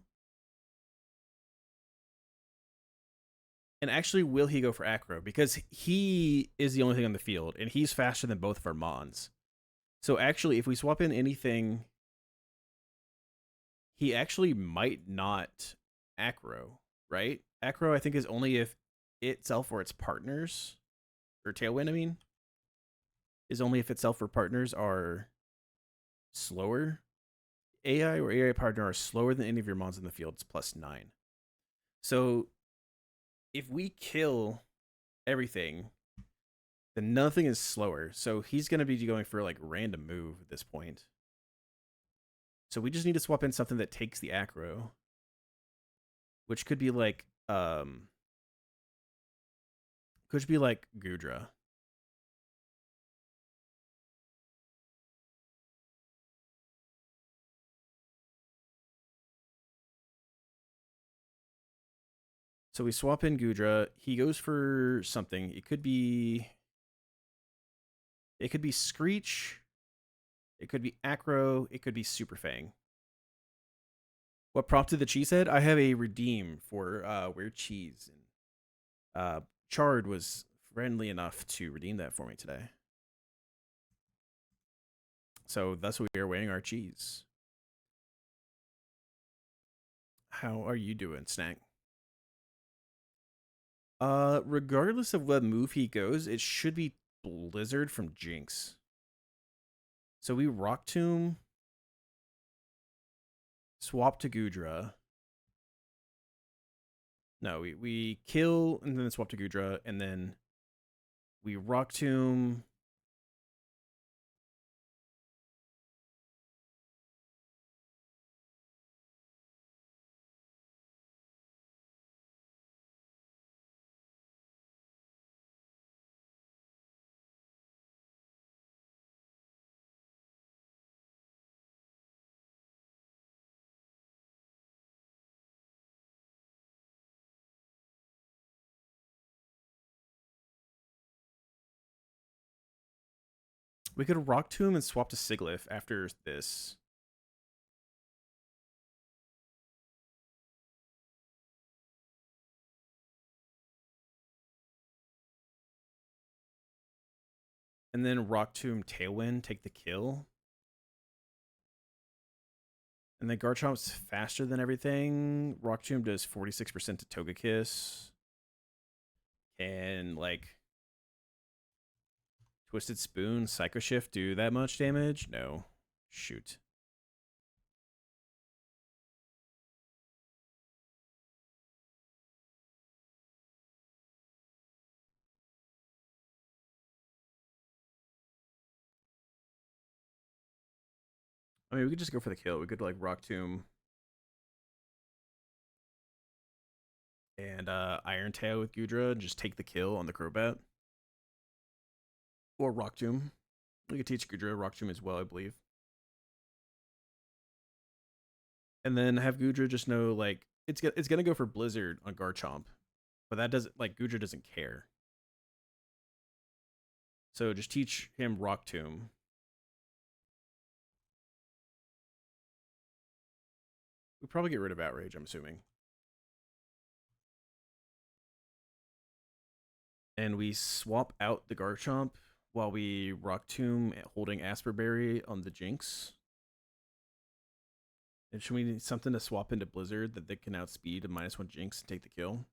S1: And actually, will he go for Acro? Because he is the only thing on the field, and he's faster than both of our Mons. So actually, if we swap in anything... he actually might not acro, right? Acro, I think, is only if itself or its partners, or Tailwind, I mean, is only if itself or partners are slower. AI or AI partner are slower than any of your mons in the field. It's +9. So if we kill everything, then nothing is slower. So he's going to be going for like random move at this point. So we just need to swap in something that takes the aggro, which could be like Gudra. So we swap in Gudra. He goes for something. It could be Screech. It could be Acro. It could be Super Fang. What prompted the cheesehead? I have a redeem for weird cheese. And Chard was friendly enough to redeem that for me today. So that's what we are weighing our cheese. How are you doing, Snack? Regardless of what move he goes, it should be Blizzard from Jinx. So we Rock Tomb, swap to Gudra. No, we kill and then swap to Gudra, and then we Rock Tomb. We could Rock Tomb and swap to Siglif after this. And then Rock Tomb Tailwind, take the kill. And then Garchomp's faster than everything. Rock Tomb does 46% to Togekiss. And like Twisted Spoon, Psycho Shift do that much damage? No. Shoot. I mean, we could just go for the kill. We could like Rock Tomb and Iron Tail with Gudra and just take the kill on the Crobat. Or Rock Tomb. We could teach Gudra Rock Tomb as well, I believe. And then have Gudra just know like it's gonna go for Blizzard on Garchomp, but that doesn't like Gudra doesn't care. So just teach him Rock Tomb. We probably get rid of Outrage, I'm assuming. And we swap out the Garchomp while we Rock Tomb holding Asperberry on the Jinx. And should we need something to swap into Blizzard that they can outspeed a -1 Jinx and take the kill?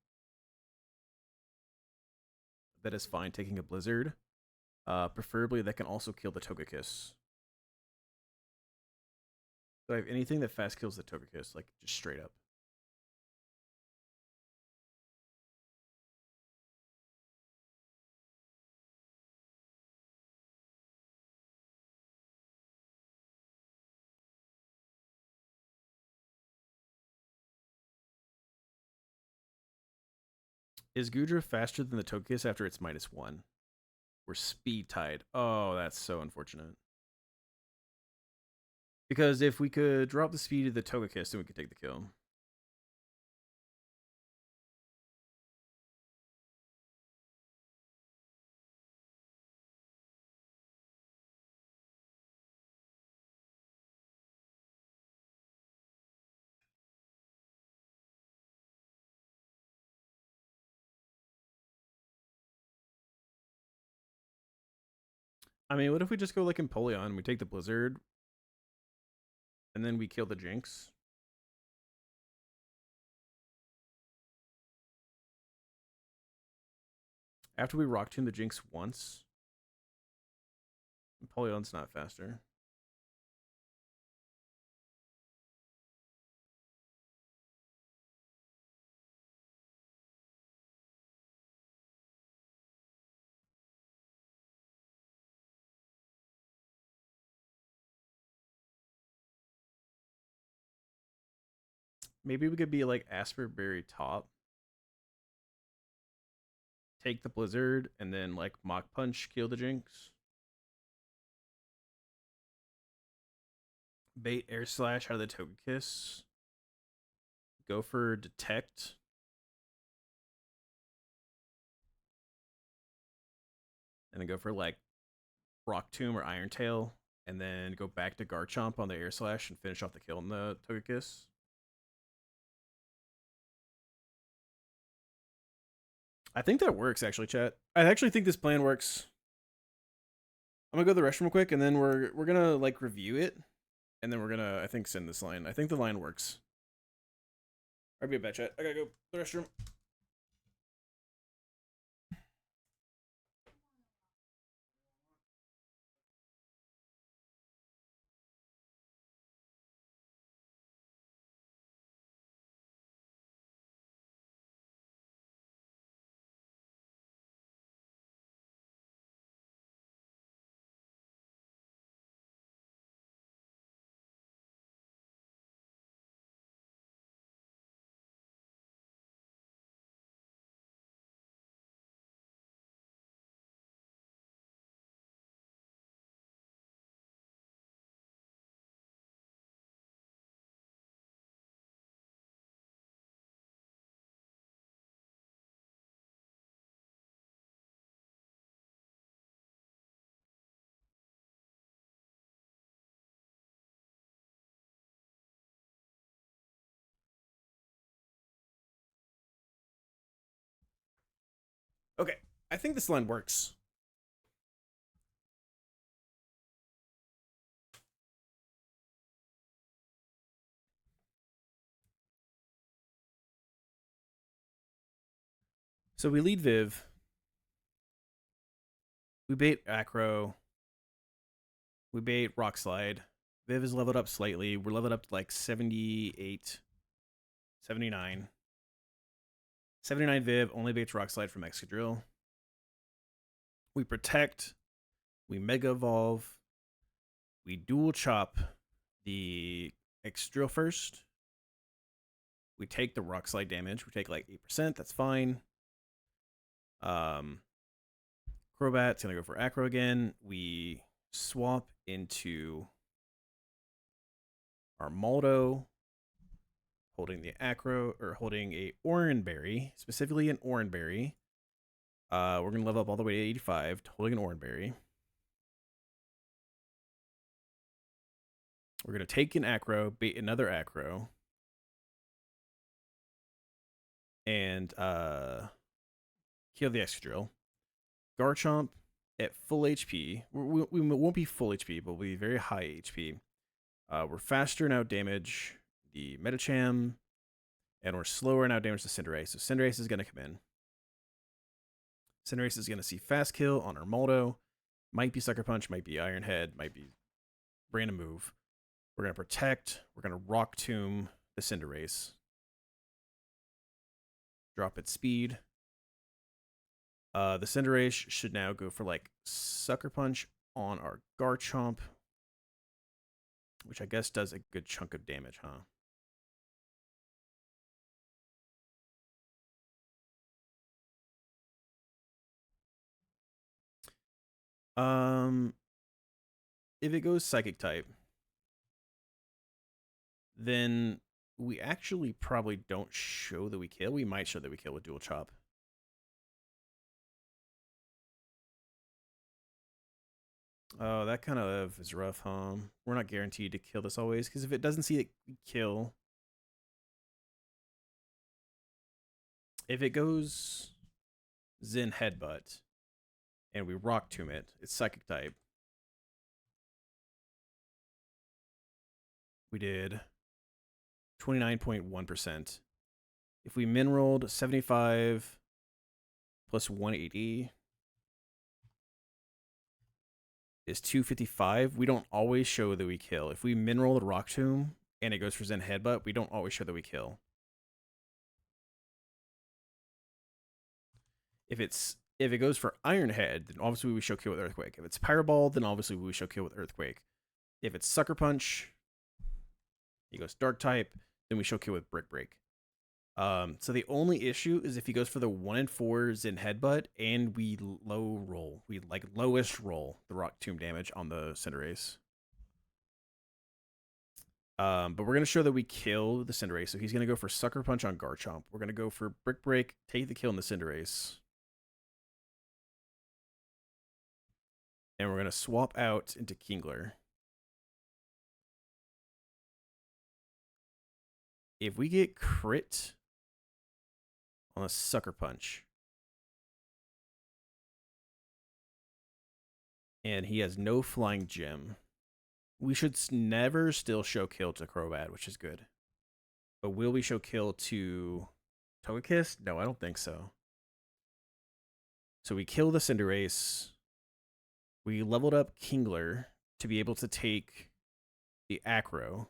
S1: That is fine taking a Blizzard. Preferably that can also kill the Togekiss. So I have anything that fast kills the Togekiss, like just straight up. Is Gudra faster than the Togekiss after it's -1? We're speed tied. Oh, that's so unfortunate. Because if we could drop the speed of the Togekiss, then we could take the kill. I mean, what if we just go like Empoleon and we take the Blizzard and then we kill the Jinx? After we rock tomb the Jinx once, Napoleon's not faster. Maybe we could be like Asperberry top. Take the Blizzard and then like Mach Punch, kill the Jinx. Bait Air Slash out of the Togekiss. Go for Detect. And then go for like Rock Tomb or Iron Tail. And then go back to Garchomp on the Air Slash and finish off the kill in the Togekiss. I think that works, actually, chat. I actually think this plan works. I'm gonna go to the restroom real quick, and then we're gonna like review it, and then we're gonna, I think, send this line. I think the line works. I'll be a bet, chat. I gotta go to the restroom. Okay, I think this line works. So we lead Viv. We bait Acro. We bait Rock Slide. Viv is leveled up slightly. We're leveled up to like 78, 79. 79 Viv only baits Rock Slide from Excadrill. We protect. We Mega Evolve. We dual chop the Excadrill first. We take the Rock Slide damage. We take like 8%. That's fine. Crobat's gonna go for Acro again. We swap into our Maldo, holding the Acro, or holding a Oranberry, specifically an Oranberry. We're gonna level up all the way to 85, holding an Oranberry. We're gonna take an Acro, bait another Acro, and kill the Excadrill. Garchomp at full HP. We won't be full HP, but we'll be very high HP. We're faster and out damage the Medicham, and we're slower and out damage the Cinderace. So Cinderace is going to come in. Cinderace is going to see fast kill on our Moldo. Might be Sucker Punch, might be Iron Head, might be random move. We're going to protect. We're going to Rock Tomb the Cinderace. Drop its speed. The Cinderace should now go for like Sucker Punch on our Garchomp, which I guess does a good chunk of damage, huh? If it goes Psychic type, then we actually probably don't show that we kill. We might show that we kill with Dual Chop. Oh, that kind of is rough, huh? We're not guaranteed to kill this always, because if it doesn't see it kill... If it goes Zen Headbutt, and we Rock Tomb it, it's Psychic type. We did 29.1%. If we min rolled 75 plus 180 is 255. We don't always show that we kill. If we mineral the Rock Tomb and it goes for Zen Headbutt, we don't always show that we kill. If it goes for Iron Head, then obviously we show kill with Earthquake. If it's Pyreball, then obviously we show kill with Earthquake. If it's Sucker Punch, he goes Dark type, then we show kill with Brick Break. So the only issue is if he goes for the 1 in 4 Zen Headbutt and we low roll. We like lowest roll the Rock Tomb damage on the Cinderace. But we're going to show that we kill the Cinderace. So he's going to go for Sucker Punch on Garchomp. We're going to go for Brick Break, take the kill on the Cinderace. And we're going to swap out into Kingler. If we get crit on a Sucker Punch, and he has no Flying Gem, we should never still show kill to Crobat, which is good. But will we show kill to Togekiss? No, I don't think so. So we kill the Cinderace. We leveled up Kingler to be able to take the Acro.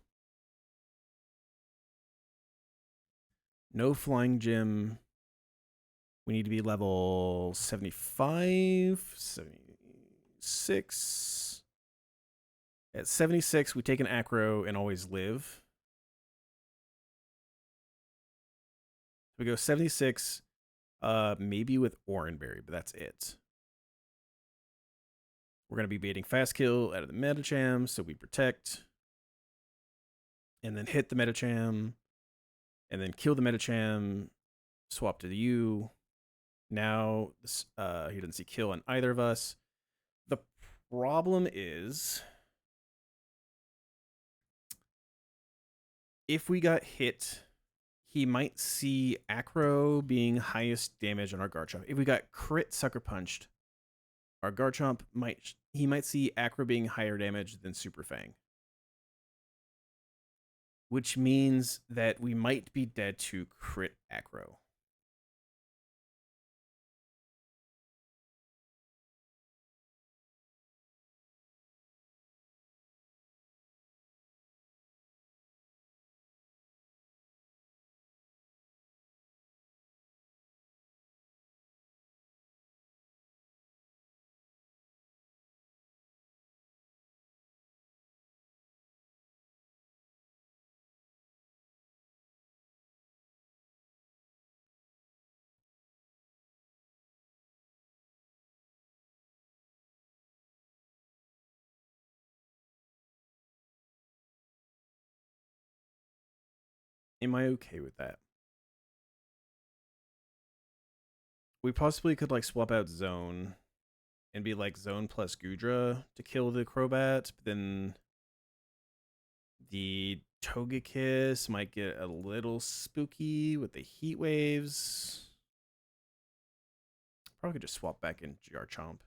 S1: No Flying Gem. We need to be level 75, 76. At 76, we take an Acro and always live. We go 76, maybe with Oranberry, but that's it. We're going to be baiting Fast Kill out of the Medicham, so we protect. And then hit the Medicham. And then kill the Medicham, swap to the U. Now, he doesn't see kill on either of us. The problem is, if we got hit, he might see Acro being highest damage on our Garchomp. If we got crit Sucker Punched, our Garchomp might see Acro being higher damage than Super Fang. Which means that we might be dead to crit Acro. Am I okay with that? We possibly could like swap out Zone and be like Zone plus Gudra to kill the Crobat, but then the Togekiss might get a little spooky with the Heat Waves. Probably could just swap back in Garchomp.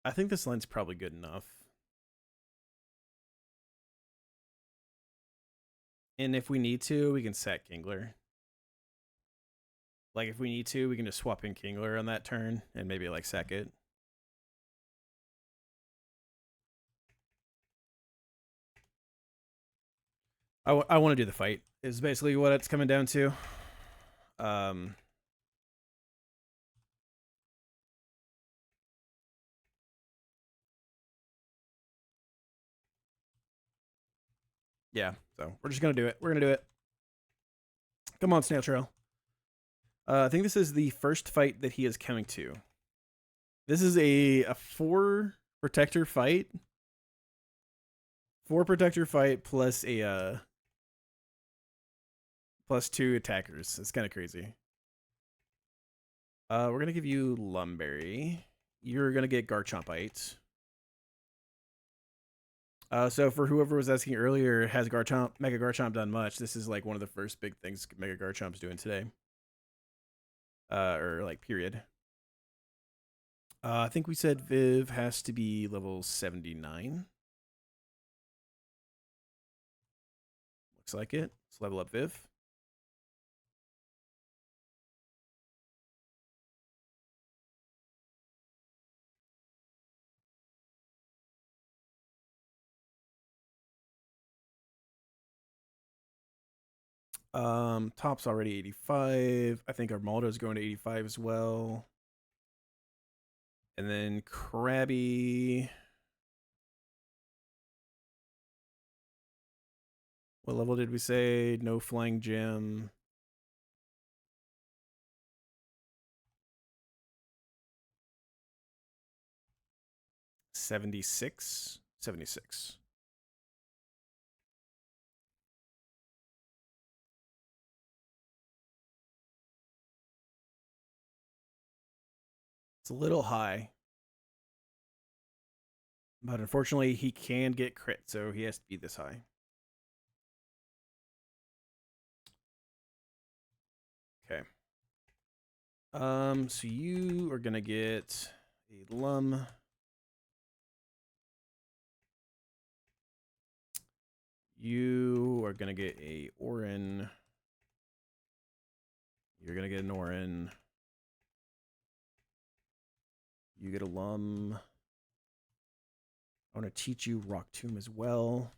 S1: I think this line's probably good enough. And if we need to, we can sack Kingler. Like, if we need to, we can just swap in Kingler on that turn and maybe, like, sack it. I want to do the fight, is basically what it's coming down to. Yeah, so we're just going to do it. We're going to do it. Come on, Snail Trail. I think this is the first fight that he is coming to. This is a 4 protector fight. 4 protector fight plus a +2 attackers. It's kind of crazy. We're gonna give you Lumberry. You're gonna get Garchompite. So for whoever was asking earlier, has Mega Garchomp done much? This is like one of the first big things Mega Garchomp's doing today. Or like period. I think we said Viv has to be level 79. Looks like it. Let's level up Viv. Top's already 85. I think Armaldo's going to 85 as well. And then Krabby. What level did we say? No flying gem. $76. $76. It's a little high. But unfortunately, he can get crit, so he has to be this high. Okay. So you are gonna get a Lum. You are gonna get a Orin. You're gonna get an Orin. You get a Lum. I want to teach you Rock Tomb as well.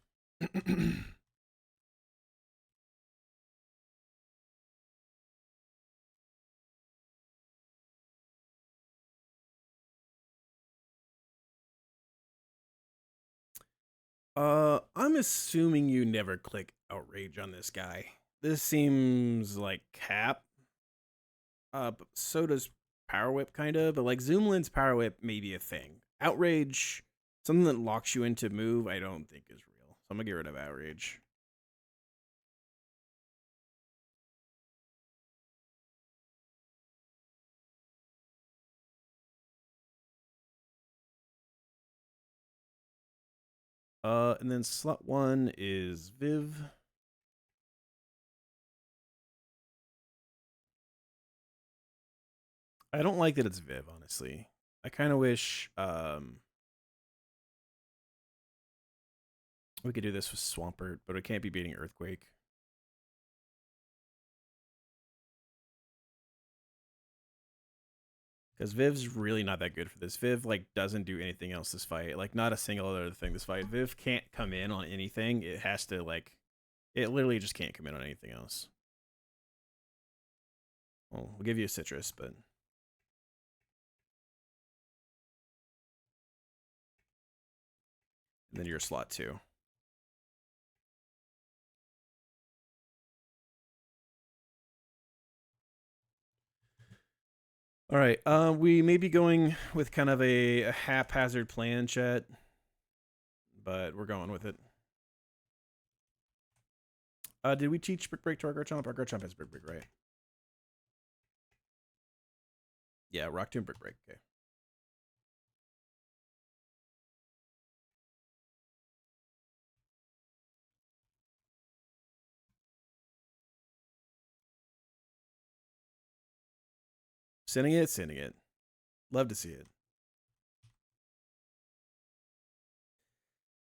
S1: I'm assuming you never click Outrage on this guy. This seems like cap. But so does Power Whip, kind of. But like Zoomlin's Power Whip may be a thing. Outrage, something that locks you into move, I don't think is real. So I'm gonna get rid of Outrage. And then slot 1 is Viv. I don't like that it's Viv, honestly. I kind of wish we could do this with Swampert, but it can't be beating Earthquake. Because Viv's really not that good for this. Viv like doesn't do anything else this fight. Like not a single other thing this fight. Viv can't come in on anything. It has to like, it literally just can't come in on anything else. Well, we'll give you a Citrus, but and then your slot 2. All right, we may be going with kind of a haphazard plan, chat, but we're going with it. Did we teach Brick Break to our Garchomp? Our Garchomp has Brick Break, right? Yeah, Rock Tomb, Brick Break. Okay. Sending it, sending it. Love to see it.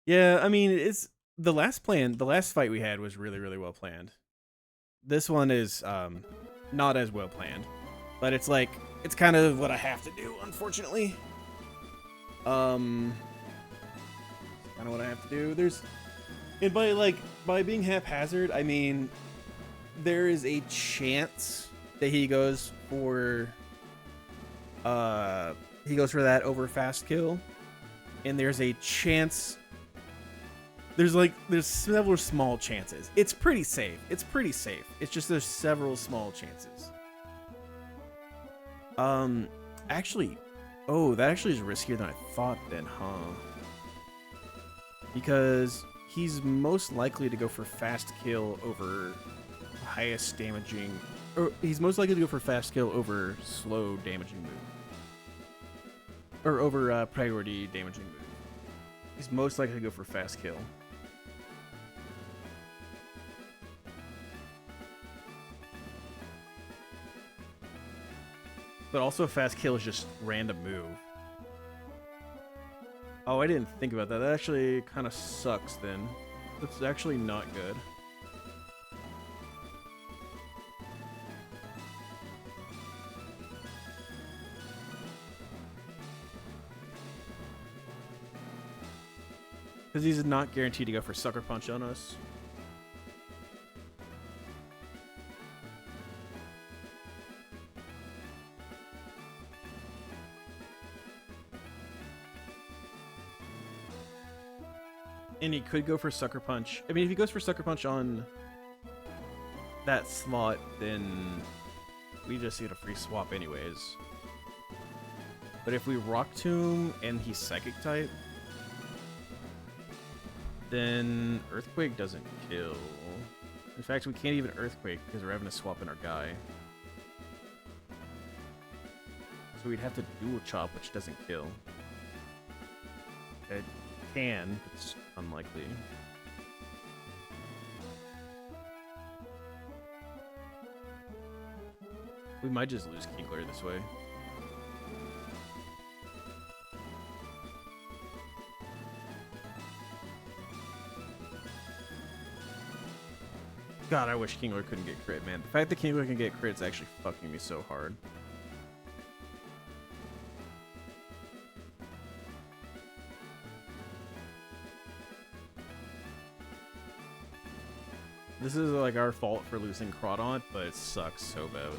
S1: Yeah, I mean, it's the last fight we had was really, really well planned. This one is not as well planned, but it's like, it's kind of what I have to do, unfortunately. Kind of what I have to do. And by being haphazard, I mean, there is a chance that he goes for that over fast kill, and there's a chance. There's several small chances. It's pretty safe. It's just there's several small chances. Actually, oh, that actually is riskier than I thought then, huh? Because he's most likely to go for fast kill over highest damaging, or he's most likely to go for fast kill over slow damaging move, or over priority damaging move. He's most likely to go for fast kill. But also fast kill is just random move. Oh, I didn't think about that. That actually kind of sucks then. That's actually not good. Because he's not guaranteed to go for Sucker Punch on us. And he could go for Sucker Punch. I mean, if he goes for Sucker Punch on that slot, then we just get a free swap anyways. But if we Rock Tomb and he's Psychic type, then Earthquake doesn't kill. In fact, we can't even Earthquake because we're having to swap in our guy. So we'd have to Dual Chop, which doesn't kill. It can, but it's unlikely. We might just lose Kingler this way. God, I wish Kingler couldn't get crit, man. The fact that Kingler can get crit is actually fucking me so hard. This is like our fault for losing Crawdaunt, but it sucks so bad.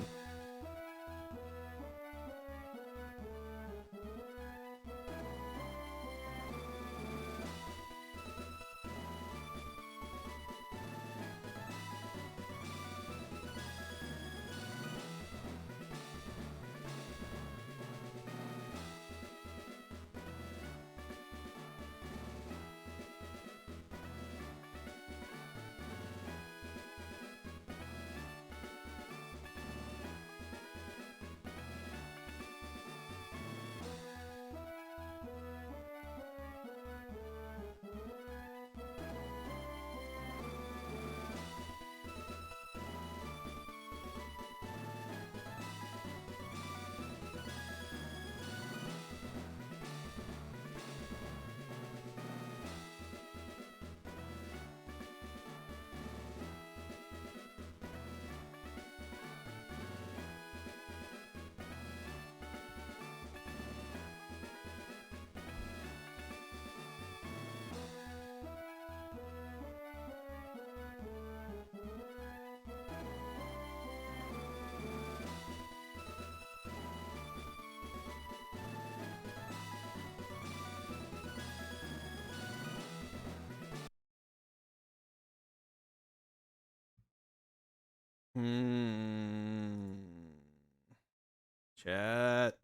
S1: Chat.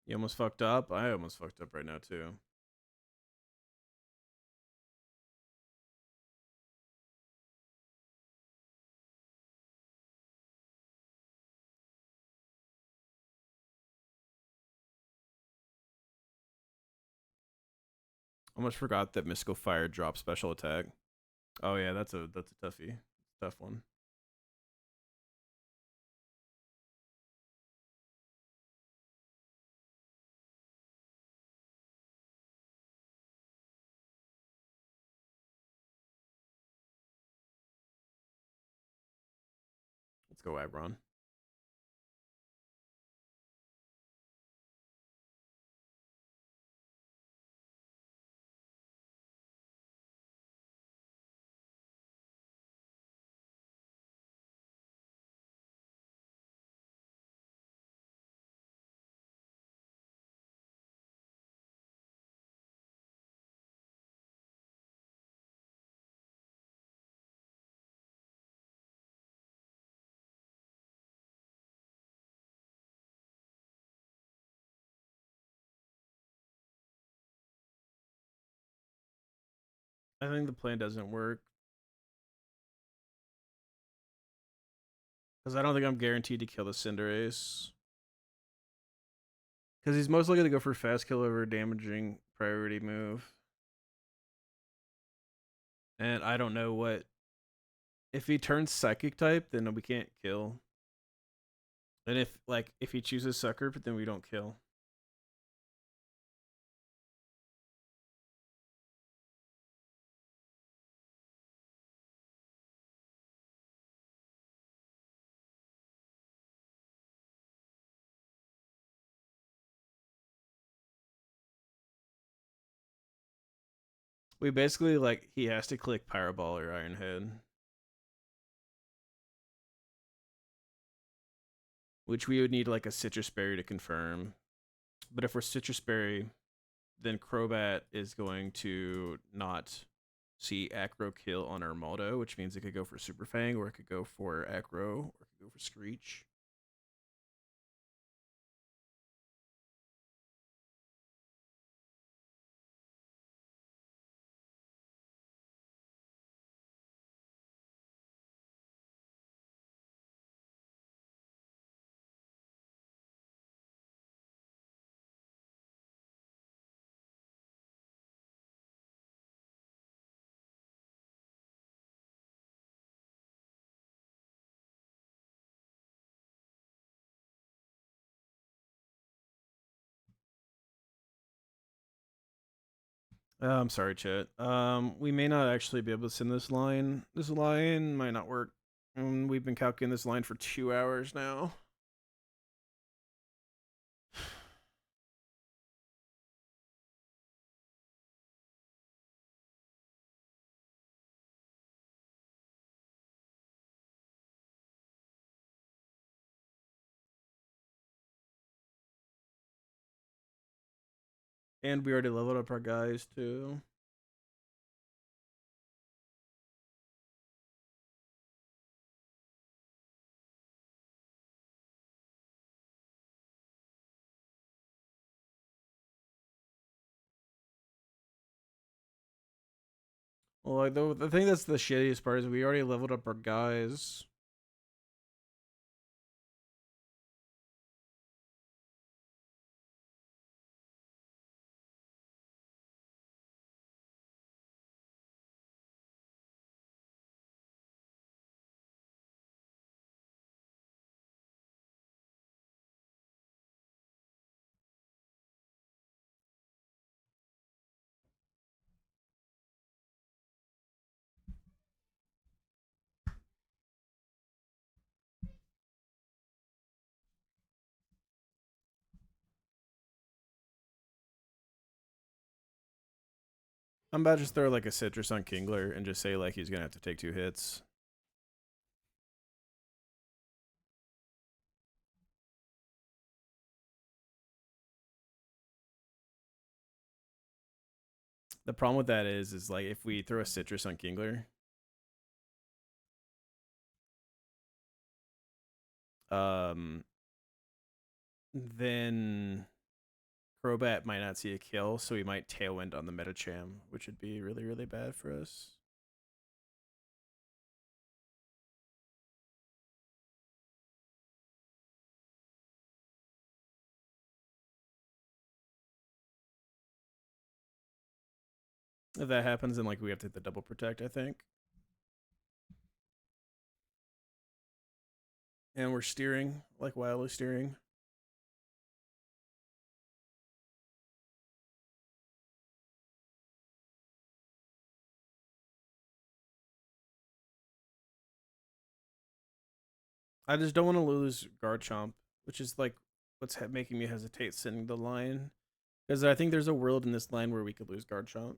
S1: You almost fucked up? I almost fucked up right now, too. Almost forgot that Mystical Fire drops special attack. Oh yeah, that's a toughie. Tough one. Let's go Agron. I think the plan doesn't work. Because I don't think I'm guaranteed to kill the Cinderace. Because he's most likely to go for fast kill over damaging priority move. And I don't know what. If he turns psychic type, then we can't kill. And if he chooses sucker, but then we don't kill. We basically he has to click Pyro Ball or Iron Head. Which we would need like a Citrus Berry to confirm. But if we're Citrus Berry, then Crobat is going to not see Acro kill on Armaldo, which means it could go for Super Fang, or it could go for Acro, or it could go for Screech. I'm sorry, chat. We may not actually be able to send this line. This line might not work. We've been calculating this line for 2 hours now. And we already leveled up our guys too. Well, like the thing that's the shittiest part is we already leveled up our guys. I'm about to just throw like a Citrus on Kingler and just say like he's gonna have to take 2 hits. The problem with that is like if we throw a Citrus on Kingler, then Crobat might not see a kill, so we might Tailwind on the Metacham, which would be really, really bad for us. If that happens, then like we have to hit the double protect, I think. And we're steering, like wildly steering. I just don't want to lose Garchomp, which is like what's making me hesitate sending the line. Because I think there's a world in this line where we could lose Garchomp.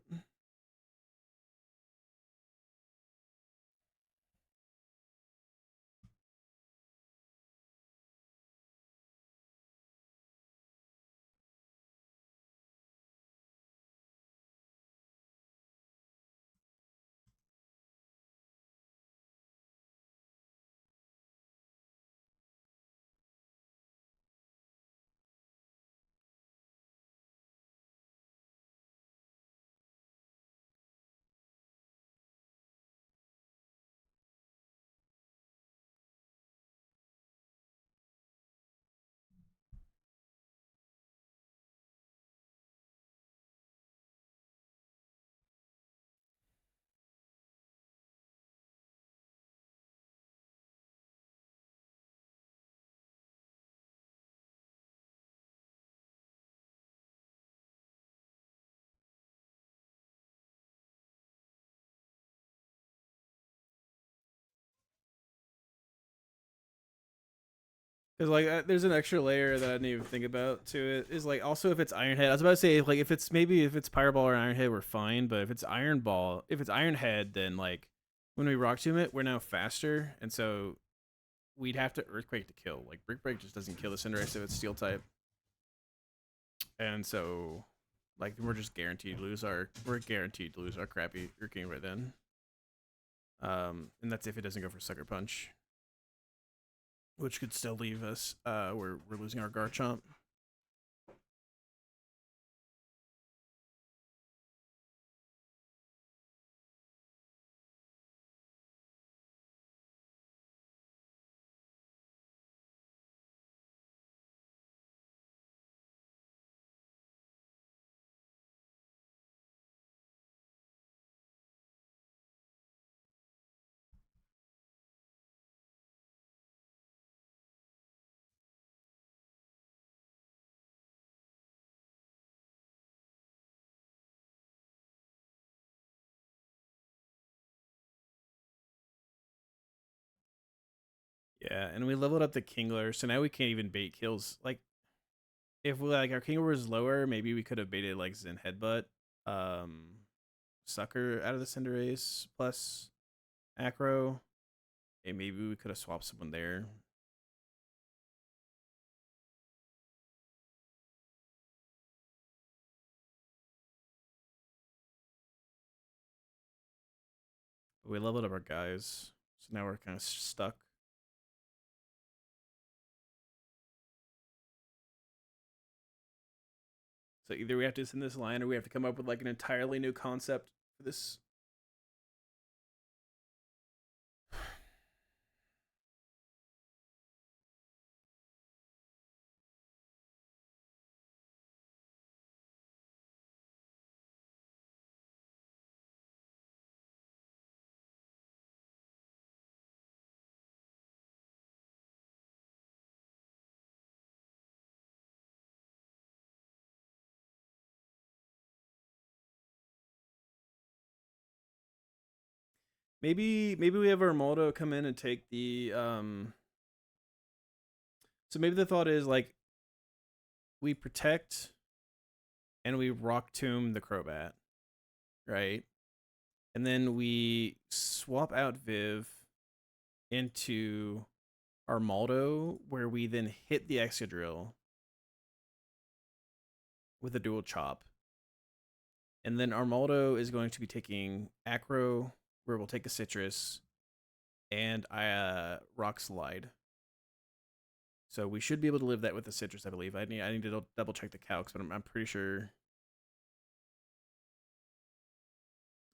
S1: Because like, there's an extra layer that I didn't even think about to it. Is like also if it's Iron Head. I was about to say like if it's Pyre Ball or Iron Head, we're fine. But if it's Iron Ball, if it's Iron Head, then like when we Rock Tomb it, we're now faster, and so we'd have to Earthquake to kill. Like Brick Break just doesn't kill the Cinderace if it's Steel type, and so like we're guaranteed to lose our crappy King right then. And that's if it doesn't go for Sucker Punch, which could still leave us. We're losing our Garchomp. Yeah, and we leveled up the Kingler, so now we can't even bait kills. Like if we, like our Kingler was lower, maybe we could have baited like Zen Headbutt, um, Sucker out of the Cinderace plus Acro. And maybe we could have swapped someone there. But we leveled up our guys, so now we're kind of stuck. So either we have to send this line, or we have to come up with like an entirely new concept for this. Maybe we have our Moldo come in and take the So maybe the thought is like we protect and we Rock Tomb the Crobat, right? And then we swap out Viv into Armaldo, where we then hit the Excadrill with a dual chop. And then Armaldo is going to be taking Acro, where we'll take a Citrus, and Rock Slide. So we should be able to live that with the Citrus, I believe. I need to double check the calcs, but I'm pretty sure.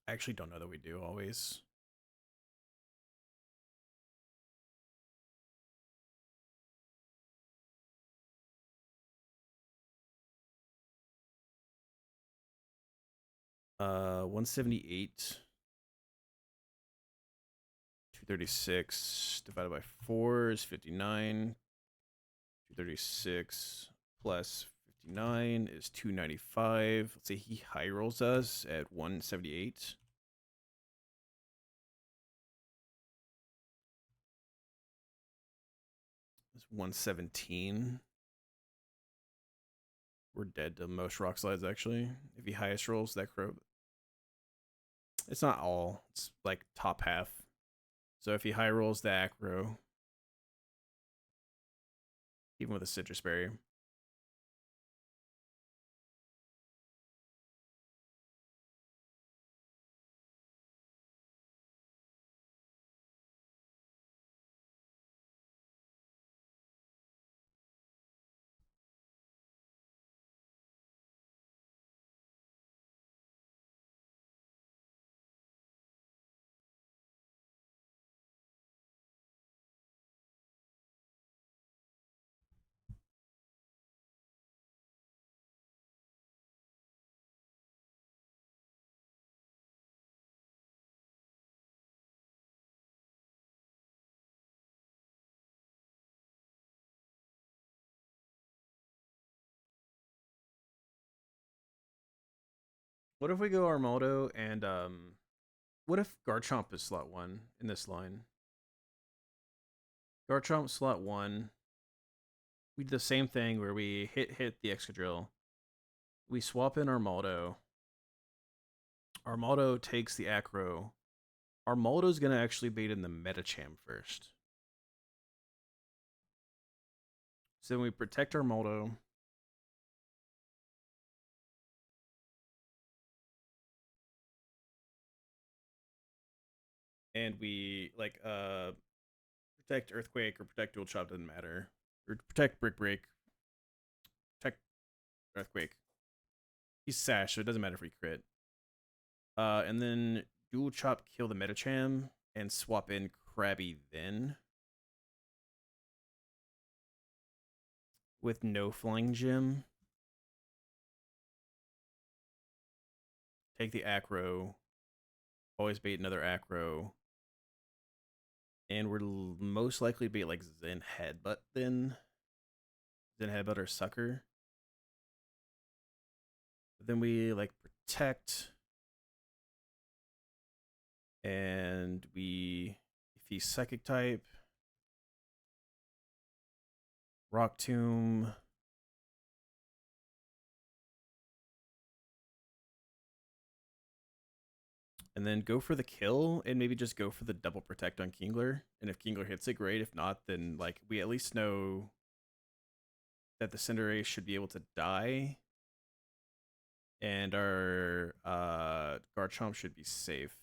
S1: I actually don't know that we do always. Uh, 178. 236 divided by 4 is 59. 236 plus 59 is 295. Let's say he high rolls us at 178. It's 117. We're dead to most rock slides, actually. If he highest rolls that crow. It's not all. It's like top half. So if he high rolls the acro, even with a citrus berry. What if we go Armaldo and what if Garchomp is slot 1 in this line? Garchomp slot 1. we did the same thing where we hit the Excadrill. We swap in Armaldo. Armaldo takes the Acro. Armaldo's going to actually bait in the Metacham first. So then we protect Armaldo. And we like protect Earthquake or protect Dual Chop, doesn't matter. Or protect Brick Break. Protect Earthquake. He's Sash, so it doesn't matter if we crit. And then Dual Chop, kill the Metacham, and swap in Krabby then. With no Flying Gym. Take the Acro. Always bait another Acro. And we're most likely bait like Zen Headbutt then. Zen Headbutt or Sucker. But then we like protect. And we, if he's Psychic type, Rock Tomb. And then go for the kill and maybe just go for the double protect on Kingler. And if Kingler hits it, great. If not, then like we at least know that the Cinderace should be able to die. And our Garchomp should be safe.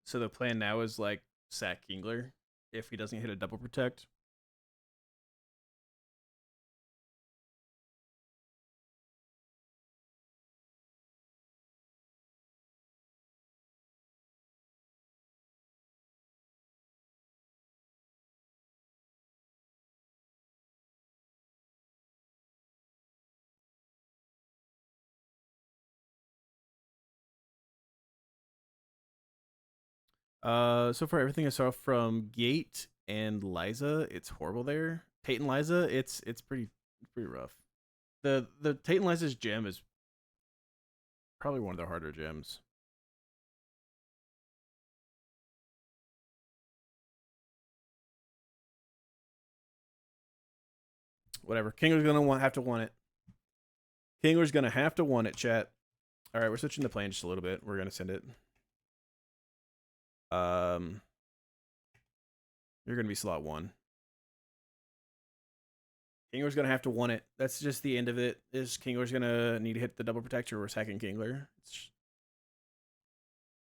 S1: So the plan now is like sack Kingler if he doesn't hit a double protect. So far everything I saw from Gate and Liza, it's horrible there. Tate and Liza, it's pretty rough. The Tate and Liza's gem is probably one of the harder gems. Whatever. Kingler's gonna have to want it. Kingler's gonna have to want it, chat. All right, we're switching the plane just a little bit. We're gonna send it. You're gonna be slot 1. Kingler's gonna have to want it. That's just the end of it. Is Kingler's gonna need to hit the double protector or we're sacking Kingler.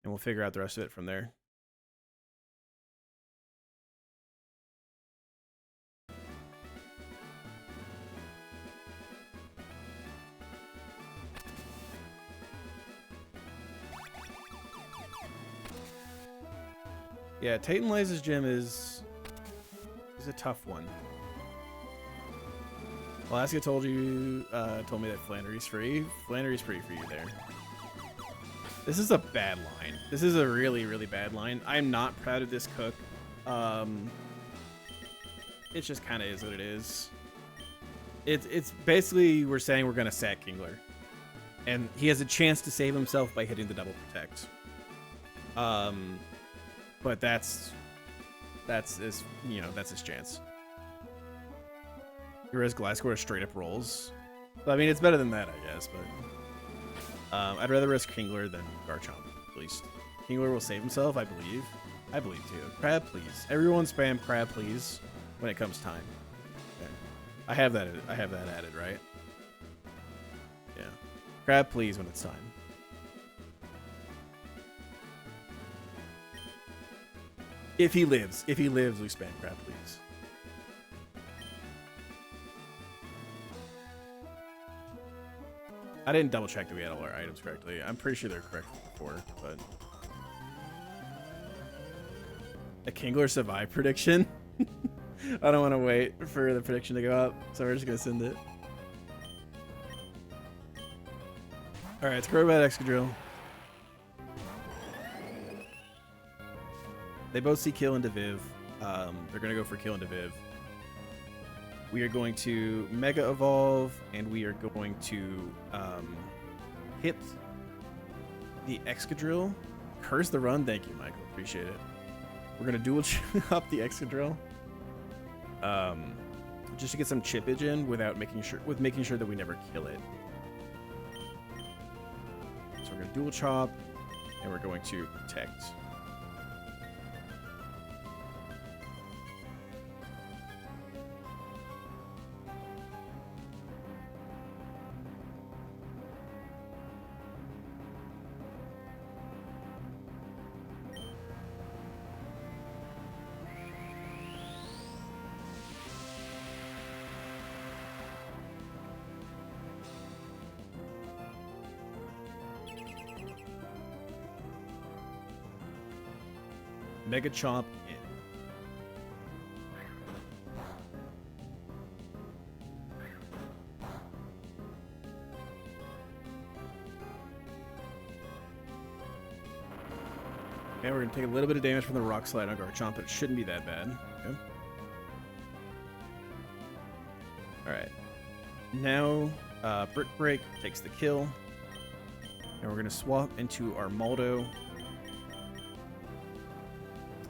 S1: And we'll figure out the rest of it from there. Yeah, Tate and Liza's gym is a tough one. Alaska told me that Flannery's free. Flannery's free for you there. This is a bad line. This is a really, really bad line. I'm not proud of this cook. It just kind of is what it is. It's basically we're saying we're gonna sack Kingler, and he has a chance to save himself by hitting the double protect. But that's his, you know, that's his chance. Whereas Gliscor straight up rolls. I mean, it's better than that, I guess, but I'd rather risk Kingler than Garchomp, at least. Kingler will save himself, I believe. I believe too. Crab, please. Everyone spam crab, please, when it comes time. Okay. I have that added, right? Yeah. Crab, please, when it's time. If he lives, we spam crab, please. I didn't double check that we had all our items correctly. I'm pretty sure they're correct before, but A Kingler survive prediction? I don't want to wait for the prediction to go up, so we're just going to send it. Alright, it's Crobat Excadrill. They both see kill into Viv. They're going to go for kill into Viv. We are going to Mega Evolve, and we are going to hit the Excadrill. Curse the run. Thank you, Michael. Appreciate it. We're going to dual chop the Excadrill. Just to get some chippage in without making sure that we never kill it. So we're going to dual chop, and we're going to protect. Mega Chomp in. Okay, we're going to take a little bit of damage from the Rock Slide on Garchomp, but it shouldn't be that bad. Okay. Alright. Now, Brick Break takes the kill. And we're going to swap into our Maldo,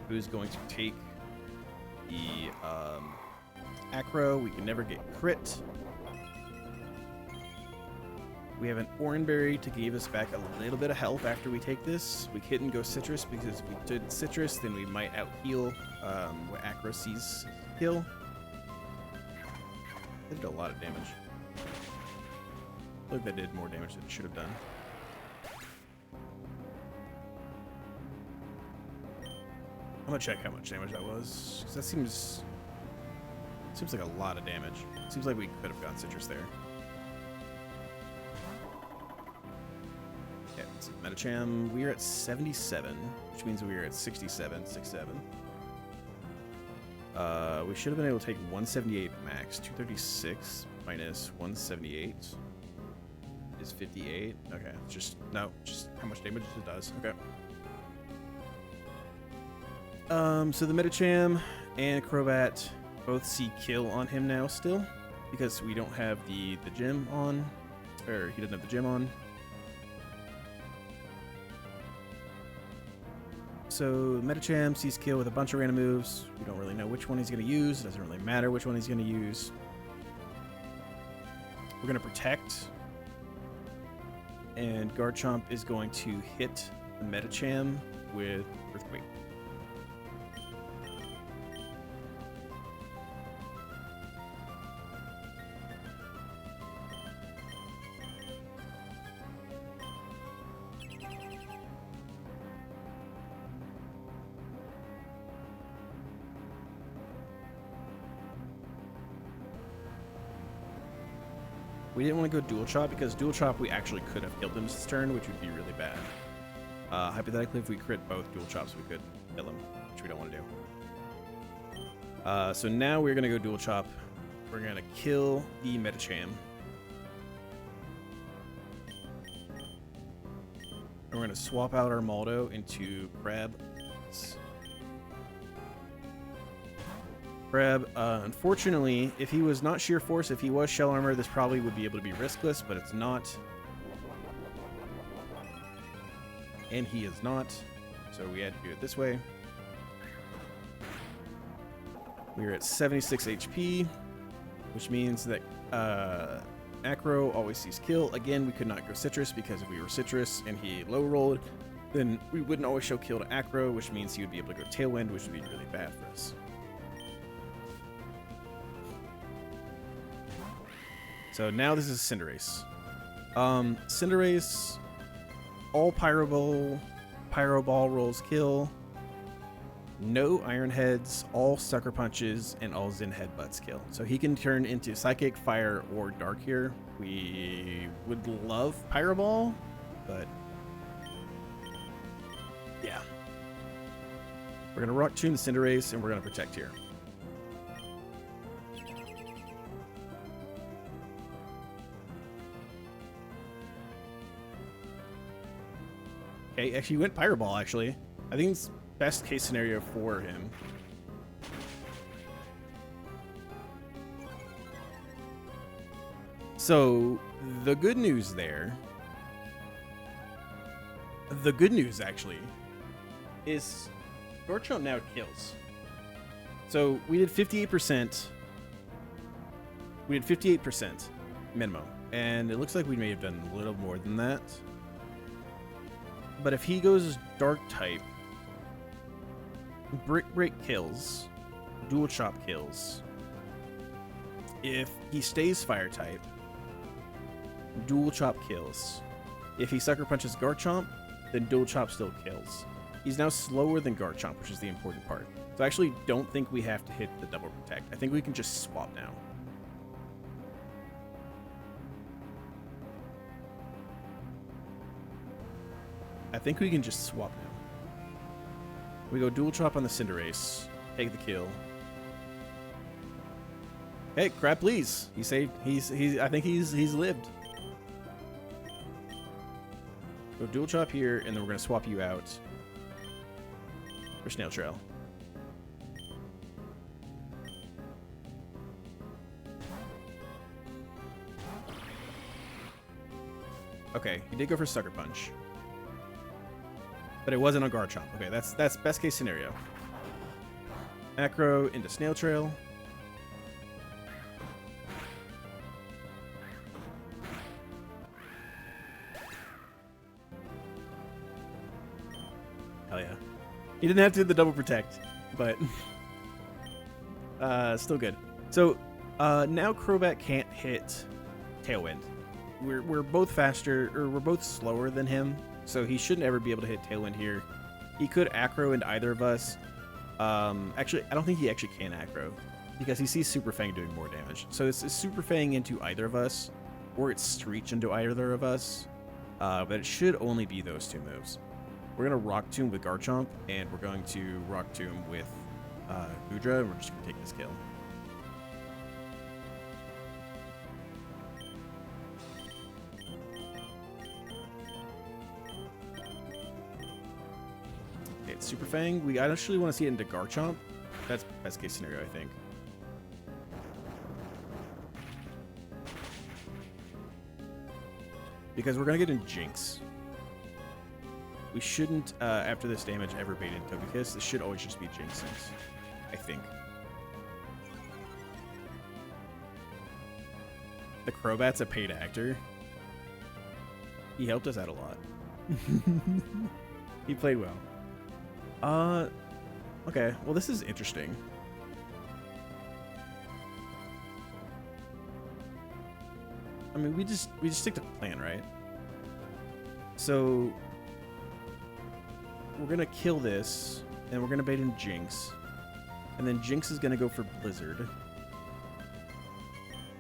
S1: who's going to take the Acro. We can never get crit. We have an Oranberry to give us back a little bit of health after we take this. We couldn't go Citrus because if we did Citrus, then we might out-heal what Acro sees kill. They did a lot of damage. I feel like that did more damage than it should have done. I'm gonna check how much damage that was, because that seems like a lot of damage. Seems like we could have gotten Citrus there. Yeah, it's Medicham. We are at 77, which means we are at 67, 67. We should have been able to take 178 max. 236 minus 178 is 58. Okay, just how much damage it does. Okay. So the Medicham and Crobat both see kill on him now still, because we don't have the gym on, or he doesn't have the gym on. So Medicham sees kill with a bunch of random moves. We don't really know which one he's going to use. It doesn't really matter which one he's going to use. We're going to protect, and Garchomp is going to hit the Medicham with Earthquake. We didn't want to go dual chop because dual chop we actually could have killed him this turn, which would be really bad. Hypothetically, if we crit both dual chops, we could kill him, which we don't want to do. So now we're going to go dual chop. We're going to kill the Medicham. And we're going to swap out our Maldo into Crab. Crab, unfortunately, if he was not Sheer Force, if he was Shell Armor, this probably would be able to be riskless, but it's not. And he is not, so we had to do it this way. We're at 76 HP, which means that Acro always sees kill. Again, we could not go Citrus, because if we were Citrus and he low-rolled, then we wouldn't always show kill to Acro, which means he would be able to go Tailwind, which would be really bad for us. So now this is Cinderace. Cinderace, all Pyro Ball rolls kill, no Iron Heads, all Sucker Punches, and all Zen Headbutts kill. So he can turn into Psychic, Fire, or Dark here. We would love Pyro Ball, but yeah. We're gonna Rock Tomb the Cinderace, and we're gonna protect here. Okay, actually, he went Pyro Ball, actually. I think it's best case scenario for him. So, the good news there... The good news, actually, is Garchomp now kills. So, we did 58%. We did 58% minimum. And it looks like we may have done a little more than that. But if he goes Dark type, Brick Break kills, Dual Chop kills. If he stays Fire type, Dual Chop kills. If he Sucker Punches Garchomp, then Dual Chop still kills. He's now slower than Garchomp, which is the important part. So I actually don't think we have to hit the double protect. I think we can just swap now. I think we can just swap now. We go Dual Chop on the Cinderace. Take the kill. Hey, crap, please. He saved. I think he's lived. Go Dual Chop here, and then we're gonna swap you out for Snail Trail. Okay, he did go for Sucker Punch. But it wasn't on Garchomp. Okay, that's best case scenario. Acro into Snail Trail. Hell yeah. He didn't have to do the double protect, but still good. So now Crobat can't hit Tailwind. We're both faster, or we're both slower than him. So he shouldn't ever be able to hit Tailwind here. He could Acro into either of us. Actually, I don't think he actually can Acro, because he sees Super Fang doing more damage. So it's Super Fang into either of us, or it's Screech into either of us. But it should only be those two moves. We're going to Rock Tomb with Garchomp, and we're going to Rock Tomb with Goodra, and we're just going to take this kill. Super Fang. We actually want to see it into Garchomp. That's best case scenario, I think. Because we're going to get in Jinx. We shouldn't, after this damage, ever bait in Togekiss. This should always just be Jinx, I think. The Crobat's a paid actor. He helped us out a lot. He played well. Okay. Well, this is interesting. I mean, we just stick to the plan, right? So we're gonna kill this, and we're gonna bait in Jinx, and then Jinx is gonna go for Blizzard.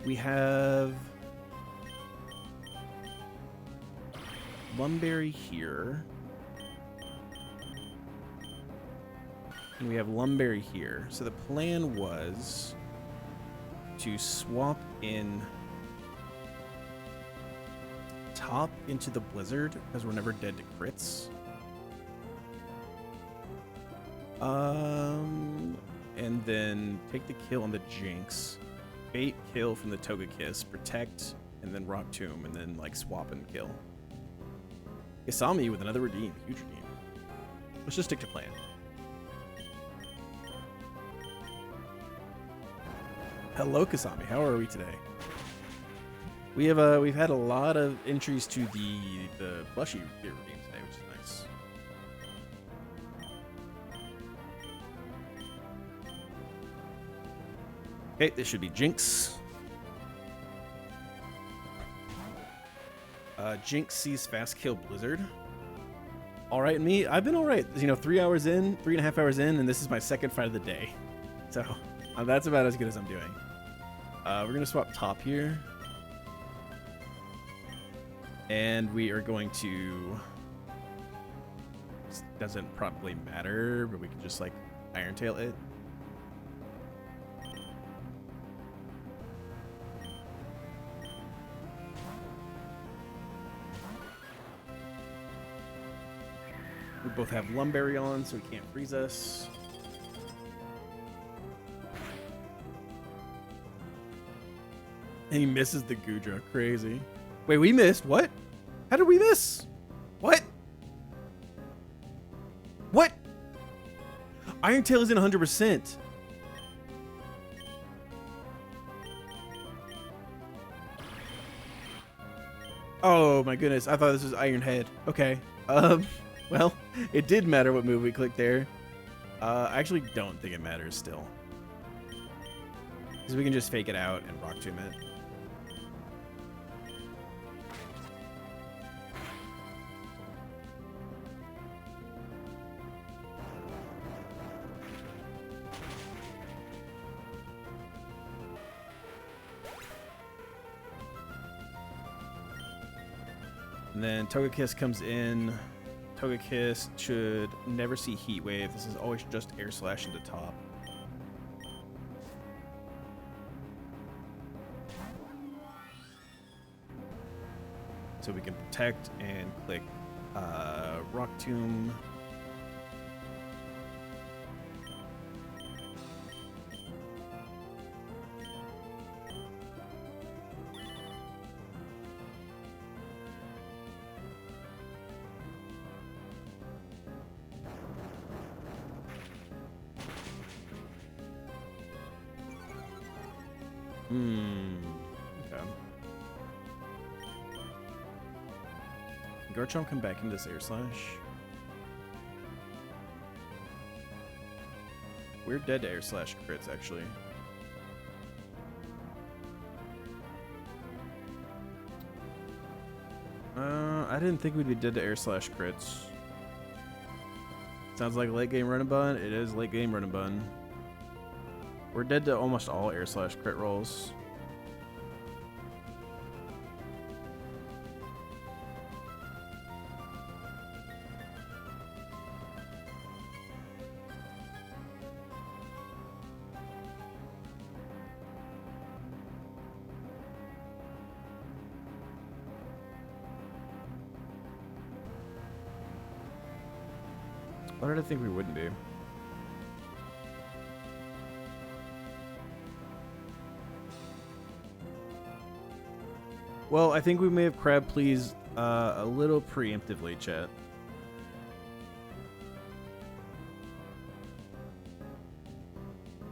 S1: We have Lumberry here. And we have Lumberry here. So the plan was to swap in Top into the Blizzard, because we're never dead to crits. And then take the kill on the Jinx. Bait kill from the Togekiss, protect, and then Rock Tomb, and then like swap and kill. Kasami with another redeem. Huge redeem. Let's just stick to plan. Hello, Kasami. How are we today? We have we've had a lot of entries to the plushie redeem today, which is nice. Okay, this should be Jinx. Jinx sees fast kill Blizzard. All right, me. I've been all right. You know, 3 hours in, 3.5 hours in, and this is my second fight of the day. So that's about as good as I'm doing. We're gonna swap Top here, and we are going to doesn't probably matter, but we can just like Iron Tail it. We both have Lumberry on, so he can't freeze us. And he misses the Goodra. Crazy. Wait, we missed? What? How did we miss? What? What? Iron Tail is in 100%. Oh my goodness. I thought this was Iron Head. Okay. Well, it did matter what move we clicked there. I actually don't think it matters still. Because we can just fake it out and Rock Tomb it. And then Togekiss comes in. Togekiss should never see Heat Wave. This is always just Air Slash into top. So we can protect and click Rock Tomb. Okay. Garchomp come back into this Air Slash. We're dead to Air Slash crits, actually. I didn't think we'd be dead to Air Slash crits. Sounds like late game RunAndBun. It is late game RunAndBun. We're dead to almost all Air Slash crit rolls. What did I think we wouldn't do? Well, I think we may have Crab Please a little preemptively, chat.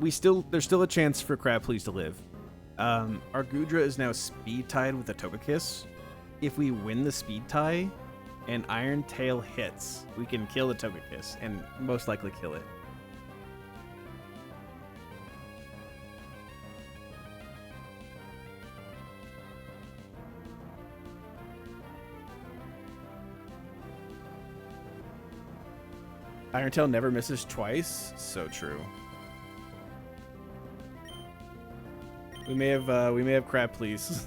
S1: There's still a chance for Crab Please to live. Our Goodra is now speed tied with a Togekiss. If we win the speed tie and Iron Tail hits, we can kill the Togekiss and most likely kill it. Iron Tail never misses twice. So true. We may have Crab Please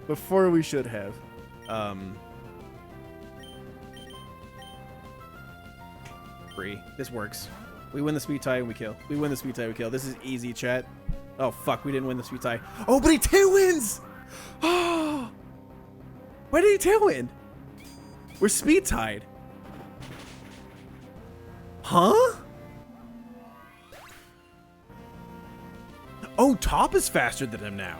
S1: before we should have. Free. This works. We win the speed tie and we kill. We win the speed tie, we kill. This is easy, chat. Oh fuck, we didn't win the speed tie. Oh, but he tail wins! Oh, why did he tail win? We're speed tied. Huh? Oh, Top is faster than him now.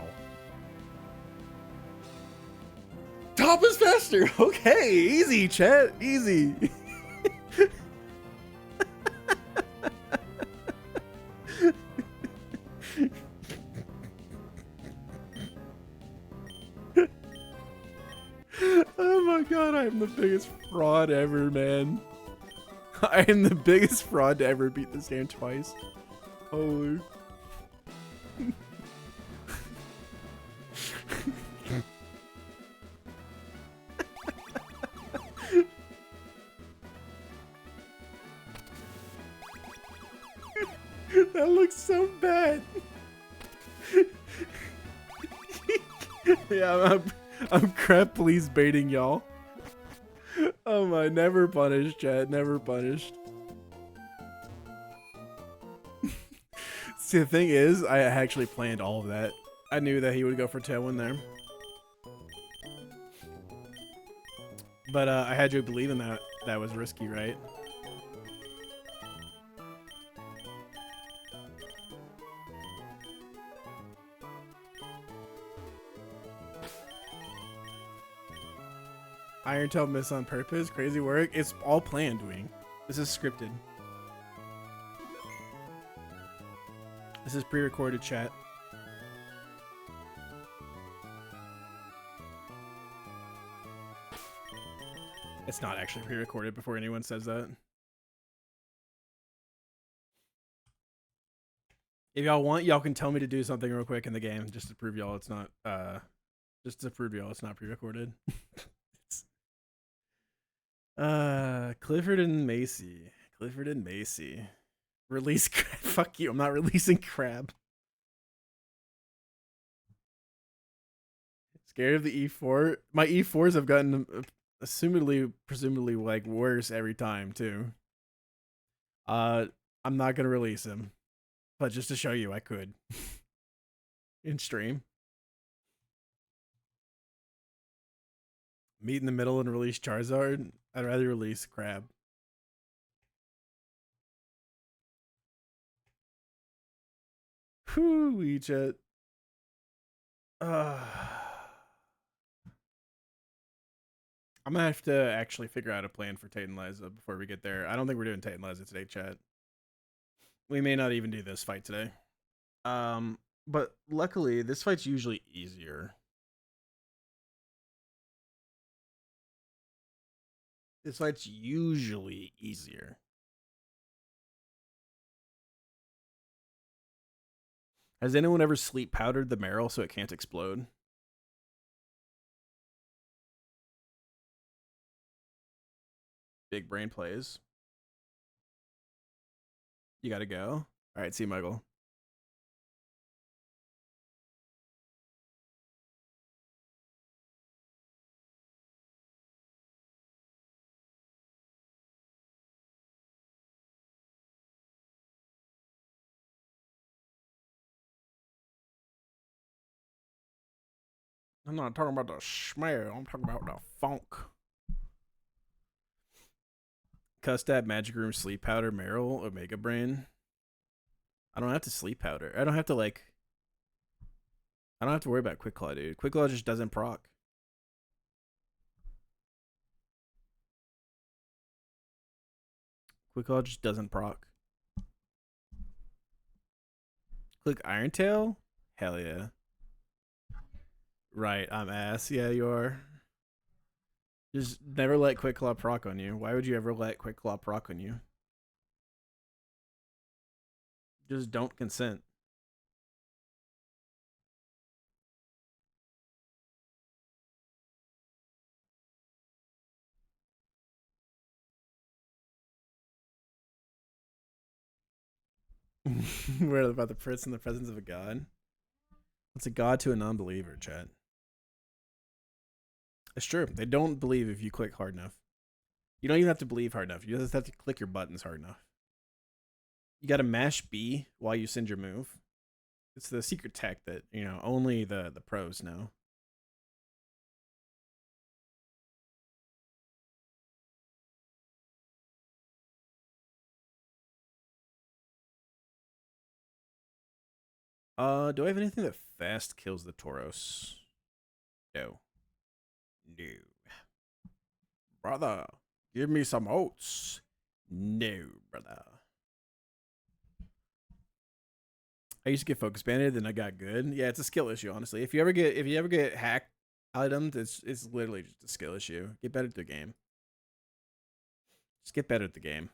S1: Top is faster. Okay, easy, chat. Easy. Oh my god, I am the biggest fraud ever, man. I am the biggest fraud to ever beat this game twice. Holy. That looks so bad. Yeah, I'm Crab Please baiting y'all. Oh my, never punished, chat. Never punished. See, the thing is, I actually planned all of that. I knew that he would go for Tailwind there. But I had you believe in that. That was risky, right? Iron Tail miss on purpose. Crazy work. It's all planned, Wing. This is scripted. This is pre-recorded, chat. It's not actually pre-recorded before anyone says that. If y'all want, y'all can tell me to do something real quick in the game just to prove y'all it's not pre-recorded. Clifford and Macy. Clifford and Macy. Release Crab. Fuck you, I'm not releasing Crab. Scared of the E4? My E4s have gotten presumably like worse every time too. I'm not gonna release him. But just to show you I could. In stream. Meet in the middle and release Charizard. I'd rather release Crab. Whew, chat. I'm gonna have to actually figure out a plan for Tate and Liza before we get there. I don't think we're doing Tate and Liza today, chat. We may not even do this fight today. But luckily, this fight's usually easier. This fight's usually easier. Has anyone ever sleep powdered the Meryl so it can't explode? Big brain plays. You gotta go. All right, see you, Michael. I'm not talking about the smell. I'm talking about the funk. Custad, Magic Room, Sleep Powder, Meryl, Omega Brain. I don't have to sleep powder. I don't have to like. I don't have to worry about Quick Claw, dude. Quick Claw just doesn't proc. Quick Claw just doesn't proc. Click Iron Tail? Hell yeah. Right, I'm ass. Yeah, you are. Just never let Quick Claw proc on you. Why would you ever let Quick Claw proc on you? Just don't consent. We're about the prince in the presence of a god. What's a god to a non-believer, chat? It's true. They don't believe if you click hard enough. You don't even have to believe hard enough. You just have to click your buttons hard enough. You gotta mash B while you send your move. It's the secret tech that, you know, only the pros know. Do I have anything that fast kills the Tauros? No. No. Brother, give me some oats. No, brother. I used to get focus banded, then I got good. Yeah, it's a skill issue, honestly. If you ever get hacked items, it's literally just a skill issue. Get better at the game. Just get better at the game.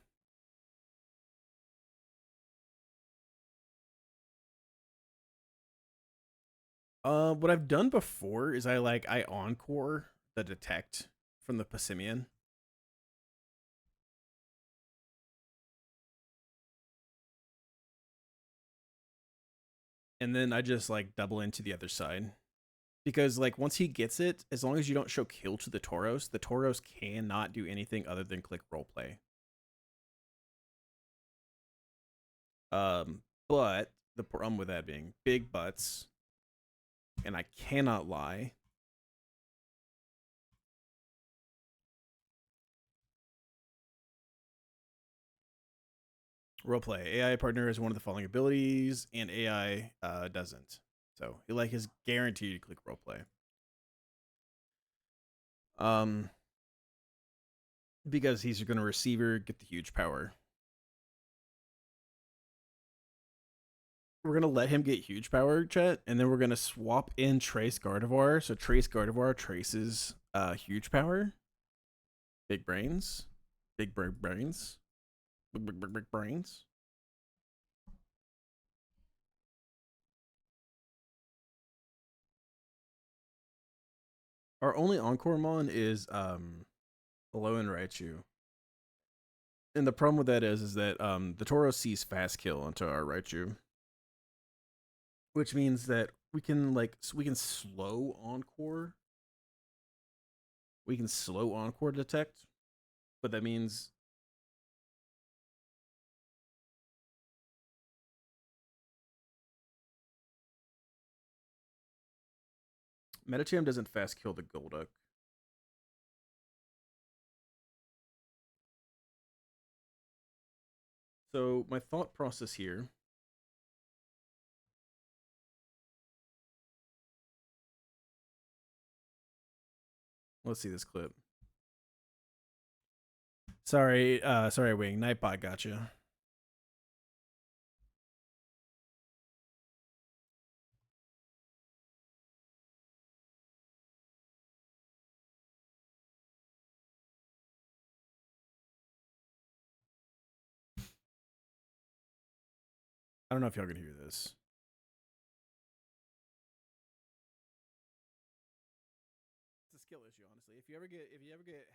S1: What I've done before is I encore the detect from the Passimian. And then I just like double into the other side. Because like once he gets it, as long as you don't show kill to the Tauros cannot do anything other than click roleplay. But the problem with that being big butts, and I cannot lie. Roleplay. AI partner has one of the following abilities, and AI doesn't. So he like is guaranteed to click roleplay. Because he's going to receiver get the huge power. We're going to let him get huge power, chat, and then we're going to swap in Trace Gardevoir. So Trace Gardevoir traces huge power. Big brains. Big brains. Big brains. Our only Encore Mon is Alolan Raichu. And the problem with that is that the Tauros sees fast kill onto our Raichu. Which means that we can slow Encore. We can slow Encore detect, but that means Medicham doesn't fast kill the Golduck. So my thought process here. Let's see this clip. Sorry, Wing. Nightbot gotcha. I don't know if y'all can hear this. It's a skill issue, honestly. If you ever get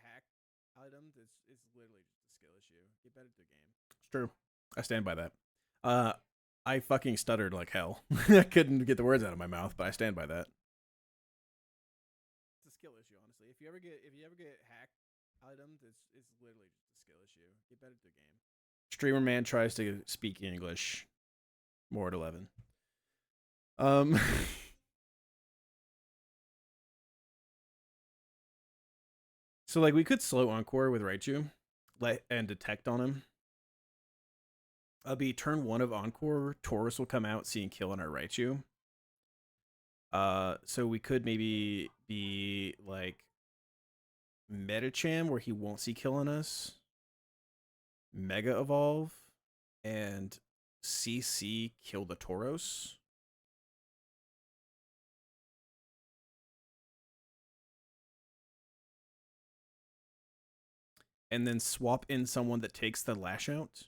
S1: hacked items, it's literally just a skill issue. Get better at the game. It's true. I stand by that. I fucking stuttered like hell. I couldn't get the words out of my mouth, but I stand by that. It's a skill issue, honestly. If you ever get hacked items, it's literally just a skill issue. Get better at the game. Streamer man tries to speak English. More at 11. So like we could slow Encore with Raichu, and detect on him. It'll be turn 1 of Encore. Tauros will come out, seeing kill on our Raichu. So we could maybe be like Medicham, where he won't see kill on us. Mega Evolve and CC kill the Tauros. And then swap in someone that takes the lash out.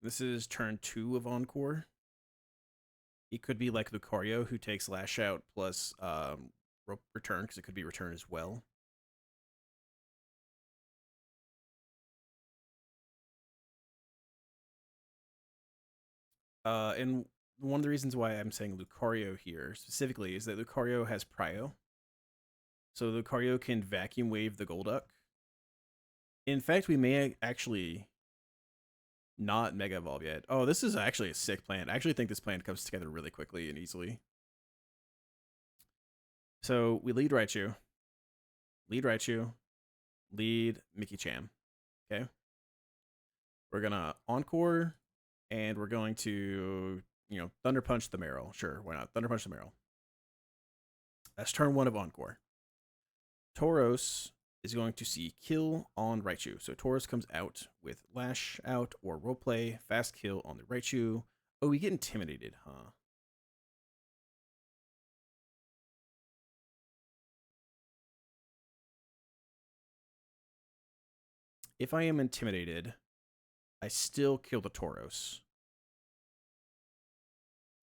S1: This is turn 2 of Encore. It could be like Lucario, who takes lash out plus return, because it could be return as well. And one of the reasons why I'm saying Lucario here specifically is that Lucario has Prio. So Lucario can vacuum wave the Golduck. In fact, we may actually not Mega Evolve yet. Oh, this is actually a sick plan. I actually think this plan comes together really quickly and easily. So we lead Raichu. Lead Mickey Cham. Okay. We're gonna Encore, and we're going to, Thunder Punch the Meryl. Sure, why not? Thunder Punch the Meryl. That's turn 1 of Encore. Tauros is going to see kill on Raichu. So Tauros comes out with Lash Out or Roleplay, fast kill on the Raichu. Oh, we get intimidated, huh? If I am intimidated, I still kill the Tauros.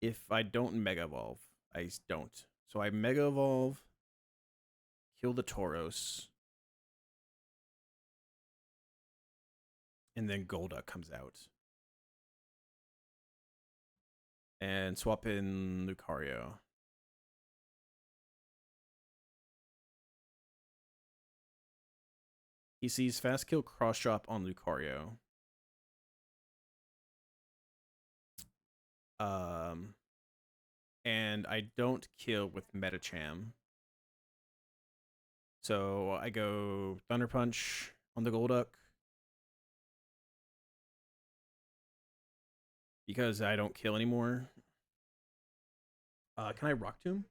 S1: If I don't Mega Evolve, I don't. So I Mega Evolve, kill the Tauros, and then Golduck comes out. And swap in Lucario. He sees fast kill cross drop on Lucario. And I don't kill with Metacham. So I go Thunder Punch on the Golduck. Because I don't kill anymore. Can I Rock Tomb?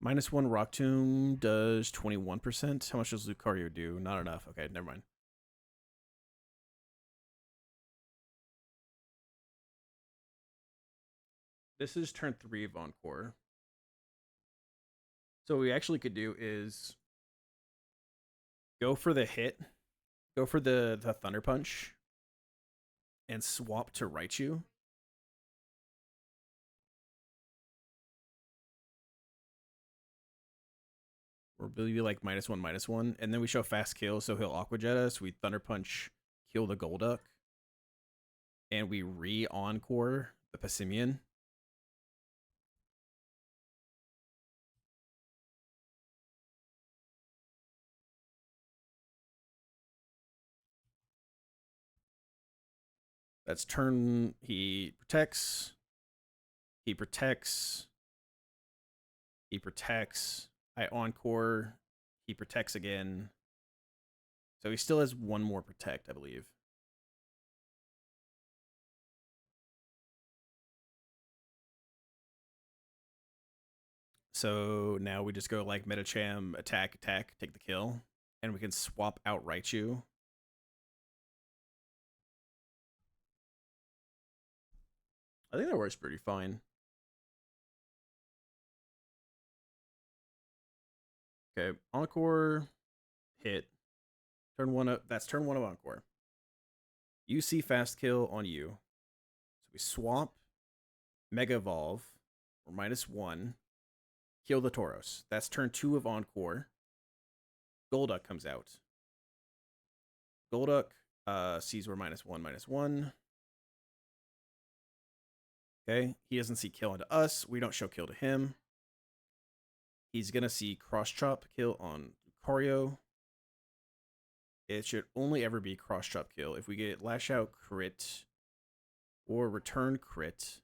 S1: -1 Rock Tomb does 21%. How much does Lucario do? Not enough. Okay, never mind. This is turn 3 of Encore. So what we actually could do is go for the hit, go for the Thunder Punch, and swap to Raichu. Or maybe like -1/-1, and then we show fast kill, so he'll Aqua Jet us. We Thunder Punch, kill the Golduck, and we re-Encore the Passimian. That's turn. He protects. He protects. He protects. I Encore. He protects again. So he still has one more protect, I believe. So now we just go like Metacham, attack, attack, take the kill. And we can swap out Raichu. I think that works pretty fine. Okay, Encore, hit. Turn 1 up. That's turn 1 of Encore. You see fast kill on you. So we swap, Mega Evolve, or -1. Kill the Tauros. That's turn 2 of Encore. Golduck comes out. Golduck sees we're -1/-1. Okay, he doesn't see kill into us. We don't show kill to him. He's gonna see cross chop kill on Lucario. It should only ever be cross chop kill. If we get lash out crit or return crit,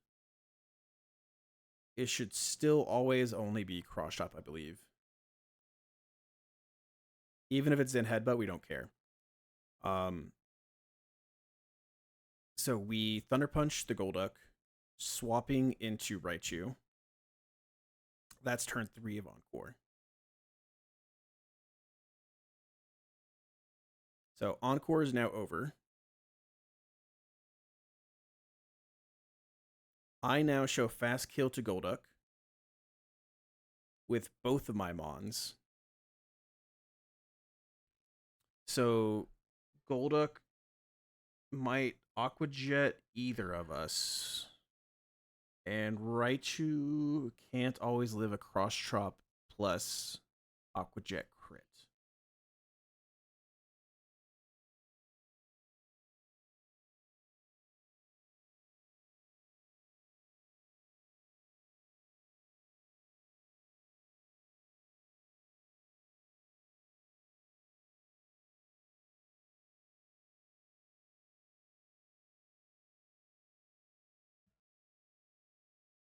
S1: it should still always only be cross chop, I believe. Even if it's in headbutt, we don't care. So we Thunder Punch the Golduck, swapping into Raichu. That's turn 3 of Encore. So Encore is now over. I now show fast kill to Golduck with both of my Mons. So Golduck might Aqua Jet either of us. And Raichu can't always live a cross chop plus Aqua Jet crit.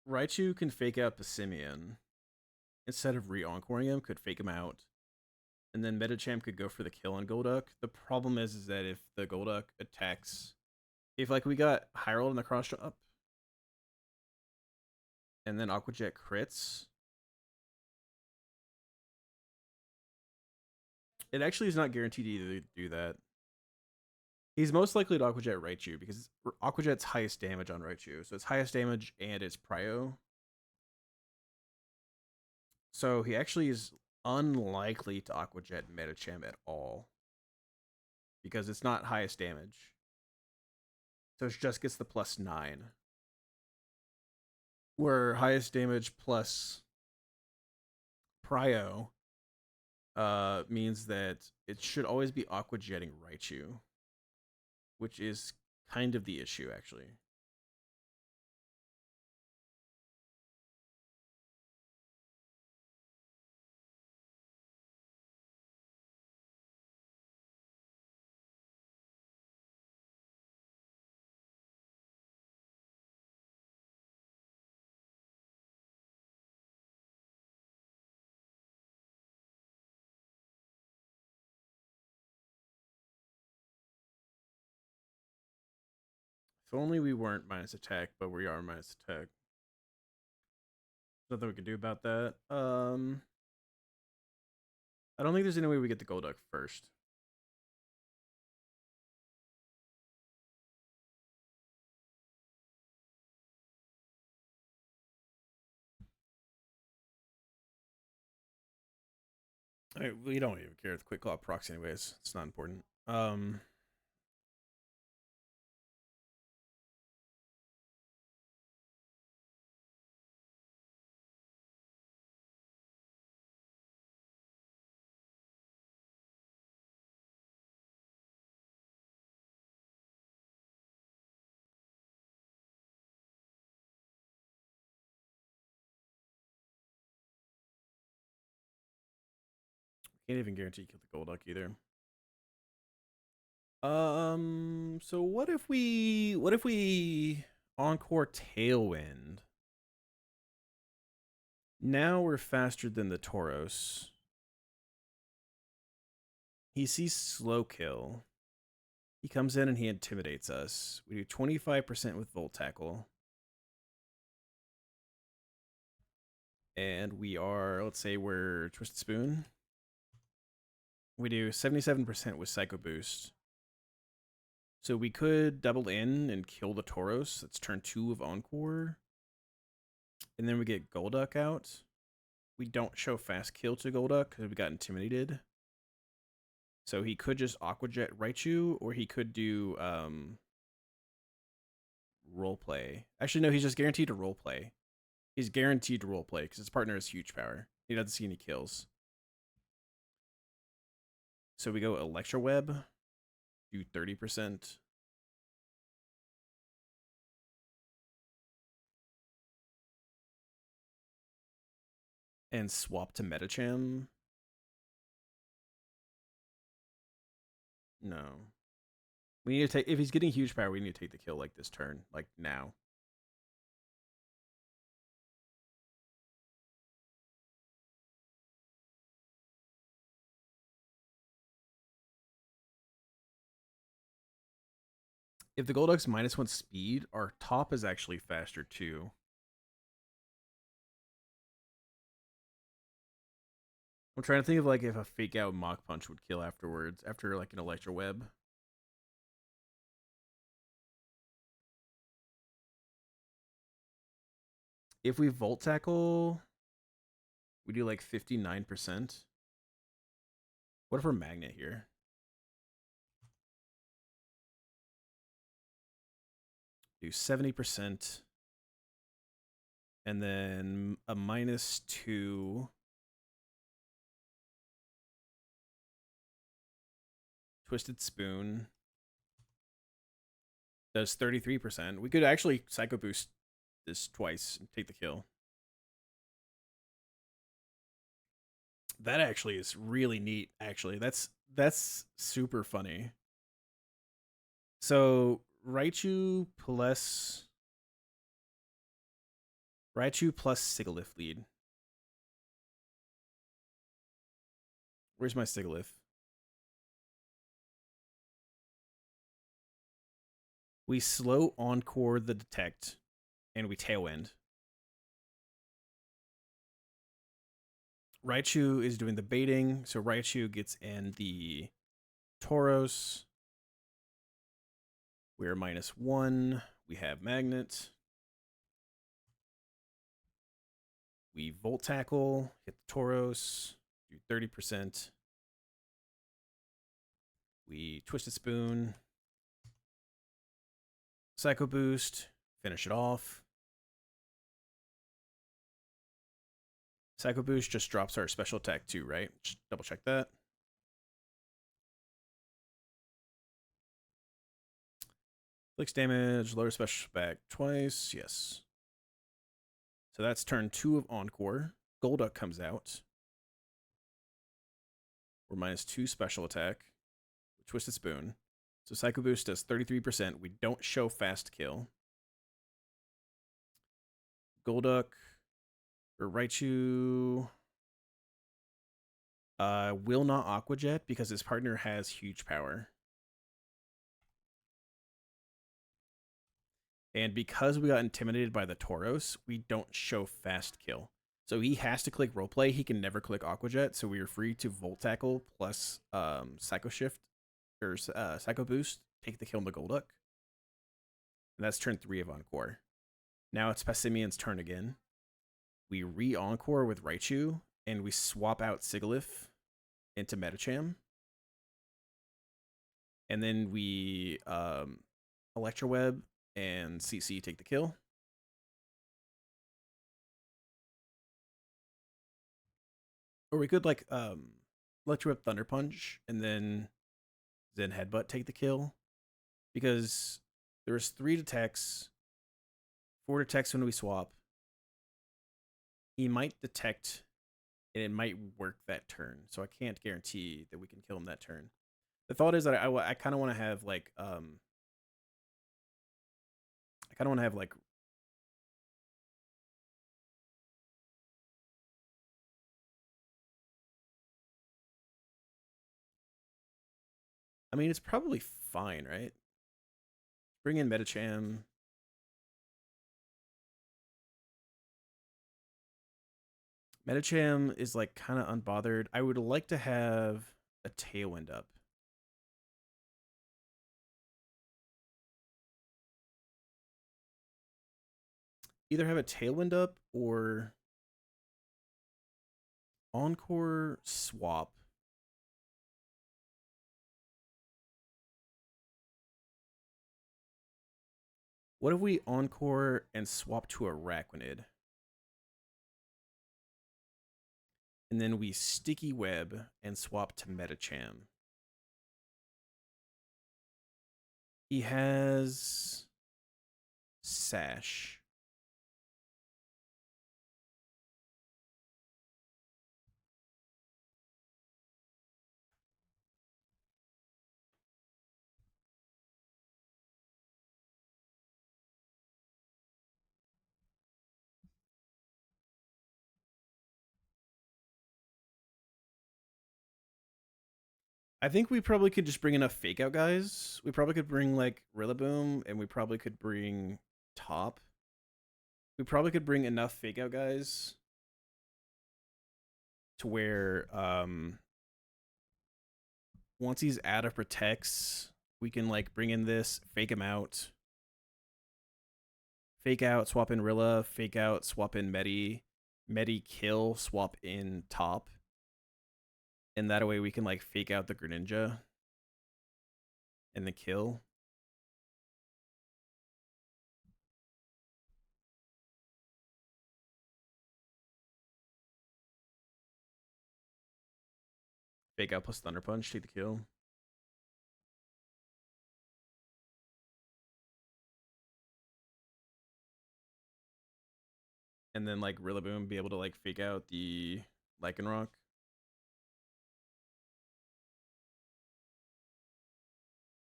S1: Raichu can fake out Passimian. Instead of re-encoring him, could fake him out. And then Metacham could go for the kill on Golduck. The problem is that if the Golduck attacks... If, like, we got Hyrule in the cross drop, and then Aqua Jet crits, it actually is not guaranteed to either do that. He's most likely to Aqua Jet Raichu, because Aqua Jet's highest damage on Raichu. So it's highest damage and it's Prio. So he actually is unlikely to Aqua Jet Metacham at all, because it's not highest damage. So it just gets the +9. Where highest damage plus Prio means that it should always be Aqua Jetting Raichu, which is kind of the issue, actually. If only we weren't minus attack, but we are minus attack. Nothing we can do about that. I don't think there's any way we get the Golduck first. We don't even care with Quick Claw procs anyways. It's not important. Can't even guarantee kill the Golduck either. So what if we Encore Tailwind? Now we're faster than the Tauros. He sees slow kill. He comes in and he intimidates us. We do 25% with Volt Tackle. And we are, let's say we're Twisted Spoon. We do 77% with Psycho Boost. So we could double in and kill the Tauros. That's turn 2 of Encore. And then we get Golduck out. We don't show fast kill to Golduck because we got intimidated. So he could just Aqua Jet Raichu, or he could do roleplay. Actually, no, he's just guaranteed to roleplay. He's guaranteed to roleplay because his partner has huge power. He doesn't see any kills. So we go Electro Web, do 30%. And swap to Metacham. No. We need to take, if he's getting huge power, we need to take the kill like this turn, like now. If the Golduck's -1 speed, our top is actually faster too. I'm trying to think of like if a fake out Mach Punch would kill afterwards, after like an Electro Web. If we Volt Tackle, we do like 59%. What if we're Magnet here? Do 70%. And then a -2. Twisted Spoon does 33%. We could actually Psycho Boost this twice and take the kill. That actually is really neat, actually. That's super funny. So Raichu plus Sigilyph lead. Where's my Sigilyph? We slow Encore the Detect, and we Tailwind. Raichu is doing the baiting, so Raichu gets in the Tauros. We're -1. We have Magnet. We Volt Tackle, hit the Tauros, do 30%. We Twisted Spoon. Psycho Boost, finish it off. Psycho Boost just drops our special attack too, right? Just double check that. Flicks damage, lower special back twice. Yes. So that's turn 2 of Encore. Golduck comes out. We're -2 special attack. Twisted Spoon. So Psycho Boost does 33%. We don't show fast kill. Golduck or Raichu will not Aqua Jet because his partner has huge power. And because we got intimidated by the Tauros, we don't show fast kill. So he has to click roleplay. He can never click Aqua Jet. So we are free to Volt Tackle plus Psycho Shift or Psycho Boost, take the kill on the Golduck. And that's turn 3 of Encore. Now it's Passimian's turn again. We re-Encore with Raichu, and we swap out Sigilyph into Medicham. And then we Electroweb and CC take the kill. Or we could like Electroweb Thunder Punch and then Zen Headbutt take the kill. Because there's 3 detects, 4 detects when we swap. He might detect and it might work that turn. So I can't guarantee that we can kill him that turn. The thought is that I kind of want to have like I mean, it's probably fine, right? Bring in Medicham. Medicham is like kind of unbothered. I would like to have a Tailwind up. Either have a Tailwind up or Encore swap. What if we Encore and swap to Arachnid? And then we Sticky Web and swap to Medicham. He has Sash. I think we probably could just bring enough fake out guys. We probably could bring like Rillaboom and we probably could bring Top. We probably could bring enough fake out guys to where once he's out of protects, we can like bring in this, fake him out. Fake out, swap in Rilla, fake out, swap in Medi kill, swap in Top. And that way we can like fake out the Greninja and the kill. Fake out plus Thunder Punch, take the kill. And then like Rillaboom be able to like fake out the Lycanroc.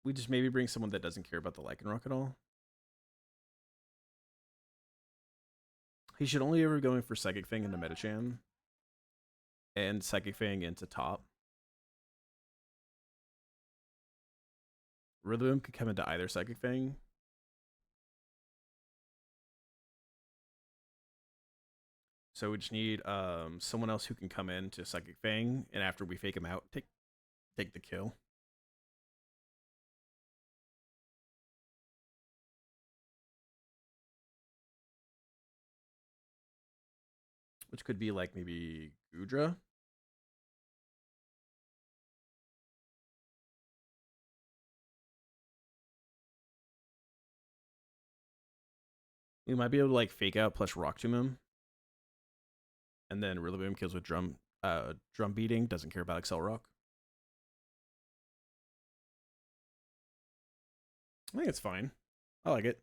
S1: We just maybe bring someone that doesn't care about the Lycanroc at all. He should only ever go in for Psychic Fang into Medicham. And Psychic Fang into Top. Rillaboom could come into either Psychic Fang. So we just need someone else who can come in to Psychic Fang, and after we fake him out, take the kill. Which could be like maybe Gudra. We might be able to like fake out plus Rock Tomb him. And then Rillaboom kills with drum beating, doesn't care about Excel Rock. I think it's fine. I like it.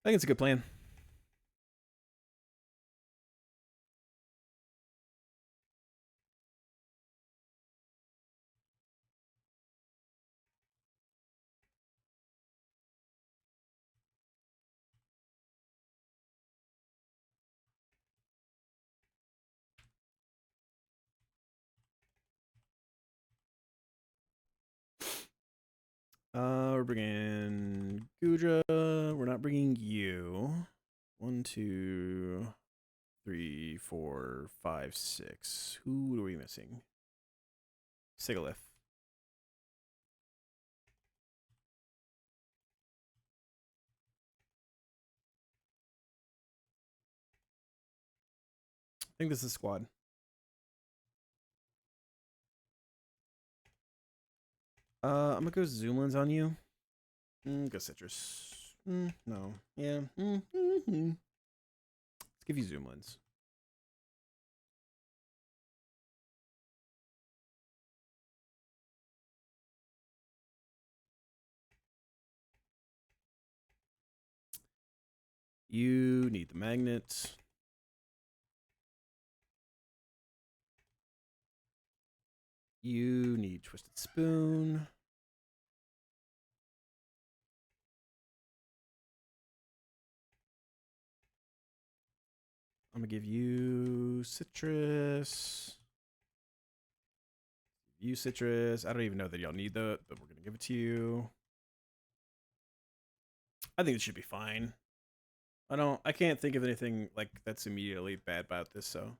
S1: I think it's a good plan. We're bringing Gudra. We're not bringing you. 1, 2, 3, 4, 5, 6. Who are we missing? Sigalith. I think this is squad. I'm gonna go Zoomlands on you. Go Citrus. No. Yeah. Let's give you Zoomlands. You need the magnet. You need Twisted Spoon. I'm gonna give you Citrus. You Citrus. I don't even know that y'all need that, but we're gonna give it to you. I think it should be fine. I can't think of anything like that's immediately bad about this, so.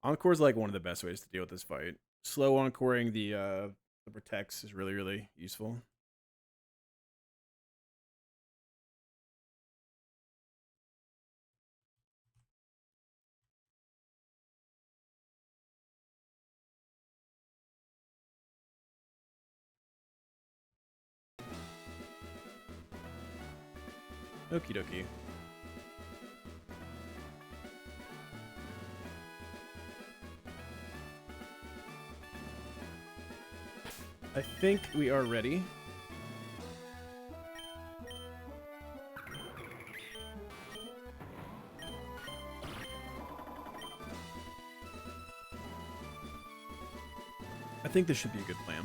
S1: Encore is like one of the best ways to deal with this fight. Slow encoring the protects is really, really useful. Okie dokie. I think we are ready. I think this should be a good plan.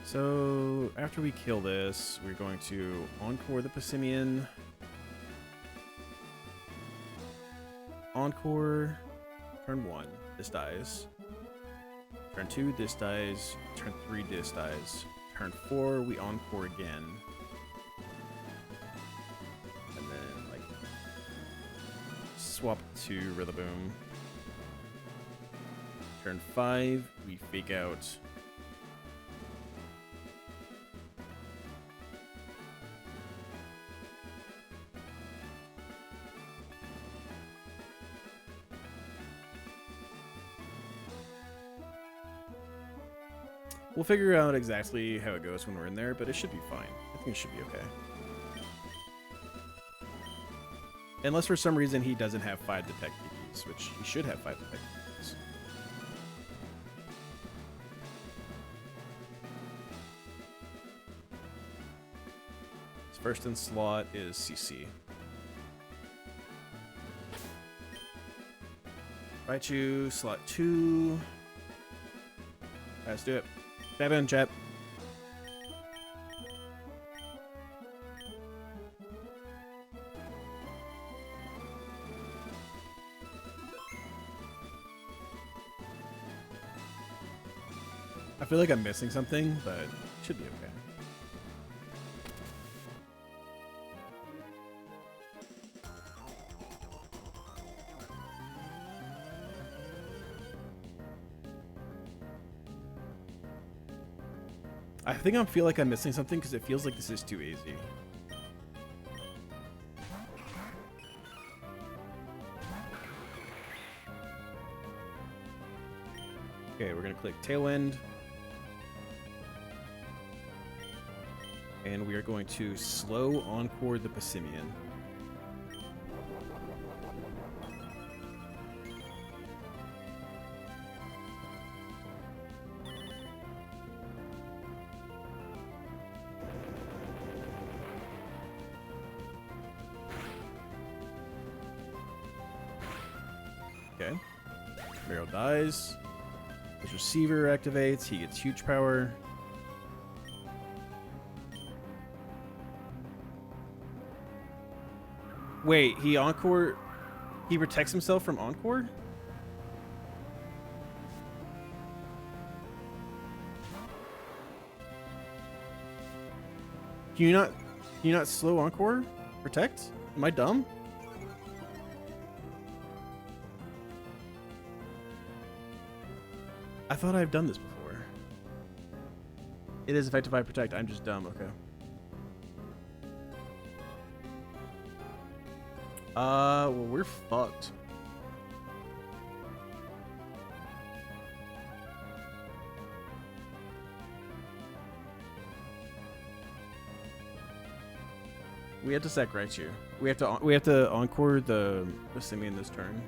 S1: So after we kill this, we're going to encore the Passimian. Encore. Turn 1, this dies. Turn 2, this dies. Turn 3, this dies. Turn 4, we encore again. And then, like, swap to Rillaboom. Turn 5, we fake out. We'll figure out exactly how it goes when we're in there, but it should be fine. I think it should be okay. Unless for some reason he doesn't have 5 detect PPs, which he should have 5 detect PPs. His first in slot is CC. Raichu, slot 2. Let's do it. Tap in, chat. I feel like I'm missing something, but it should be okay. I think I feel like I'm missing something because it feels like this is too easy. Okay, we're gonna click Tailwind. And we are going to slow Encore the Passimian. Okay. Mero dies. His receiver activates. He gets huge power. Wait, he Encore... He protects himself from Encore? Can you not slow Encore? Protect? Am I dumb? I thought I've done this before. It is effective by protect. I'm just dumb. Okay. Well, we're fucked. We have to sack Raichu. We have to Encore the Simian this turn.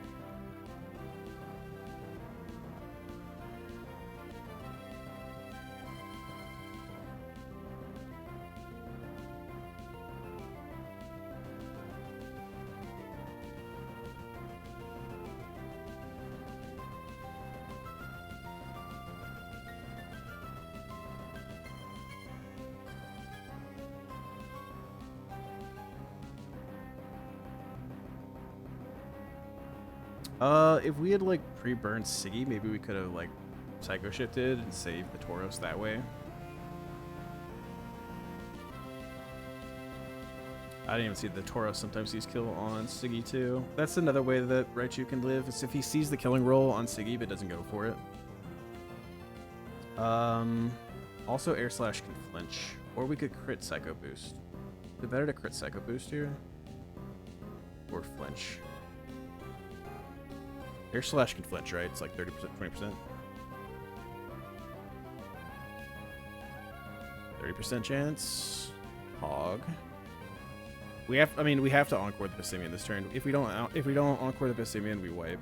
S1: If we had like pre-burned Siggy, maybe we could have like Psycho Shifted and saved the Tauros that way. I didn't even see the Tauros sometimes sees kill on Siggy too. That's another way that Raichu can live, is if he sees the killing roll on Siggy but doesn't go for it. Also Air Slash can flinch. Or we could crit Psycho Boost. Is it better to crit Psycho Boost here? Or flinch? Air Slash can flinch, right? It's like 30%, 20%. 30% chance. Hog. We have to Encore the Passimian this turn. If we don't Encore the Passimian, we wipe.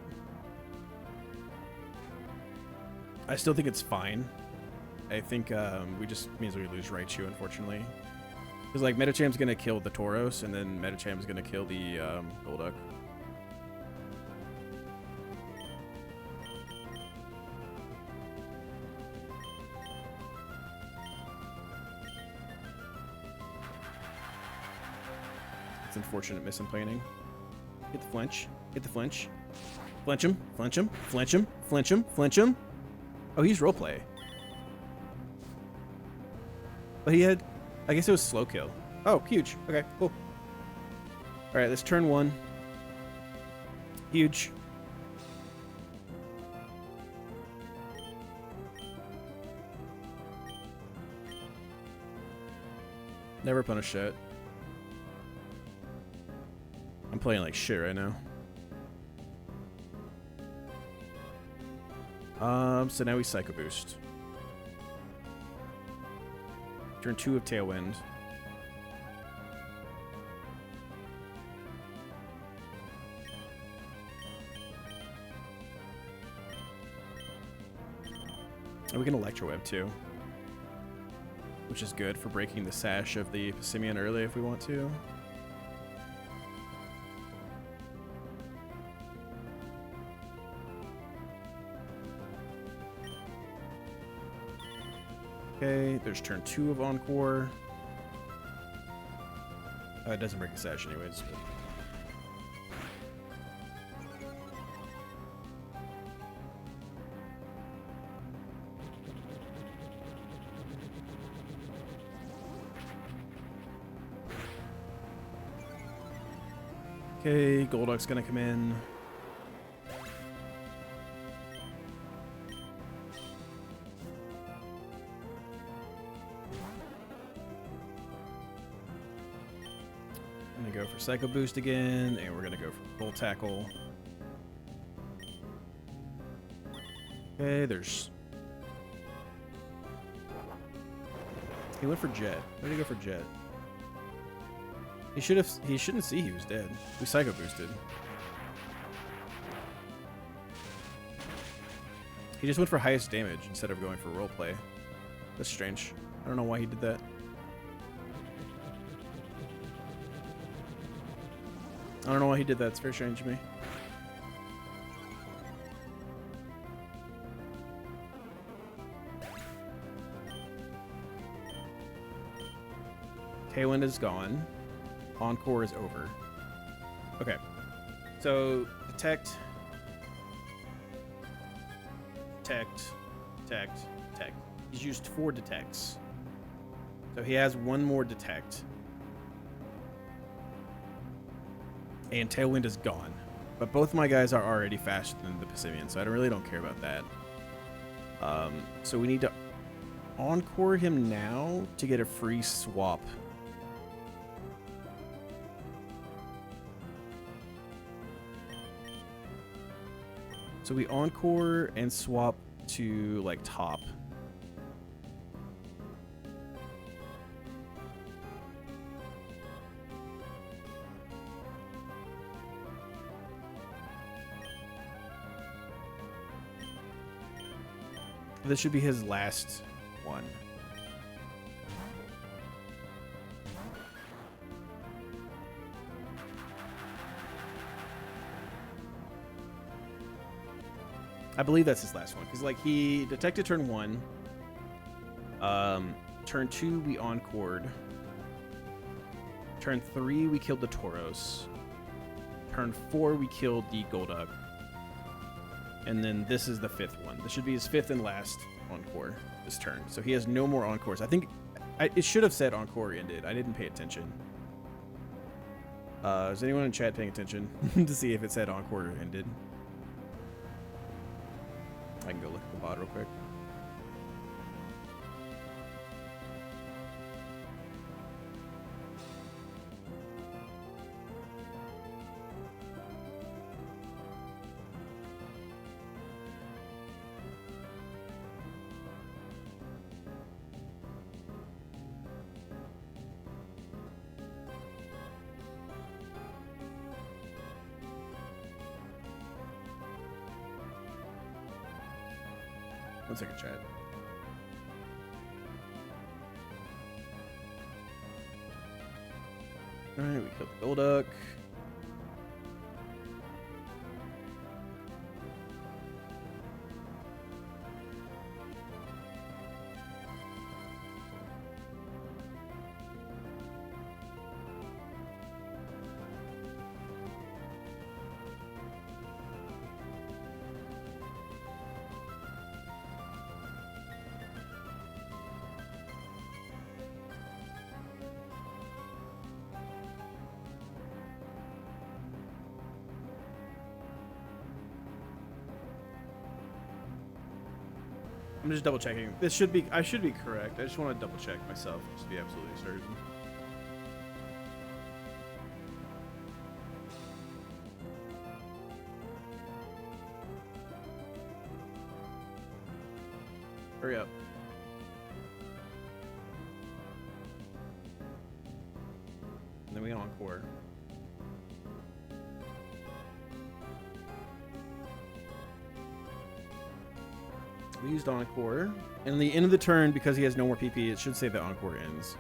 S1: I still think it's fine. I think we just means we lose Raichu, unfortunately. Because like Medichamp's gonna kill the Tauros, and then Medichamp's gonna kill the Golduck. Unfortunate misplanning. Get the flinch. Get the flinch. Flinch him. Flinch him. Flinch him. Flinch him. Flinch him. Oh, he's roleplay. But he had... I guess it was slow kill. Oh, huge. Okay, cool. Alright, this turn one. Huge. Never punish shit. I'm playing like shit right now. So now we Psycho Boost. Turn 2 of Tailwind. And we can Electro Web too, which is good for breaking the sash of the Passimian early if we want to. Okay, there's turn 2 of Encore. It doesn't break the sash anyways. Okay, Golduck's gonna come in. Go for Psycho Boost again, and we're gonna go for Full Tackle. Okay, there's He went for Jet. Why did he go for Jet? He shouldn't see he was dead. We psycho boosted. He just went for highest damage instead of going for roleplay. That's strange. I don't know why he did that. I don't know why he did that. It's very strange to me. Tailwind is gone. Encore is over. Okay. So, detect. He's used 4 detects. So he has 1 more detect. And Tailwind is gone. But both my guys are already faster than the Pissimian, so I really don't care about that. So we need to Encore him now to get a free swap. So we Encore and swap to, like, top. This should be his last one. I believe that's his last one, because, like, he detected turn 1. Turn 2 we encored. Turn 3 we killed the Tauros. Turn 4 we killed the Golduck. And then this is the 5th one. This should be his 5th and last encore this turn. So he has no more encores. I think it should have said encore ended. I didn't pay attention. Is anyone in chat paying attention to see if it said encore ended? I can go look at the bot real quick. One second, chat. Alright, we killed the Golduck. I'm just double checking. This should be, I should be correct. I just want to double check myself just to be absolutely certain. Hurry up. And then we encore. We used Encore. And the end of the turn, because he has no more PP, it should say that Encore ends.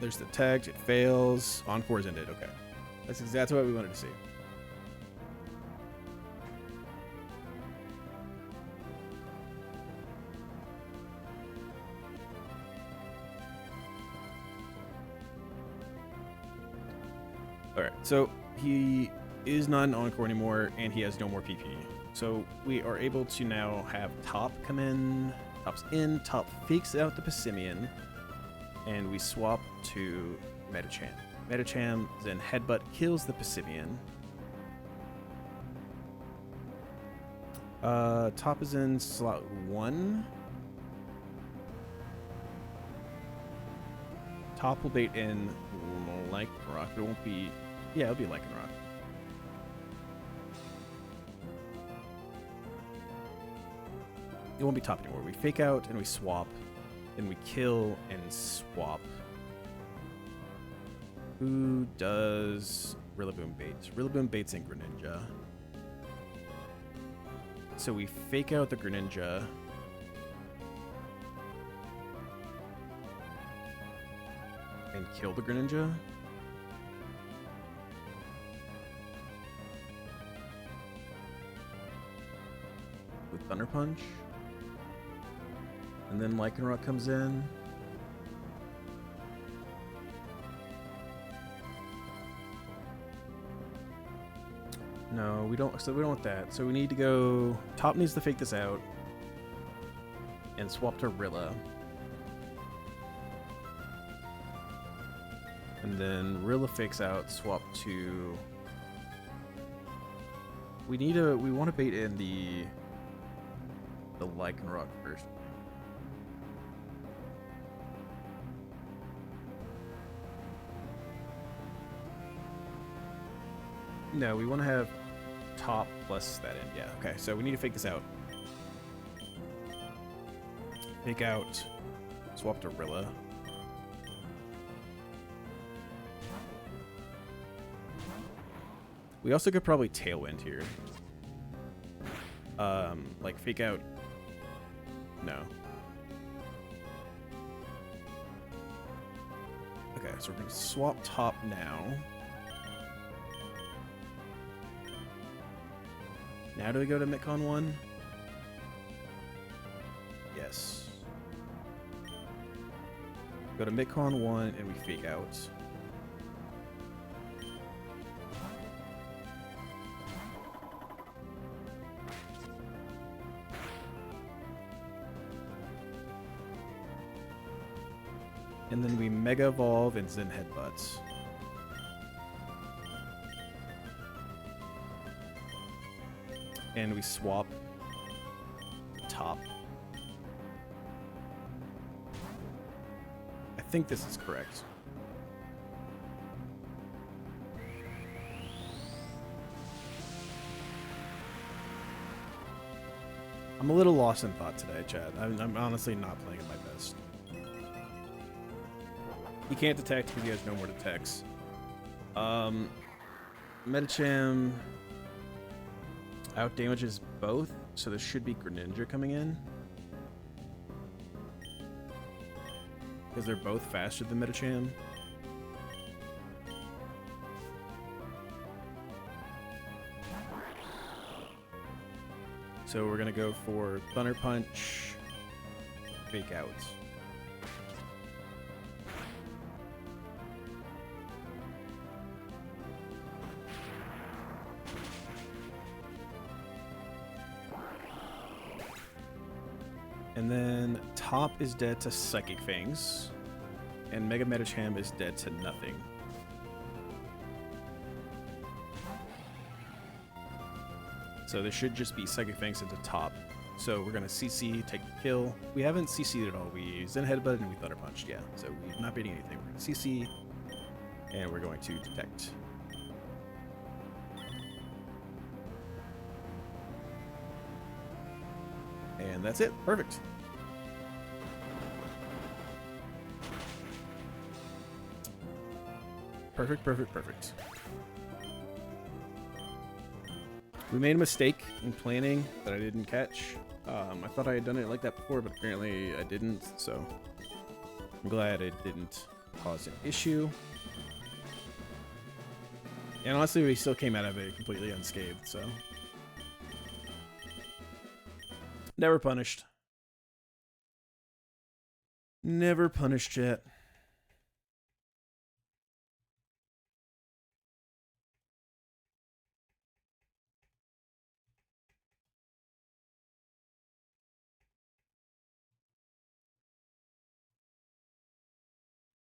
S1: There's the text, it fails. Encore's ended, okay. That's exactly what we wanted to see. Alright, so he is not an Encore anymore, and he has no more PP. So we are able to now have top come in, top's in, top fakes out the Pissimian, and we swap to Medicham. Medicham then headbutt kills the Pissimian. Top is in slot 1. Top will bait in like rock. It won't be, yeah, it'll be like rock. It won't be top anymore. We fake out and we swap. Then we kill and swap. Who does Rillaboom baits? Rillaboom baits and Greninja. So we fake out the Greninja. And kill the Greninja. With Thunder Punch. And then Lycanroc comes in. No, we don't. So we don't want that. So we need to go. Top needs to fake this out and swap to Rilla, and then Rilla fakes out. Swap to. We need a. We want to bait in the Lycanroc first. No, we want to have top plus that in. Yeah, okay. So we need to fake this out. Fake out. Swap to Rilla. We also could probably Tailwind here. Like fake out. No. Okay, so we're gonna swap top now. Now do we go to Mitcon 1? Yes. Go to Mitcon 1 and we fake out. And then we Mega Evolve and Zen Headbutts. And we swap top. I think this is correct. I'm a little lost in thought today, Chad. I'm honestly not playing at my best. He can't detect because he has no more detects. Medicham out damages both, so there should be Greninja coming in. Because they're both faster than Medicham. So we're gonna go for Thunder Punch, fake out. And then top is dead to Psychic Fangs, and Mega Medicham is dead to nothing. So there should just be Psychic Fangs into top. So we're gonna CC, take the kill. We haven't CC'd at all. We Zen Headbutt and we Thunder Punched, yeah. So we're not beating anything. We're gonna CC, and we're going to detect. And that's it. Perfect. Perfect, perfect, perfect. We made a mistake in planning that I didn't catch. I thought I had done it like that before, but apparently I didn't, so I'm glad it didn't cause an issue. And honestly, we still came out of it completely unscathed, so. Never punished. Never punished yet.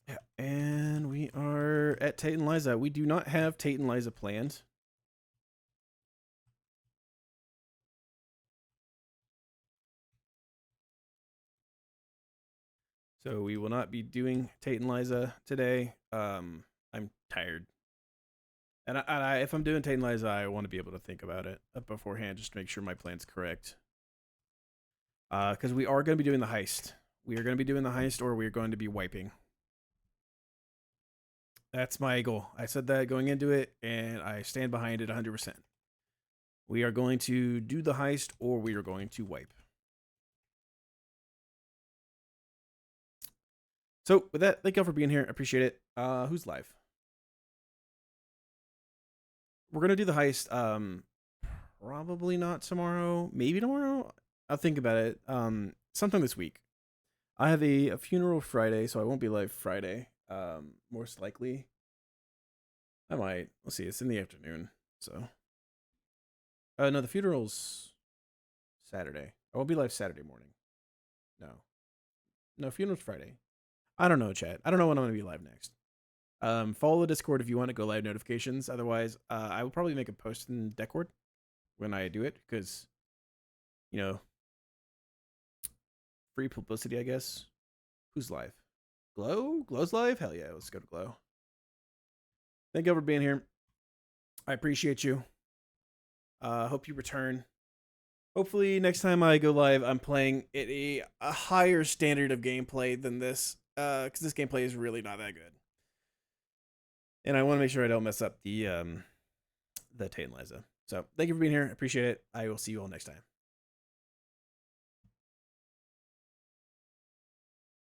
S1: Yeah, and we are at Tate and Liza. We do not have Tate and Liza planned. So we will not be doing Tate and Liza today. I'm tired. And if I'm doing Tate and Liza, I want to be able to think about it beforehand, just to make sure my plan's correct. Because we are going to be doing the heist We are going to be doing the heist, or we are going to be wiping. That's my goal. I said that going into it, and I stand behind it 100%. We are going to do the heist, or we are going to wipe. So with that, thank y'all for being here. I appreciate it. Who's live? We're gonna do the heist. Probably not tomorrow. Maybe tomorrow. I'll think about it. Sometime this week. I have a funeral Friday, so I won't be live Friday. Most likely. I might. We'll see. It's in the afternoon, so. No, the funeral's Saturday. I won't be live Saturday morning. No, funeral's Friday. I don't know, chat. I don't know when I'm gonna be live next. Follow the Discord if you want to go live notifications. Otherwise, I will probably make a post in Discord when I do it, because, you know, free publicity, I guess. Who's live? Glow? Glow's live? Hell yeah, let's go to Glow. Thank you for being here. I appreciate you. Hope you return. Hopefully next time I go live, I'm playing at a higher standard of gameplay than this, because this gameplay is really not that good. And I want to make sure I don't mess up the Tate and Liza. So thank you for being here. I appreciate it. I will see you all next time.